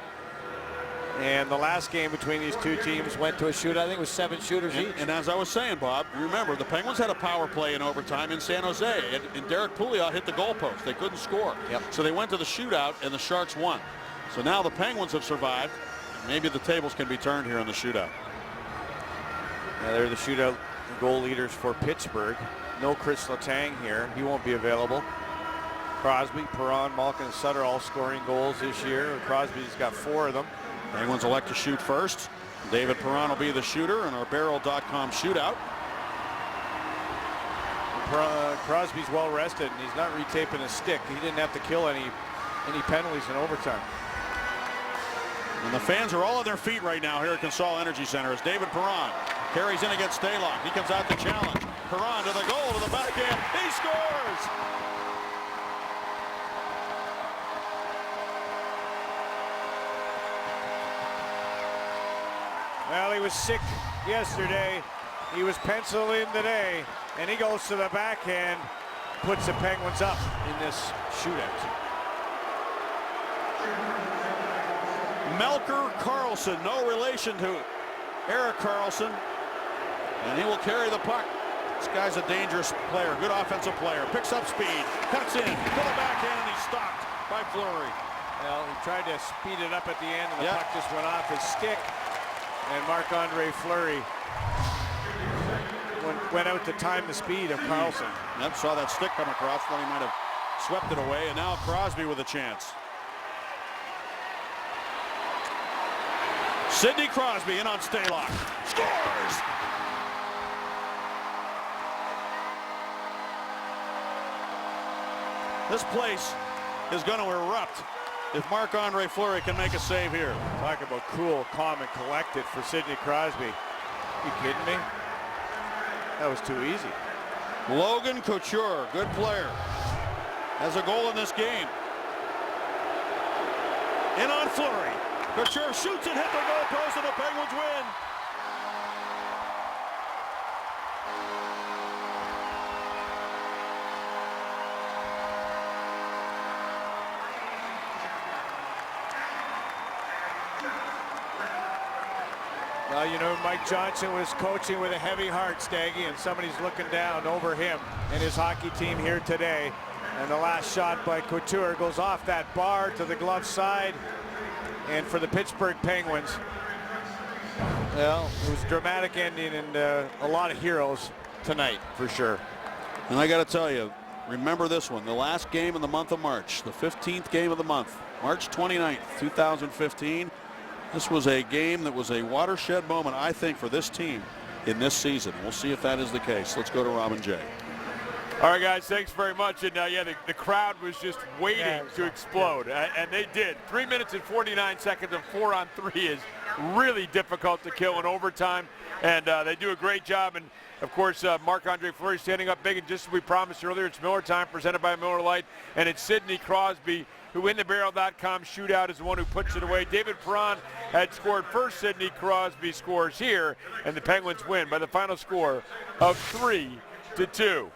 And the last game between these two teams went to a shootout. I think it was 7 shooters each. And as I was saying, Bob, remember, the Penguins had a power play in overtime in San Jose, and Derek Pouliot hit the goalpost. They couldn't score. Yep. So they went to the shootout, and the Sharks won. So now the Penguins have survived. Maybe the tables can be turned here in the shootout. Yeah, they're the shootout goal leaders for Pittsburgh. No Chris Letang here. He won't be available. Crosby, Perron, Malkin, and Sutter all scoring goals this year. Crosby's got 4 of them. Penguins elect to shoot first. David Perron will be the shooter in our Barrel.com shootout. Crosby's well rested, and he's not retaping his stick. He didn't have to kill any penalties in overtime. And the fans are all on their feet right now here at Consol Energy Center as David Perron carries in against Stalock. He comes out to challenge. Perron to the goal, to the backhand. He scores! Well, he was sick yesterday. He was penciled in today, and he goes to the backhand, puts the Penguins up in this shootout. Melker Karlsson, no relation to Erik Karlsson, and he will carry the puck. This guy's a dangerous player, good offensive player. Picks up speed, cuts in, to the backhand, and he's stopped by Fleury. Well, he tried to speed it up at the end, and the puck just went off his stick. And Marc-Andre Fleury went out to time the speed of Karlsson. Yep, saw that stick come across, thought he might have swept it away, and now Crosby with a chance. Sidney Crosby in on Stalock. Scores! This place is going to erupt if Marc-Andre Fleury can make a save here. Talk about cool, calm, and collected for Sidney Crosby. You kidding me? That was too easy. Logan Couture, good player, has a goal in this game. In on Fleury. Couture shoots it, hit the goalpost, and the Penguins win. Well, you know, Mike Johnson was coaching with a heavy heart, Staggy, and somebody's looking down over him and his hockey team here today. And the last shot by Couture goes off that bar to the glove side. And for the Pittsburgh Penguins, well, it was a dramatic ending and a lot of heroes tonight, for sure. And I got to tell you, remember this one, the last game in the month of March, the 15th game of the month, March 29th, 2015. This was a game that was a watershed moment, I think, for this team in this season. We'll see if that is the case. Let's go to Robin Jay. All right, guys, thanks very much. And, yeah, the crowd was just waiting to explode, and they did. 3 minutes and 49 seconds of 4-on-3 is really difficult to kill in overtime, and they do a great job. And, of course, Marc-Andre Fleury standing up big, and just as we promised earlier, it's Miller time, presented by Miller Lite, and it's Sidney Crosby, who in the Barrel.com shootout is the one who puts it away. David Perron had scored first. Sidney Crosby scores here, and the Penguins win by the final score of 3-2.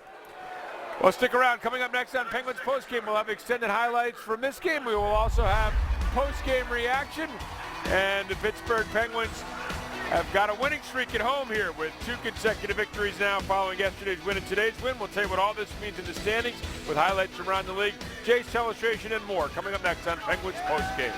Well, stick around. Coming up next on Penguins Postgame, we'll have extended highlights from this game. We will also have post-game reaction, and the Pittsburgh Penguins have got a winning streak at home here with 2 consecutive victories now following yesterday's win and today's win. We'll tell you what all this means in the standings with highlights from around the league, Jay's illustration, and more coming up next on Penguins Postgame.